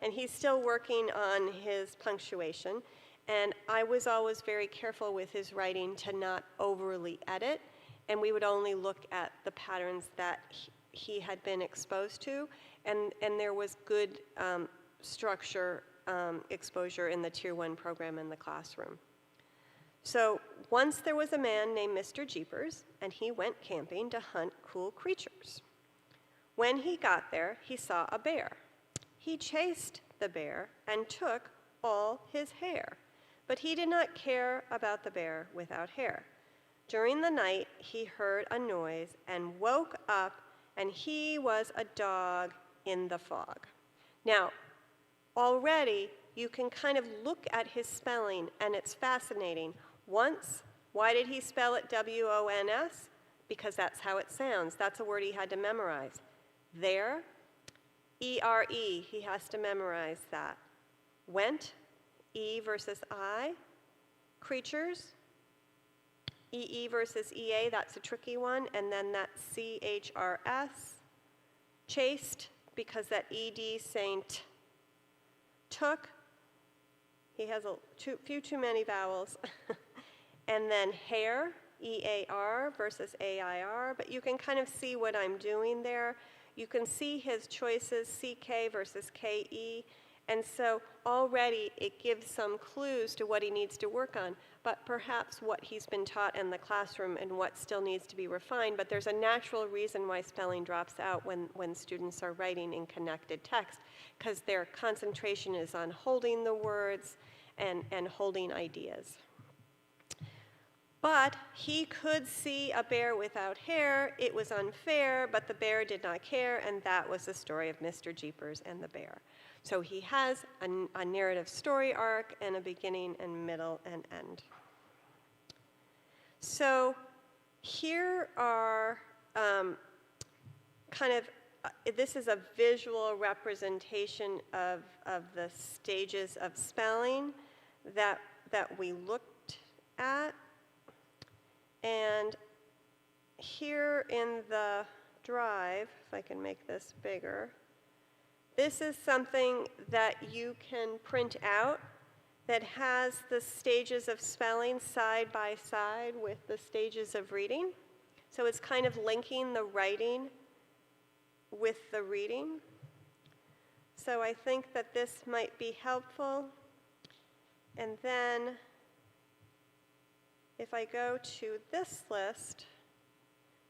And he's still working on his punctuation. And I was always very careful with his writing to not overly edit, and we would only look at the patterns that he had been exposed to, and there was good structure exposure in the Tier 1 program in the classroom. So once there was a man named Mr. Jeepers, and he went camping to hunt cool creatures. When he got there, he saw a bear. He chased the bear and took all his hair, but he did not care about the bear without hair. During the night, he heard a noise and woke up, and he was a dog in the fog. Now, already you can kind of look at his spelling, and it's fascinating. Once, why did he spell it W-O-N-S? Because that's how it sounds. That's a word he had to memorize. There, E-R-E, he has to memorize that. Went, E versus I. Creatures, E-E versus E-A, that's a tricky one. And then that C-H-R-S. Chased, because that E-D saying T. Took, he has a few too many vowels. And then hair, E-A-R versus A-I-R, but you can kind of see what I'm doing there. You can see his choices, C-K versus K-E, and so already it gives some clues to what he needs to work on, but perhaps what he's been taught in the classroom and what still needs to be refined, but there's a natural reason why spelling drops out when students are writing in connected text, because their concentration is on holding the words and holding ideas. But he could see a bear without hair. It was unfair, but the bear did not care, and that was the story of Mr. Jeepers and the bear. So he has a narrative story arc and a beginning and middle and end. So here are this is a visual representation of the stages of spelling that we looked at. And here in the drive, if I can make this bigger, this is something that you can print out that has the stages of spelling side by side with the stages of reading. So it's kind of linking the writing with the reading. So I think that this might be helpful. And then if I go to this list,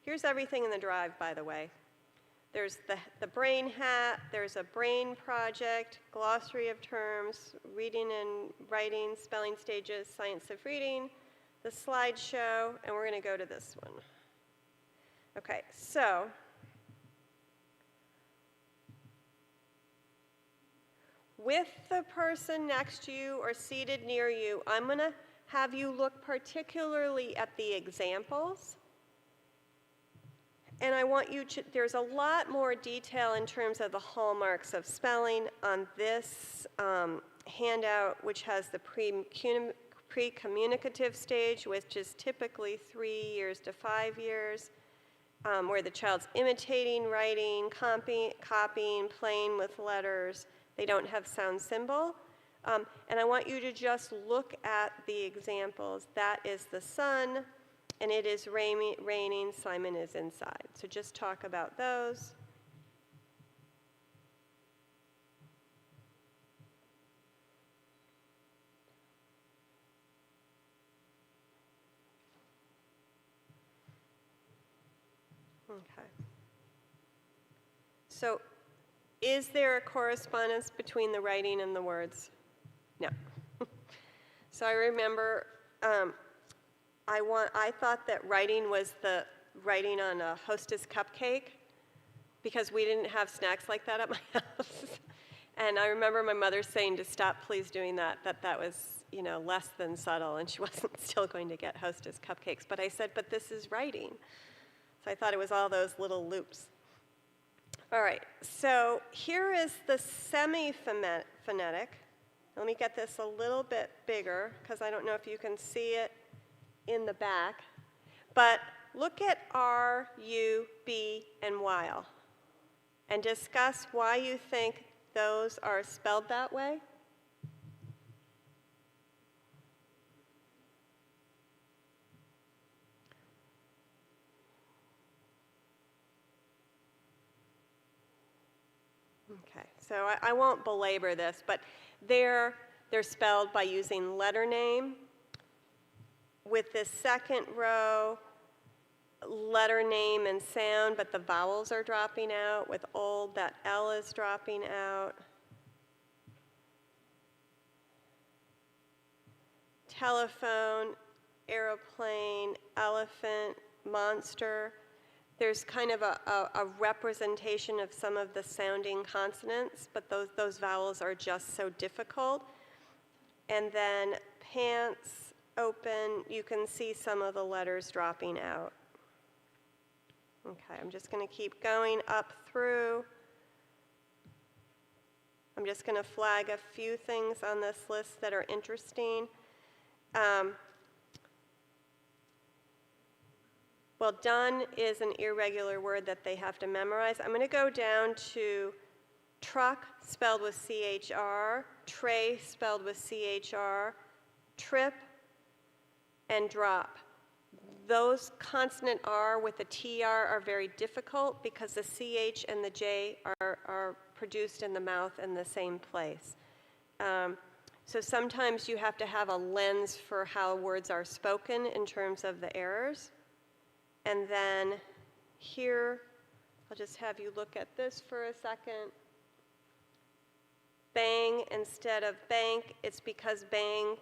here's everything in the drive, by the way. There's the brain hat, there's a brain project, glossary of terms, reading and writing, spelling stages, science of reading, the slideshow, and we're going to go to this one. Okay, so with the person next to you or seated near you, I'm going to have you look particularly at the examples. And I want you to, there's a lot more detail in terms of the hallmarks of spelling on this handout, which has the pre-communicative stage, which is typically 3 years to 5 years, where the child's imitating, writing, copying, playing with letters. They don't have sound symbol. And I want you to just look at the examples. That is the sun, and it is raining, Simon is inside. So just talk about those. Okay. So is there a correspondence between the writing and the words? No. So I remember I thought that writing was the writing on a Hostess cupcake because we didn't have snacks like that at my house. And I remember my mother saying to stop please doing that was, less than subtle, and she wasn't still going to get Hostess cupcakes. But I said, but this is writing. So I thought it was all those little loops. All right, so here is the semi-phonetic. Let me get this a little bit bigger, because I don't know if you can see it in the back. But look at R, U, B, and while, and discuss why you think those are spelled that way. Okay, so I won't belabor this, but they're spelled by using letter name. With this second row, letter name and sound, but the vowels are dropping out. With old, that L is dropping out. Telephone, aeroplane, elephant, monster. There's kind of a representation of some of the sounding consonants, but those vowels are just so difficult. And then pants, open, you can see some of the letters dropping out. Okay, I'm just going to keep going up through. I'm just going to flag a few things on this list that are interesting. Well, done is an irregular word that they have to memorize. I'm going to go down to truck, spelled with C-H-R, tray, spelled with C-H-R, trip, and drop. Those consonant R with the TR are very difficult because the CH and the J are produced in the mouth in the same place. So sometimes you have to have a lens for how words are spoken in terms of the errors. And then here, I'll just have you look at this for a second. Bang instead of bank, it's because bank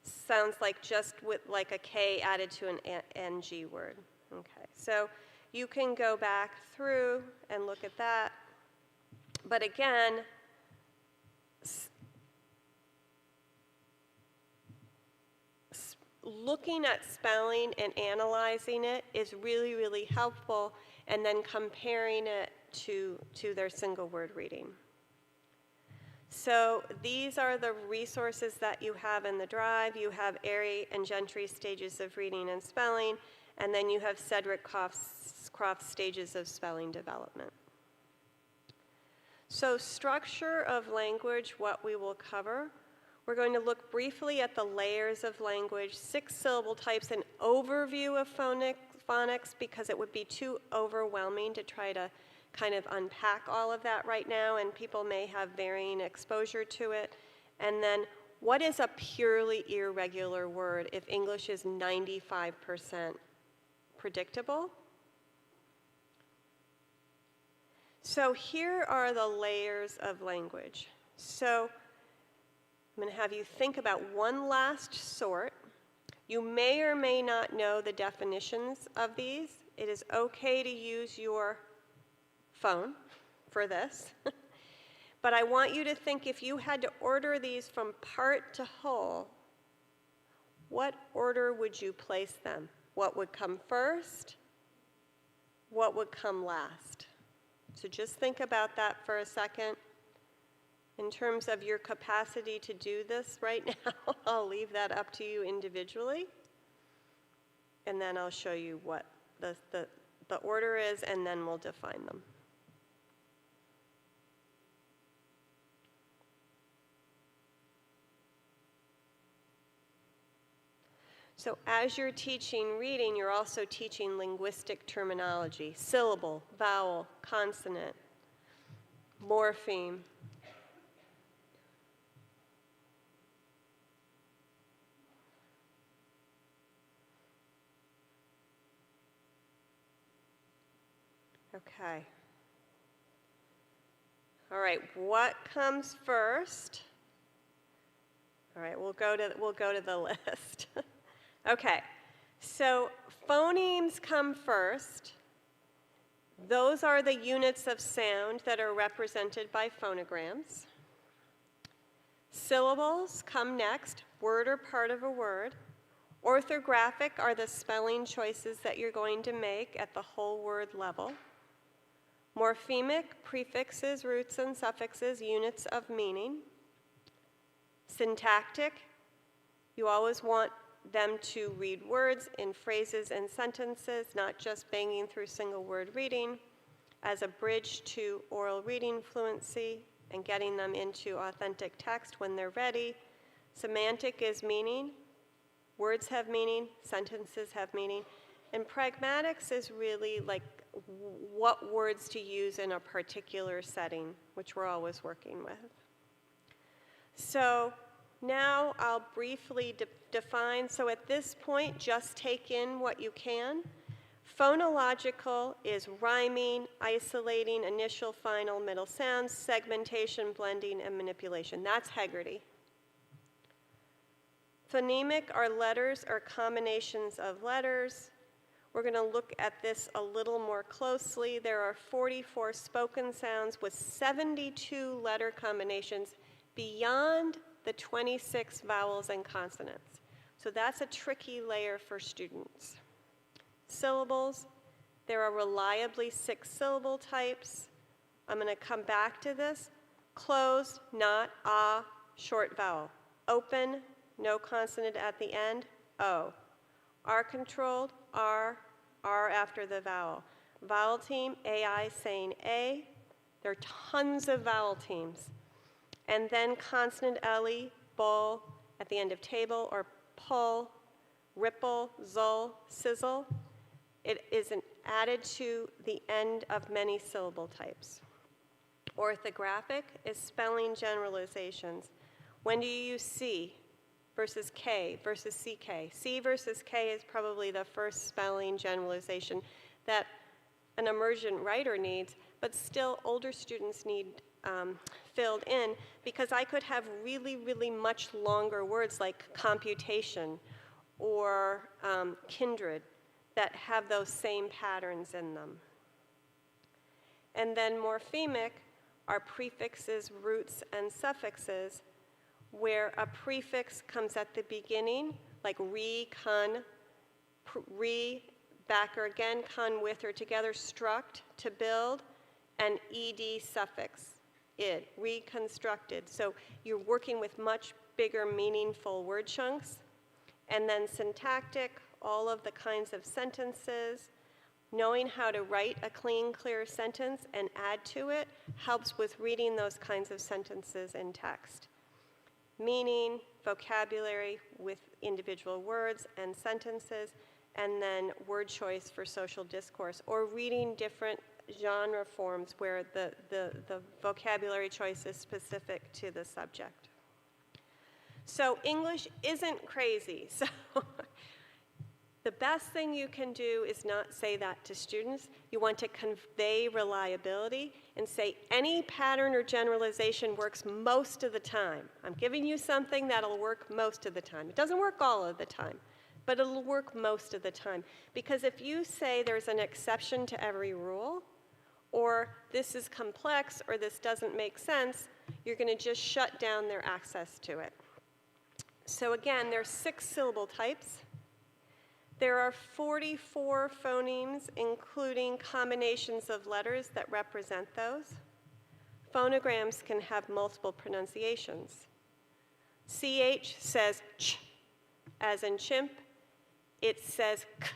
sounds like just with like a K added to an NG word. Okay, so you can go back through and look at that. But again, looking at spelling and analyzing it is really, really helpful, and then comparing it to their single word reading. So these are the resources that you have in the drive. You have Airy and Gentry stages of reading and spelling, and then you have Cedric Croft's stages of spelling development. So structure of language, what we will cover. We're going to look briefly at the layers of language, 6-syllable types, an overview of phonics, because it would be too overwhelming to try to kind of unpack all of that right now, and people may have varying exposure to it. And then, what is a purely irregular word if English is 95% predictable? So here are the layers of language. So I'm going to have you think about one last sort. You may or may not know the definitions of these. It is okay to use your phone for this. But I want you to think, if you had to order these from part to whole, what order would you place them? What would come first? What would come last? So just think about that for a second. In terms of your capacity to do this right now, I'll leave that up to you individually. And then I'll show you what the order is, and then we'll define them. So as you're teaching reading, you're also teaching linguistic terminology: syllable, vowel, consonant, morpheme. Okay. All right, what comes first? All right, we'll go to the list. Okay, so phonemes come first. Those are the units of sound that are represented by phonograms. Syllables come next, word or part of a word. Orthographic are the spelling choices that you're going to make at the whole word level. Morphemic, prefixes, roots, and suffixes, units of meaning. Syntactic, you always want them to read words in phrases and sentences, not just banging through single word reading, as a bridge to oral reading fluency and getting them into authentic text when they're ready. Semantic is meaning. Words have meaning, sentences have meaning. And pragmatics is really like what words to use in a particular setting, which we're always working with. So now I'll briefly define. So at this point, just take in what you can. Phonological is rhyming, isolating, initial, final, middle sounds, segmentation, blending, and manipulation. That's Hegarty. Phonemic are letters or combinations of letters. We're going to look at this a little more closely. There are 44 spoken sounds with 72 letter combinations beyond the 26 vowels and consonants. So that's a tricky layer for students. Syllables, there are reliably 6 syllable types. I'm going to come back to this. Closed, not, short vowel. Open, no consonant at the end, O. R-controlled, R after the vowel. Vowel team, AI saying A. There are tons of vowel teams. And then consonant LE, bull, at the end of table, or pull, ripple, zull, sizzle. It is added to the end of many syllable types. Orthographic is spelling generalizations. When do you use C versus K versus CK? C versus K is probably the first spelling generalization that an emergent writer needs, but still older students need filled in, because I could have really, really much longer words like computation or kindred that have those same patterns in them. And then morphemic are prefixes, roots, and suffixes, where a prefix comes at the beginning, like re, con, re, back or again, con, with or together, struct, to build, and ed suffix, id, reconstructed. So you're working with much bigger, meaningful word chunks. And then syntactic, all of the kinds of sentences. Knowing how to write a clean, clear sentence and add to it helps with reading those kinds of sentences in text. Meaning, vocabulary with individual words and sentences, and then word choice for social discourse, or reading different genre forms where the vocabulary choice is specific to the subject. So English isn't crazy. So the best thing you can do is not say that to students. You want to convey reliability and say any pattern or generalization works most of the time. I'm giving you something that'll work most of the time. It doesn't work all of the time, but it'll work most of the time. Because if you say there's an exception to every rule, or this is complex, or this doesn't make sense, you're going to just shut down their access to it. So again, there's 6 syllable types. There are 44 phonemes, including combinations of letters that represent those. Phonograms can have multiple pronunciations. CH says ch, as in chimp. It says k,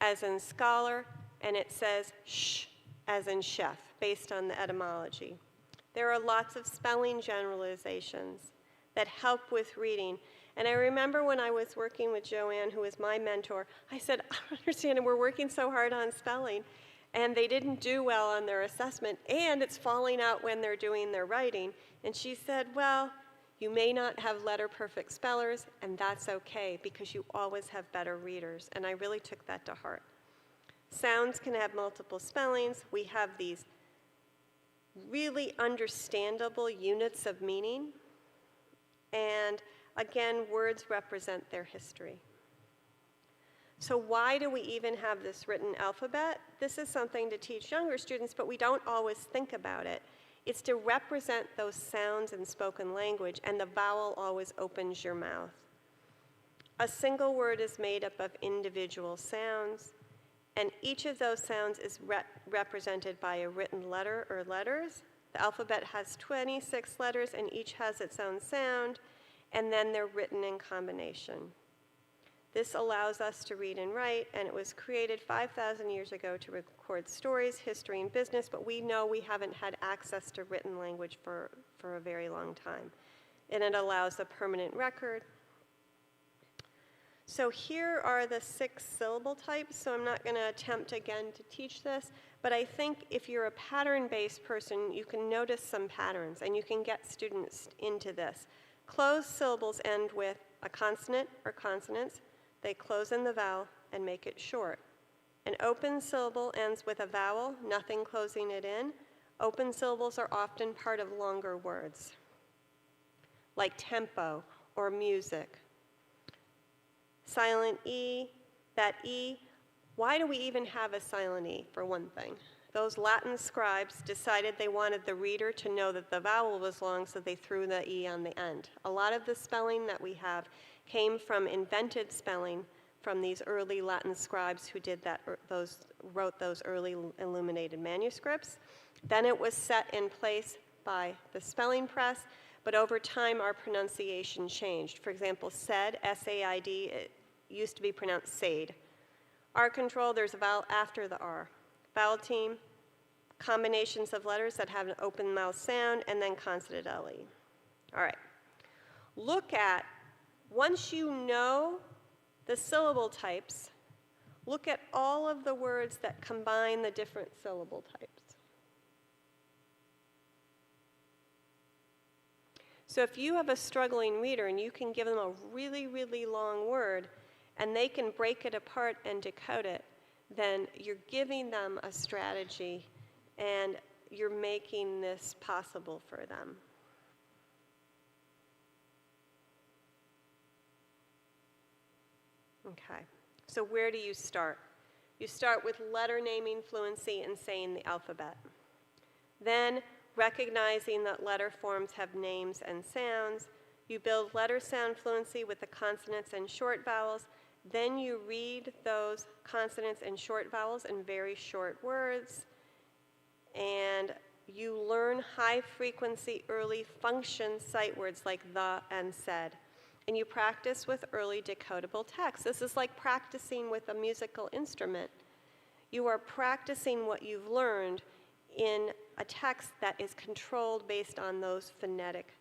as in scholar. And it says sh, as in chef, based on the etymology. There are lots of spelling generalizations that help with reading. And I remember when I was working with Joanne, who was my mentor, I said, I don't understand, we're working so hard on spelling, and they didn't do well on their assessment, and it's falling out when they're doing their writing. And she said, well, you may not have letter-perfect spellers, and that's okay, because you always have better readers. And I really took that to heart. Sounds can have multiple spellings. We have these really understandable units of meaning, and again, words represent their history. So why do we even have this written alphabet? This is something to teach younger students, but we don't always think about it. It's to represent those sounds in spoken language, and the vowel always opens your mouth. A single word is made up of individual sounds, and each of those sounds is represented by a written letter or letters. The alphabet has 26 letters, and each has its own sound, and then they're written in combination. This allows us to read and write, and it was created 5,000 years ago to record stories, history, and business, but we know we haven't had access to written language for a very long time. And it allows a permanent record. So here are the 6 syllable types, so I'm not going to attempt again to teach this, but I think if you're a pattern-based person, you can notice some patterns, and you can get students into this. Closed syllables end with a consonant or consonants. They close in the vowel and make it short. An open syllable ends with a vowel, nothing closing it in. Open syllables are often part of longer words, like tempo or music. Silent E, that E, why do we even have a silent E, for one thing? Those Latin scribes decided they wanted the reader to know that the vowel was long, so they threw the E on the end. A lot of the spelling that we have came from invented spelling from these early Latin scribes who did that, wrote those early illuminated manuscripts. Then it was set in place by the spelling press, but over time our pronunciation changed. For example, said, S-A-I-D, it used to be pronounced said. R control, there's a vowel after the R. Vowel team, combinations of letters that have an open mouth sound, and then consonant LE. All right. Look at, once you know the syllable types, look at all of the words that combine the different syllable types. So if you have a struggling reader and you can give them a really, really long word, and they can break it apart and decode it, then you're giving them a strategy and you're making this possible for them. Okay, so where do you start? You start with letter naming fluency and saying the alphabet. Then, recognizing that letter forms have names and sounds, you build letter sound fluency with the consonants and short vowels. Then you read those consonants and short vowels in very short words, and you learn high-frequency early function sight words like the and said. And you practice with early decodable text. This is like practicing with a musical instrument. You are practicing what you've learned in a text that is controlled based on those phonetic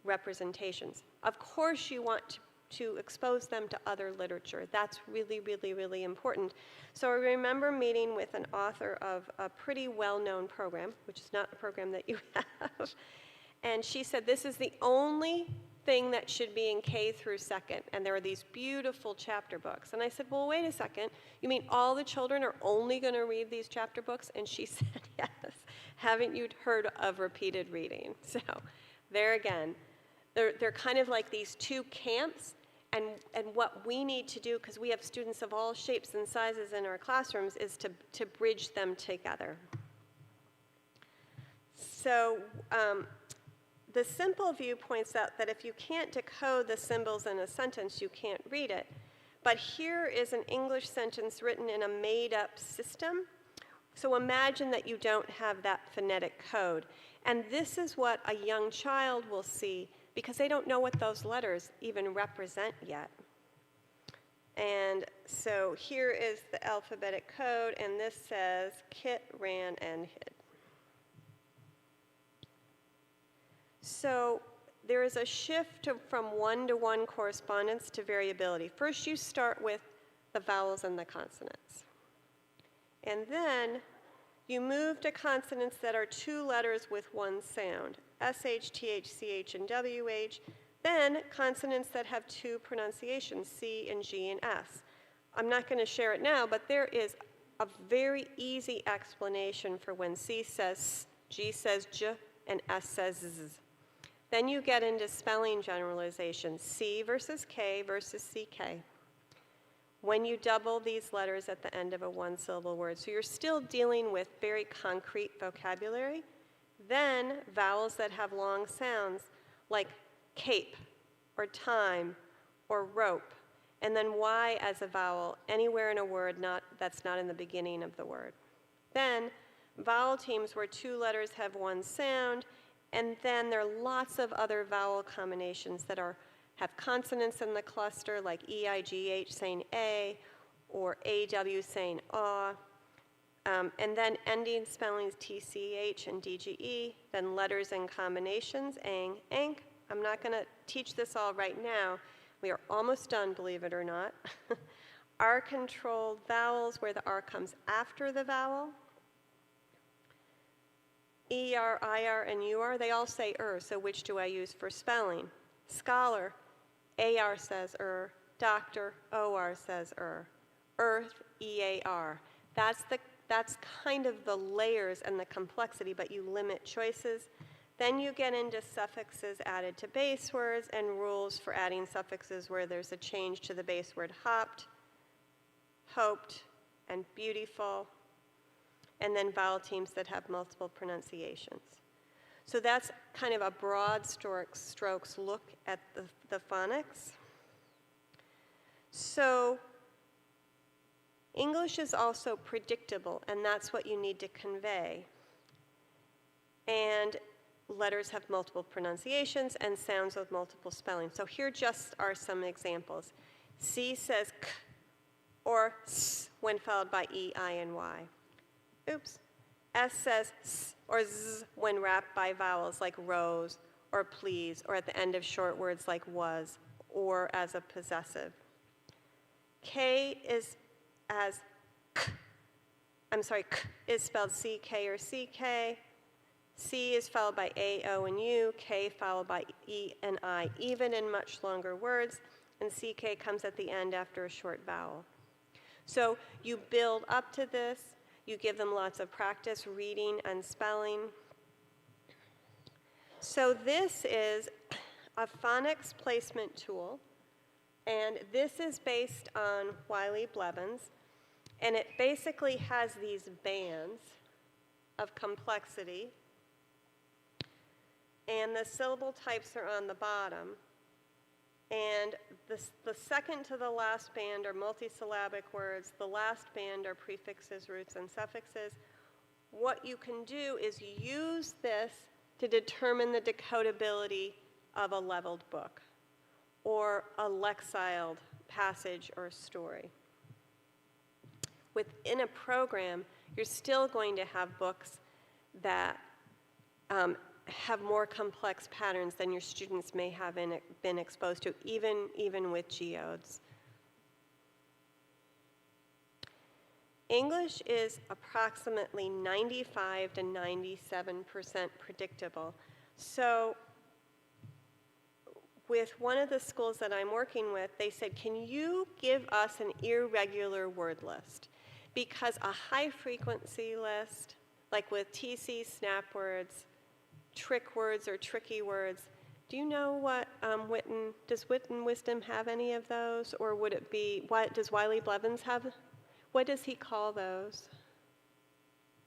representations. Of course, you want to expose them to other literature. That's really, really, really important. So I remember meeting with an author of a pretty well-known program, which is not a program that you have, and she said, this is the only thing that should be in K through second, and there are these beautiful chapter books. And I said, well, wait a second, you mean all the children are only going to read these chapter books? And she said, yes. Haven't you heard of repeated reading? So there again, they're kind of like these two camps, and what we need to do, because we have students of all shapes and sizes in our classrooms, is to bridge them together. So the simple view points out that if you can't decode the symbols in a sentence, you can't read it. But here is an English sentence written in a made-up system. So imagine that you don't have that phonetic code. And this is what a young child will see, because they don't know what those letters even represent yet. And so here is the alphabetic code, and this says Kit ran and hid. So there is a shift from one-to-one correspondence to variability. First, you start with the vowels and the consonants. And then you move to consonants that are two letters with one sound, SH, TH, CH, and WH. Then consonants that have two pronunciations, C and G and S. I'm not going to share it now, but there is a very easy explanation for when C says S, G says J, and S says Z. Then you get into spelling generalizations, C versus K versus CK, when you double these letters at the end of a one-syllable word. So you're still dealing with very concrete vocabulary. Then vowels that have long sounds like cape or time or rope, and then Y as a vowel anywhere in a word that's not in the beginning of the word. Then vowel teams where two letters have one sound, and then there are lots of other vowel combinations that have consonants in the cluster, like E-I-G-H saying A, or A-W saying aw, and then ending spellings T-C-H and D-G-E, then letters and combinations, ang, ank. I'm not going to teach this all right now. We are almost done, believe it or not. R-controlled vowels where the R comes after the vowel. ER, IR, and UR, they all say so which do I use for spelling? Scholar, AR says doctor, OR says earth, EAR. That's kind of the layers and the complexity, but you limit choices. Then you get into suffixes added to base words and rules for adding suffixes where there's a change to the base word hopped, hoped, and beautiful, and then vowel teams that have multiple pronunciations. So that's kind of a broad strokes look at the phonics. So English is also predictable, and that's what you need to convey. And letters have multiple pronunciations and sounds with multiple spellings. So here just are some examples. C says k or s when followed by E, I, and Y. Oops. S says s or z when wrapped by vowels like rose or please, or at the end of short words like was, or as a possessive. K is as k. K is spelled C-K or C-K. C is followed by A, O, and U. K followed by E and I, even in much longer words. And C-K comes at the end after a short vowel. So you build up to this. You give them lots of practice reading and spelling. So this is a phonics placement tool, and this is based on Wiley-Blevins, and it basically has these bands of complexity, and the syllable types are on the bottom, and the second to the last band are multisyllabic words, the last band are prefixes, roots, and suffixes. What you can do is use this to determine the decodability of a leveled book or a lexiled passage or story. Within a program, you're still going to have books that have more complex patterns than your students may have been exposed to, even with geodes. English is approximately 95 to 97% predictable. So with one of the schools that I'm working with, they said, can you give us an irregular word list? Because a high frequency list, like with TC, snap words, trick words or tricky words, do you know what does Witten Wisdom have any of those? Or would it be, does Wiley-Blevins have, what does he call those?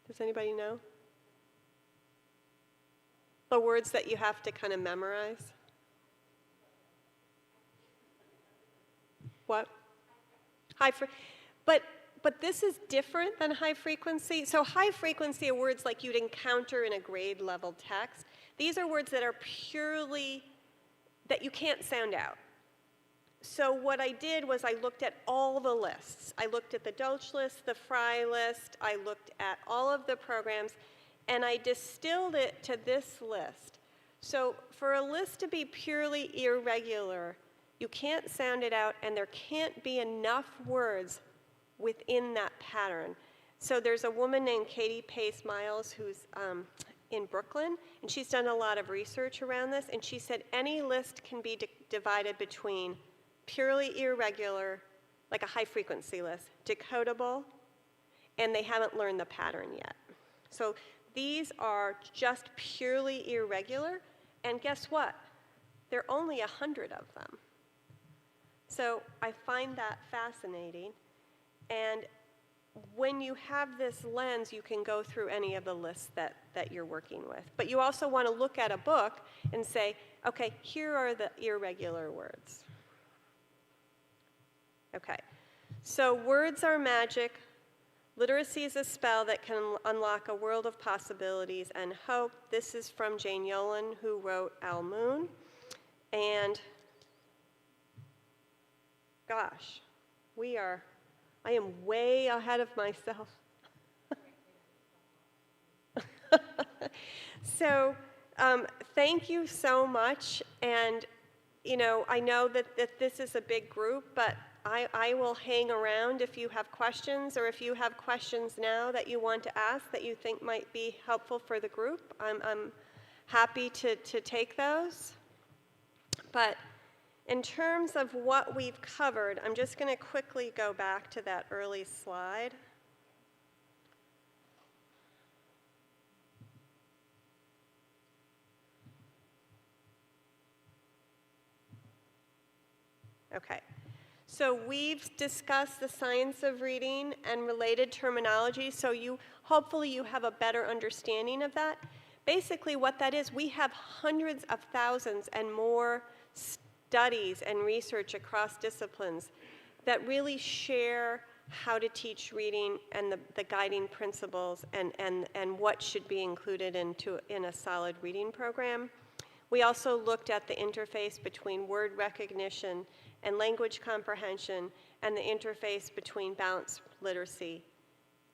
Does anybody know? The words that you have to kind of memorize? What? But this is different than high frequency. So high frequency are words like you'd encounter in a grade level text. These are words that are purely, that you can't sound out. So what I did was I looked at all the lists. I looked at the Dolch list, the Fry list, I looked at all of the programs, and I distilled it to this list. So for a list to be purely irregular, you can't sound it out, and there can't be enough words within that pattern. So there's a woman named Katie Pace Miles who's in Brooklyn, and she's done a lot of research around this, and she said any list can be divided between purely irregular, like a high frequency list, decodable, and they haven't learned the pattern yet. So these are just purely irregular, and guess what? There are only 100 of them. So I find that fascinating. And when you have this lens, you can go through any of the lists that you're working with. But you also want to look at a book and say, okay, here are the irregular words. Okay, so words are magic. Literacy is a spell that can unlock a world of possibilities and hope. This is from Jane Yolen, who wrote Al Moon. And gosh, I am way ahead of myself. So thank you so much. And, you know, I know that this is a big group, but I will hang around if you have questions, or if you have questions now that you want to ask that you think might be helpful for the group. I'm happy to take those. But in terms of what we've covered, I'm just going to quickly go back to that early slide. Okay, so we've discussed the science of reading and related terminology, so hopefully you have a better understanding of that. Basically what that is, we have hundreds of thousands and more studies and research across disciplines that really share how to teach reading and the guiding principles and what should be included in a solid reading program. We also looked at the interface between word recognition and language comprehension, and the interface between balanced literacy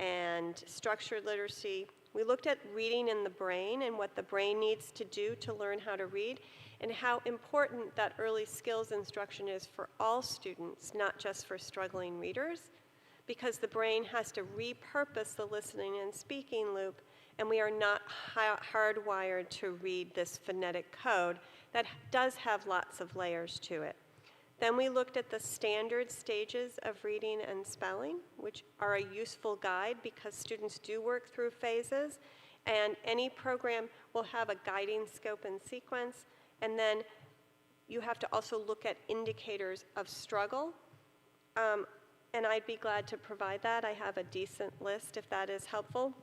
and structured literacy. We looked at reading in the brain and what the brain needs to do to learn how to read, and how important that early skills instruction is for all students, not just for struggling readers, because the brain has to repurpose the listening and speaking loop, and we are not hardwired to read this phonetic code that does have lots of layers to it. Then we looked at the standard stages of reading and spelling, which are a useful guide because students do work through phases, and any program will have a guiding scope and sequence. And then you have to also look at indicators of struggle, and I'd be glad to provide that. I have a decent list if that is helpful.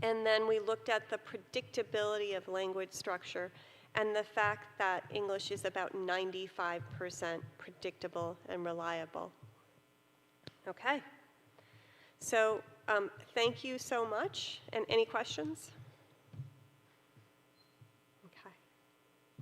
And then we looked at the predictability of language structure and the fact that English is about 95% predictable and reliable. Okay, so thank you so much. And any questions?